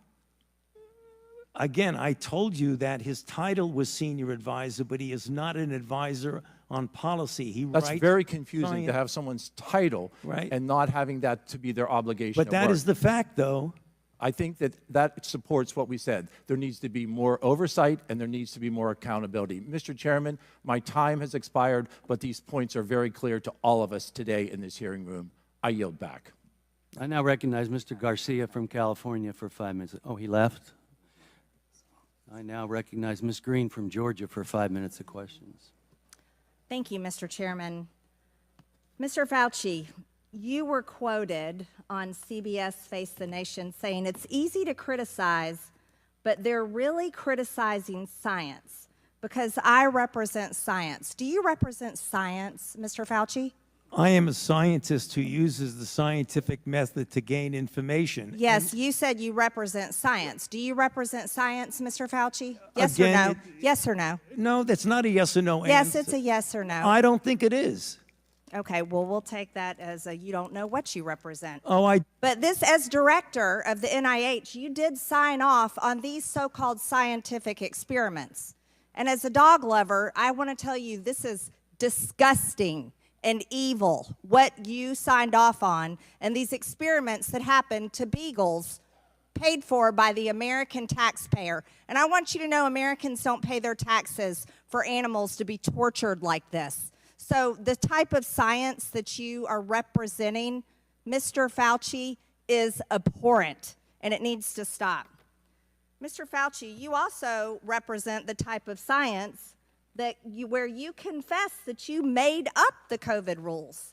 Again, I told you that his title was senior advisor, but he is not an advisor on policy. That's very confusing to have someone's title and not having that to be their obligation. But that is the fact, though. I think that that supports what we said. There needs to be more oversight and there needs to be more accountability. Mr. Chairman, my time has expired, but these points are very clear to all of us today in this hearing room. I yield back. I now recognize Mr. Garcia from California for 5 minutes. Oh, he left? I now recognize Ms. Green from Georgia for 5 minutes of questions. Thank you, Mr. Chairman. Mr. Fauci, you were quoted on CBS Face the Nation saying it's easy to criticize, but they're really criticizing science because I represent science. Do you represent science, Mr. Fauci? I am a scientist who uses the scientific method to gain information. Yes, you said you represent science. Do you represent science, Mr. Fauci? Yes or Again, no? Yes or no? No, that's not a yes or no Yes, answer. it's a yes or no. I don't think it is. Okay, well, we'll take that as a you don't know what you represent. Oh, But this, as director of the NIH, you did sign off on these so-called scientific experiments. And as a dog lover, I want to tell you this is disgusting and evil, what you signed off on, and these experiments that happened to beagles paid for by the American taxpayer. And I want you to know Americans don't pay their taxes for animals to be tortured like this. So the type of science that you are representing, Mr. Fauci, is abhorrent, and it needs to stop. Mr. Fauci, you also represent the type of science where you confess that you made up the COVID rules,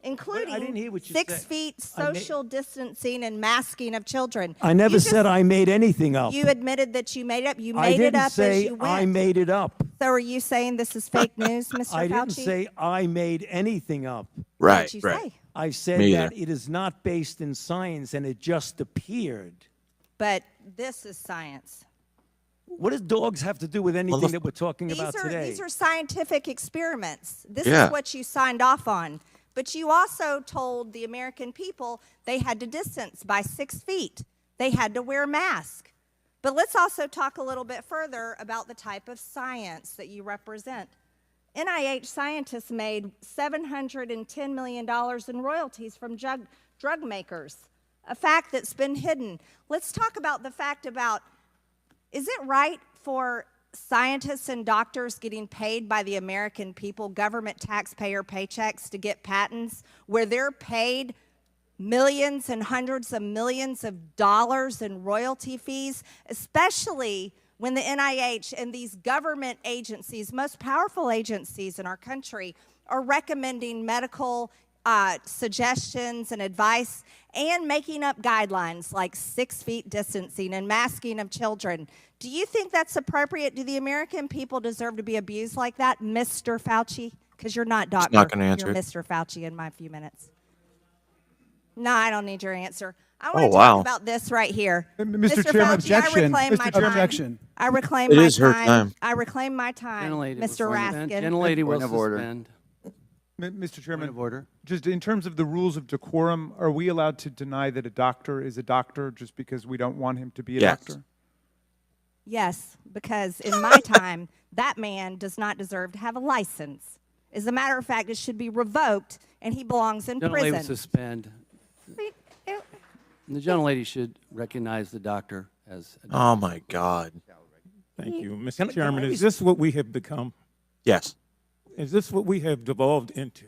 including I didn't hear what you 6 said. feet social distancing and masking of children. I never said I made anything up. You admitted that you made it up. You I made it didn't up say as you went. I made it up. So are you saying this is fake news, Mr. Fauci? I didn't say I made anything up. What did you say? I said Me that either. it is not based in science and it just appeared. But this is science. What does dogs have to do with anything that we're talking about today? These are scientific experiments. This Yeah. is what you signed off on. But you also told the American people they had to distance by 6 feet. They had to wear masks. But let's also talk a little bit further about the type of science that you represent. NIH scientists made $710 million in royalties from drug makers, a fact that's been hidden. Let's talk about the fact about, is it right for scientists and doctors getting paid by the American people, government taxpayer paychecks, to get patents where they're paid millions and hundreds of millions of dollars in royalty fees, especially when the NIH and these government agencies, most powerful agencies in our country, are recommending medical suggestions and advice and making up guidelines like 6 feet distancing and masking of children. Do you think that's appropriate? Do the American people deserve to be abused like that, Mr. Fauci? Because you're not doctor. not gonna answer You're it. Mr. Fauci in my few minutes. No, I don't need your answer. I Oh, want to wow. talk about this right here. Mr. Chairman, Fauci, I objection. reclaim Mr. my Chairman, time. objection. I reclaim It my is her time. time. I reclaim my time, Gentlelady will Mr. suspend. Raskin. Gentlelady will Point of order. suspend. Mr. Chairman, Point of order. just in terms of the rules of decorum, are we allowed to deny that a doctor is a doctor just because we don't want him to be a Yes. doctor? Yes, because in my time, that man does not deserve to have a license. As a matter of fact, it should be revoked, and he belongs in Gentlelady will prison. suspend. The gentlelady should recognize the doctor as a doctor. Oh my God. Thank you. Mr. Can I Chairman, be- is this what we have become? Yes. Is this what we have devolved into?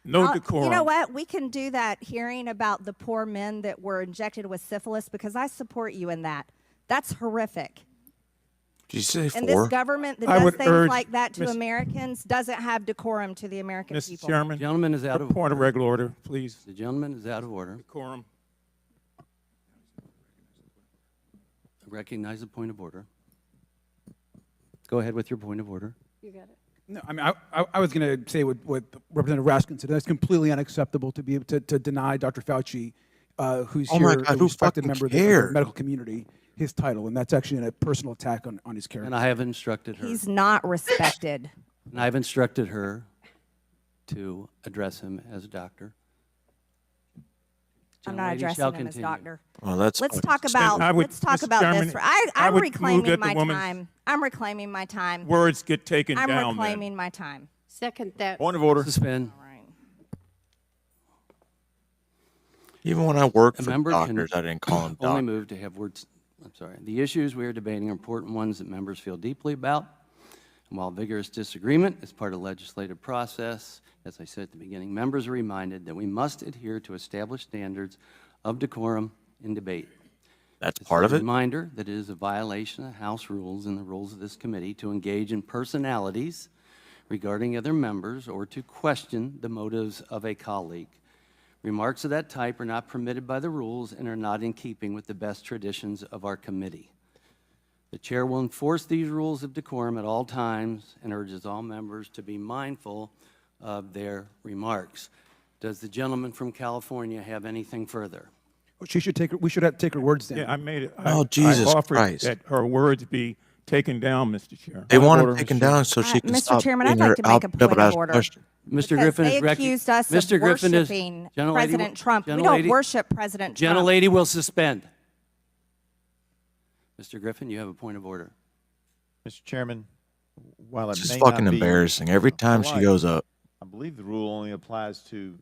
No decorum. You know what? We can do that hearing about the poor men that were injected with syphilis because I support you in that. That's horrific. Did you say And this 4? government that I does would things urge like that to Miss- Americans doesn't have decorum to the American Mr. people. Chairman, Gentleman is out of point of order. regular order, please. The gentleman is out of order. Decorum. Recognize the point of order. Go ahead with your point of order. You got it. No, I mean, I was going to say what Representative Raskin said. That's completely unacceptable to be able to deny Dr. Fauci, who's Oh my here, God, a who respected fucking member of the cares? medical community, his title, and that's actually a personal attack on his character. And I have instructed her. He's not respected. And I've instructed her to address him as a doctor. I'm not Gentlelady shall addressing him as continue. doctor. Well, that's Let's fucking talk about I would- let's talk Mr. about Chairman, this. I I'm would move reclaiming that the my woman's time. I'm reclaiming my time. Words get taken I'm down then. reclaiming my time. Second that. Point of order. Suspend. All right. Even when I worked A for member can doctors, I didn't call them Only doctors. move to have words. I'm sorry. The issues we are debating are important ones that members feel deeply about. And while vigorous disagreement is part of the legislative process, as I said at the beginning, members are reminded that we must adhere to established standards of decorum in debate. That's This part is of a it. reminder that it is a violation of House rules and the rules of this committee to engage in personalities regarding other members or to question the motives of a colleague. Remarks of that type are not permitted by the rules and are not in keeping with the best traditions of our committee. The chair will enforce these rules of decorum at all times and urges all members to be mindful of their remarks. Does the gentleman from California have anything further? We should have to take her words down. Yeah, I made it. Oh, I Jesus offered Christ. that her words be taken down, Mr. Chair. They want order, them taken Mr. down so she can Mr. stop Chairman, being I'd like her to make a out- able point to of ask order. questions. Mr. Because Griffin they is rec- accused us Mr. of Griffin is worshiping gentlelady President will- Trump. We gentlelady- don't worship President Trump. Gentlelady will suspend. Mr. Griffin, you have a point of order. Mr. Chairman, while it This is may fucking not be embarrassing. Every time she polite, goes up. I believe the rule only applies to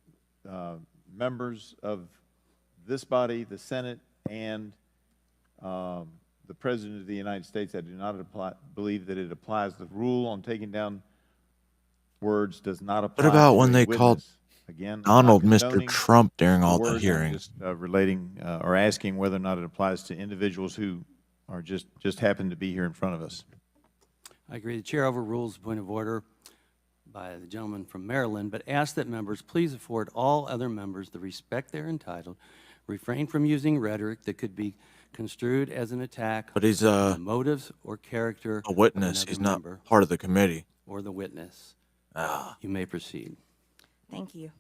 members of this body, the Senate, and the President of the United States. I do not believe that it applies. The rule on taking down words does not apply. about to when a they witness. called Again, I'm not Donald Mr. condoning Trump during all the words. I'm hearings? just relating or asking whether or not it applies to individuals who are just happen to be here in front of us. I agree. The chair overrules the point of order by the gentleman from Maryland, but ask that members please afford all other members the respect they're entitled, refrain from using rhetoric that could be construed as an attack But he's on the motives or character a witness. of He's another not member part of the committee. or the witness. Ah. You may proceed. Thank you.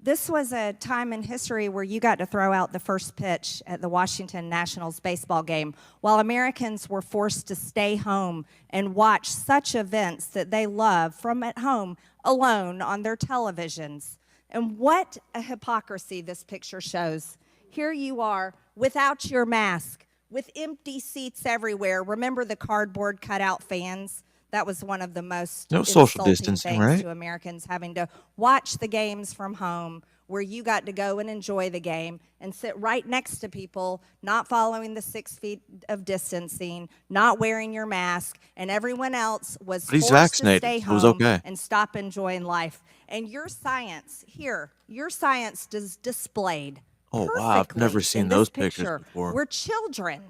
This was a time in history where you got to throw out the first pitch at the Washington Nationals baseball game while Americans were forced to stay home and watch such events that they love from at home alone on their televisions. And what a hypocrisy this picture shows. Here you are without your mask, with empty seats everywhere. Remember the cardboard cutout fans? That was one of the most No social insulting distancing, things right? to Americans, having to watch the games from home where you got to go and enjoy the game and sit right next to people not following the 6 feet of distancing, not wearing your mask, and everyone else was But he's forced vaccinated, to stay so it was home okay. and stop enjoying life. And your science here, your science is displayed Oh, wow, I've never perfectly seen in those this pictures picture, before. where children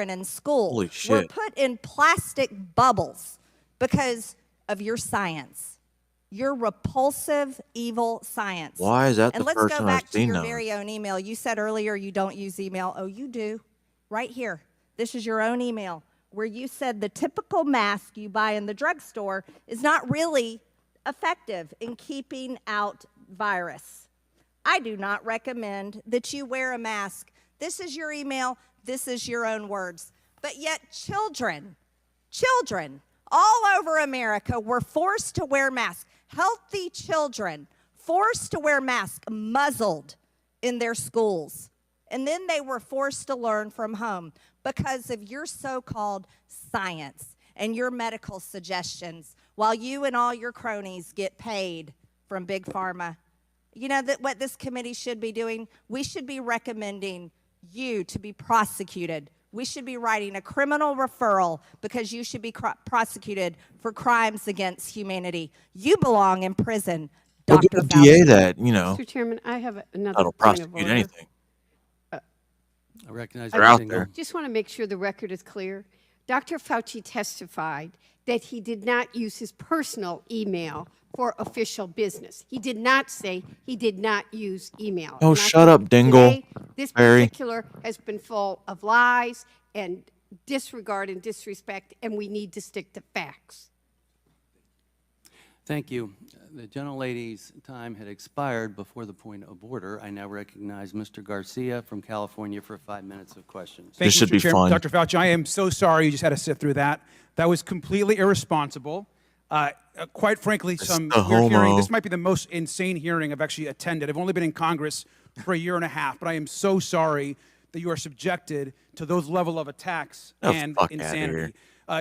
in school Holy were shit. put in plastic bubbles because of your science, your repulsive, evil science. Why is that And the let's first go time I've back to seen your those? very own email. You said earlier you don't use email. Oh, you do. Right here. This is your own email where you said the typical mask you buy in the drugstore is not really effective in keeping out virus. I do not recommend that you wear a mask. This is your email. This is your own words. But yet children all over America were forced to wear masks. Healthy children forced to wear masks, muzzled in their schools. And then they were forced to learn from home because of your so-called science and your medical suggestions, while you and all your cronies get paid from Big Pharma. You know that what this committee should be doing? We should be recommending you to be prosecuted. We should be writing a criminal referral because you should be prosecuted for crimes against humanity. You belong in prison, We'll Dr. give the DA Fauci. that, you know, Mr. Chairman, I have another that'll point of prosecute order. anything. I recognize They're Ms. out Ingle. there. Just want to make sure the record is clear. Dr. Fauci testified that he did not use his personal email for official business. He did not say he did not use email. Oh, And I shut think up, Dingle. Today, this Barry. particular has been full of lies and disregard and disrespect, and we need to stick to facts. Thank you. The gentlelady's time had expired before the point of order. I now recognize Mr. Garcia from California for 5 minutes of questions. Thank This you, should Mr. be Chairman. fun. Dr. Fauci, I am so sorry you just had to sit through that. That was completely irresponsible. Quite frankly, It's some the we're hearing. homo. This might be the most insane hearing I've actually attended. I've only been in Congress for a year and a half, but I am so sorry that you are subjected to those level of attacks Oh, and fuck outta insanity. here.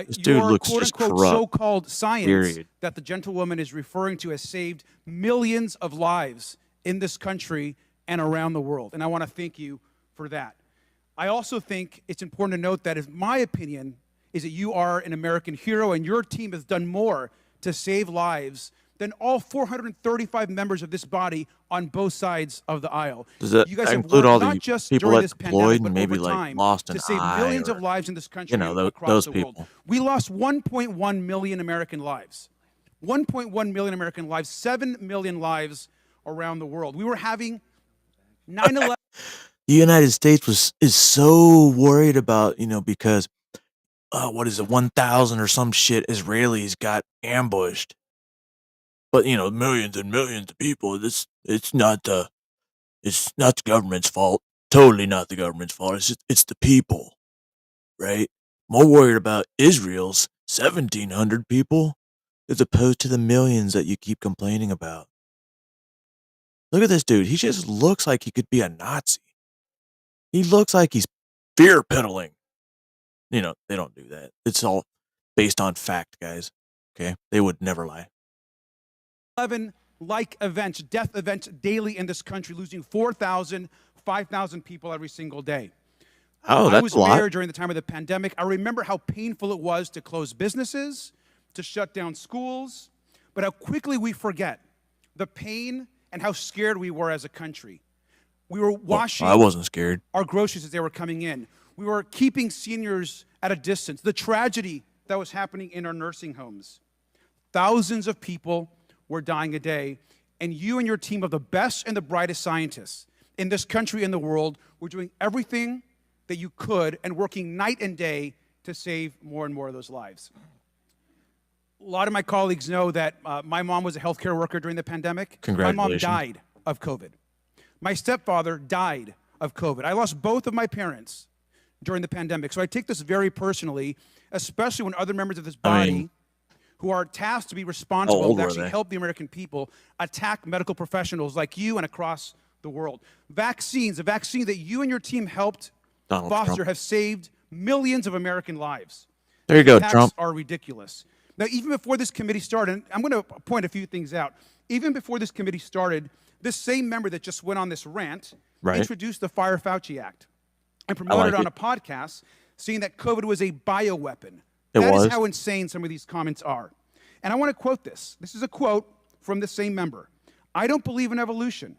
This dude Your looks just quote-unquote corrupt, so-called science period. that the gentlewoman is referring to has saved millions of lives in this country and around the world, and I want to thank you for that. I also think it's important to note that, if my opinion is that you are an American hero and your team has done more to save lives than all 435 members of this body on both sides of the aisle. Does that You guys have include worked all not the just people during that this deployed pandemic, but and maybe over like time lost to an save eye millions or, of lives in this country you know, and across those the people. world. We lost 1.1 million American lives. 1.1 million American lives, 7 million lives around the world. We were having 9/11. The United States is so worried about, you know, because what is it, 1,000 or some shit Israelis got ambushed. But you know, millions and millions of people. It's not the government's fault. Totally not the government's fault. It's the people, right? More worried about Israel's 1,700 people as opposed to the millions that you keep complaining about. Look at this dude. He just looks like he could be a Nazi. He looks like he's fear peddling. You know, they don't do that. It's all based on fact, guys. Okay? They would never lie. 11 like events, death events daily in this country, losing 4,000, 5,000 people every single day. Oh, I that's was a lot. mayor during the time of the pandemic. I remember how painful it was to close businesses, to shut down schools, but how quickly we forget the pain and how scared we were as a country. We were washing I wasn't scared. our groceries as they were coming in. We were keeping seniors at a distance. The tragedy that was happening in our nursing homes. Thousands of people were dying a day, and you and your team of the best and the brightest scientists in this country and the world were doing everything that you could and working night and day to save more and more of those lives. A lot of my colleagues know that my mom was a healthcare worker during the pandemic. My mom Congratulations. died of COVID. My stepfather died of COVID. I lost both of my parents during the pandemic. So I take this very personally, especially when other members of this body who are tasked to be responsible old to were actually they? help the American people attack medical professionals like you and across the world. Vaccines, the vaccine that you and your team helped Donald foster Trump. have saved millions of American lives. There you go, Attacks Trump. are ridiculous. Now, even before this committee started, and I'm going to point a few things out. Even before this committee started, This same member that just went on this rant Right. introduced the Fire Fauci Act and promoted like it on it. a podcast, saying that COVID was a bioweapon. It That is was. how insane some of these comments are. And I want to quote this. This is a quote from the same member. I don't believe in evolution.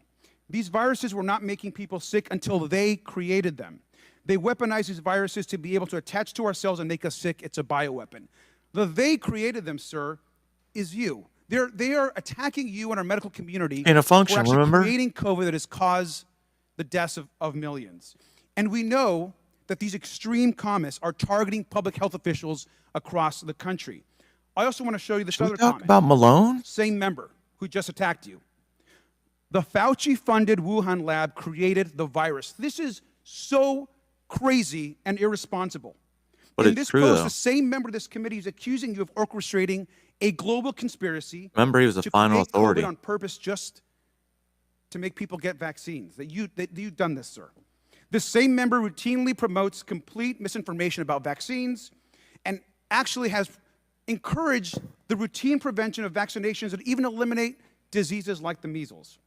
These viruses were not making people sick until they created them. They weaponize these viruses to be able to attach to our cells and make us sick. It's a bioweapon. The they created them, sir, is you. They are attacking you and our medical community. In a function, for actually remember? creating COVID that has caused the deaths of millions. And we know that these extreme comments are targeting public health officials across the country. I also want to show you this Should we other talk comment. about Malone? Same member who just attacked you. The Fauci-funded Wuhan lab created the virus. This is so crazy and irresponsible. But In it's this true, post, though. the same member of this committee is accusing you of orchestrating a global conspiracy. Remember, he was the to final create authority. COVID on purpose just to make people get vaccines. That you've done this, sir. This same member routinely promotes complete misinformation about vaccines and actually has encouraged the routine prevention of vaccinations that even eliminate diseases like the measles.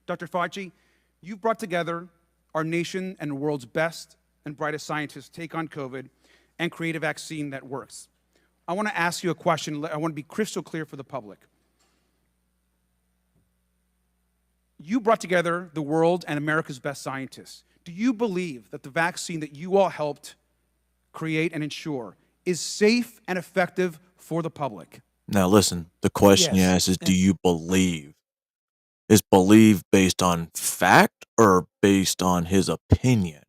Dr. Fauci, you've brought together our nation and the world's best and brightest scientists to take on COVID and create a vaccine that works. I want to ask you a question. I want to be crystal clear for the public. You brought together the world and America's best scientists. Do you believe that the vaccine that you all helped create and ensure is safe and effective for the public? Now listen, the question you ask is, do you believe? Is believe based on fact or based on his opinion?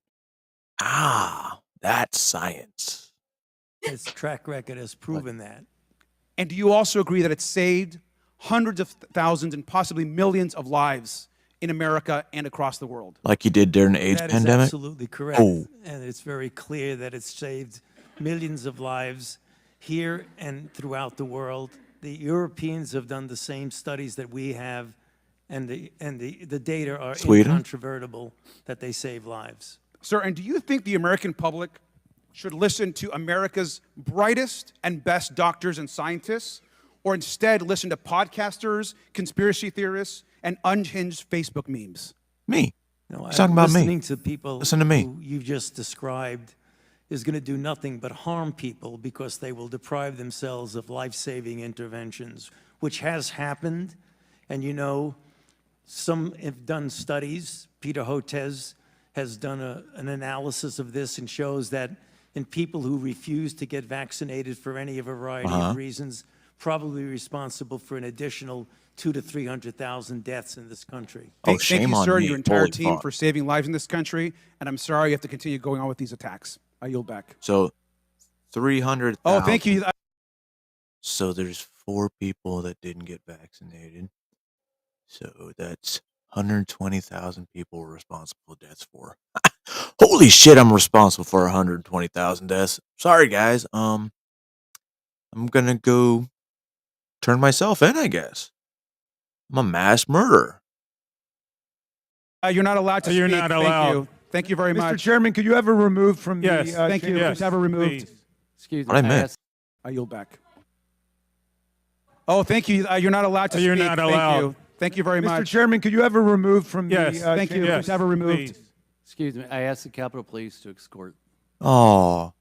Ah, that's science. His track record has proven that. And do you also agree that it saved hundreds of thousands and possibly millions of lives in America and across the world? Like he did during the AIDS That is pandemic? absolutely correct. Oh. And it's very clear that it's saved millions of lives here and throughout the world. The Europeans have done the same studies that we have, and the data are Sweden? incontrovertible that they save lives. Sir, and do you think the American public should listen to America's brightest and best doctors and scientists, or instead listen to podcasters, conspiracy theorists, and unhinged Facebook memes? Me. No, He's talking about me. listening to people Listen to me. who you've just described is going to do nothing but harm people because they will deprive themselves of life-saving interventions, which has happened. And you know, some have done studies. Peter Hotez has done an analysis of this and shows that in people who refuse to get vaccinated for any variety of reasons, probably responsible for an additional 200,000 to 300,000 deaths in this country. Oh, Thank shame you, on sir, me. your entire Holy team fuck. for saving lives in this country, and I'm sorry you have to continue going on with these attacks. I yield back. So 300,000. Oh, thank you. So there's 4 people that didn't get vaccinated. So that's 120,000 people we're responsible for deaths for. Holy shit, I'm responsible for 120,000 deaths. Sorry guys. I'm gonna go turn myself in, I guess. I'm a mass murderer. You're not allowed to You're speak. not Thank allowed. you. Thank you very Mr. much. Chairman, could you have her removed from Yes, the Thank you. chamber? yes, Please have her removed. please. Excuse What I me. missed? I yield back. Oh, thank you. You're not allowed to You're speak. not Thank allowed. you. Thank you very Mr. much. Chairman, could you have her removed from Yes, the Thank you. chamber? yes, Please have her removed. please. Excuse me. I asked the Capitol Police to escort. Oh,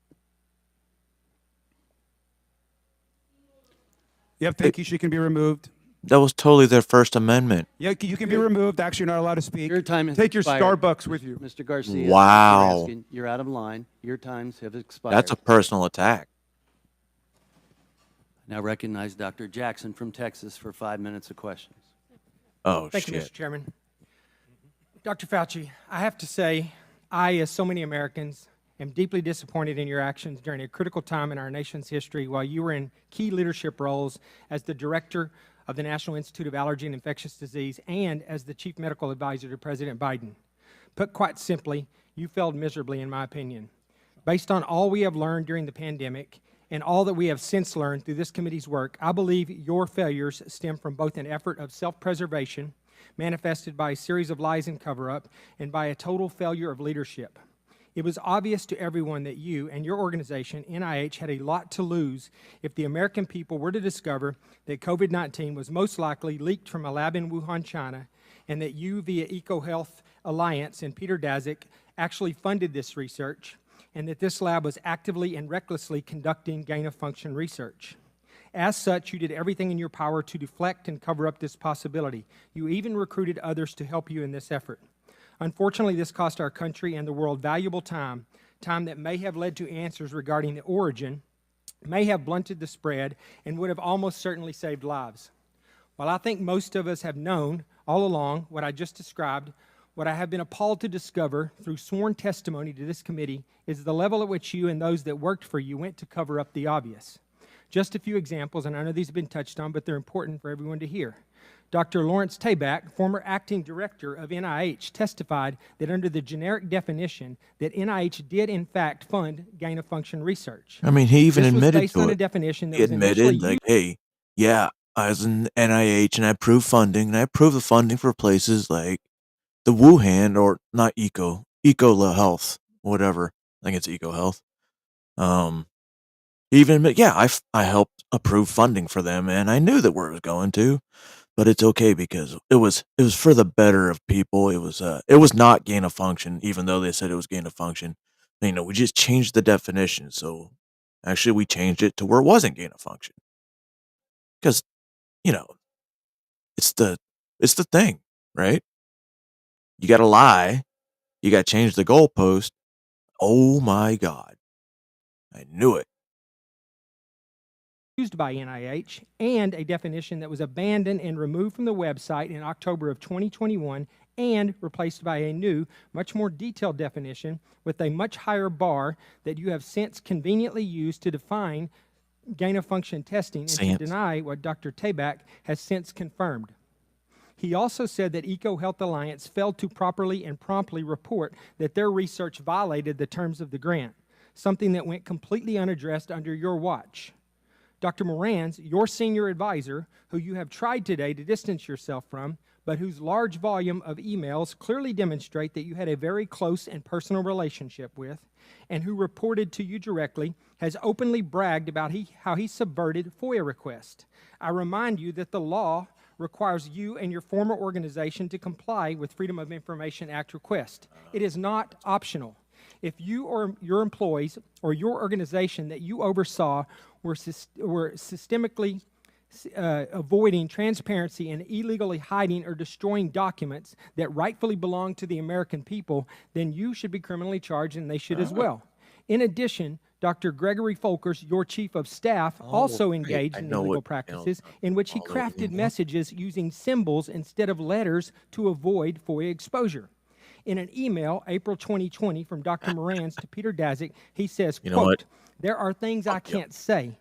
Yep, thank you. She can be removed. that was totally their First Amendment. Yeah, you can be removed. Actually, you're not allowed to speak. Your time has Take your expired. Starbucks with you. Mr. Garcia. Wow. Mr. Raskin, you're out of line. Your times have expired. That's a personal attack. Now recognize Dr. Jackson from Texas for 5 minutes of questions. Oh, Thank you, shit. Mr. Chairman. Dr. Fauci, I have to say, I, as so many Americans, am deeply disappointed in your actions during a critical time in our nation's history while you were in key leadership roles as the director of the National Institute of Allergy and Infectious Disease and as the chief medical advisor to President Biden. Put quite simply, you failed miserably, in my opinion. Based on all we have learned during the pandemic and all that we have since learned through this committee's work, I believe your failures stem from both an effort of self-preservation, manifested by a series of lies and cover-up, and by a total failure of leadership. It was obvious to everyone that you and your organization, NIH, had a lot to lose if the American people were to discover that COVID-19 was most likely leaked from a lab in Wuhan, China, and that you, via EcoHealth Alliance and Peter Daszak, actually funded this research, and that this lab was actively and recklessly conducting gain-of-function research. As such, you did everything in your power to deflect and cover up this possibility. You even recruited others to help you in this effort. Unfortunately, this cost our country and the world valuable time that may have led to answers regarding the origin, may have blunted the spread, and would have almost certainly saved lives. While I think most of us have known all along what I just described, what I have been appalled to discover through sworn testimony to this committee is the level at which you and those that worked for you went to cover up the obvious. Just a few examples, and I know these have been touched on, but they're important for everyone to hear. Dr. Lawrence Tabak, former acting director of NIH, testified that under the generic definition that NIH did in fact fund gain-of-function research. I mean, he even This was admitted based to on a it. definition that He was initially admitted, like, hey, yeah, I was in NIH and I approved funding, and I approved the funding for places like the Wuhan, or not Eco Health, whatever. I think it's Eco Health. He even admitted, yeah, I helped approve funding for them, and I knew that where it was going to, but it's okay because it was for the better of people. It was not gain of function, even though they said it was gain of function. You know, we just changed the definition, so actually we changed it to where it wasn't gain of function, because you know it's the thing, right? You got to lie, you got to change the goalpost. Oh my God, I knew it. used by NIH, and a definition that was abandoned and removed from the website in October of 2021 and replaced by a new, much more detailed definition with a much higher bar that you have since conveniently used to define gain-of-function testing and to deny what Dr. Tabak has since confirmed. He also said that EcoHealth Alliance failed to properly and promptly report that their research violated the terms of the grant, something that went completely unaddressed under your watch. Dr. Morans, your senior advisor, who you have tried today to distance yourself from, but whose large volume of emails clearly demonstrate that you had a very close and personal relationship with, and who reported to you directly, has openly bragged about how he subverted FOIA requests. I remind you that the law requires you and your former organization to comply with Freedom of Information Act requests. It is not optional. If you or your employees or your organization that you oversaw were systemically avoiding transparency and illegally hiding or destroying documents that rightfully belong to the American people, then you should be criminally charged, and they should as well. In addition, Dr. Gregory Folkers, your chief of staff, also engaged in illegal practices in which he crafted messages using symbols instead of letters to avoid FOIA exposure. In an email, April 2020, from Dr. Morans to Peter Daszak, he says, quote, "There are things I can't say.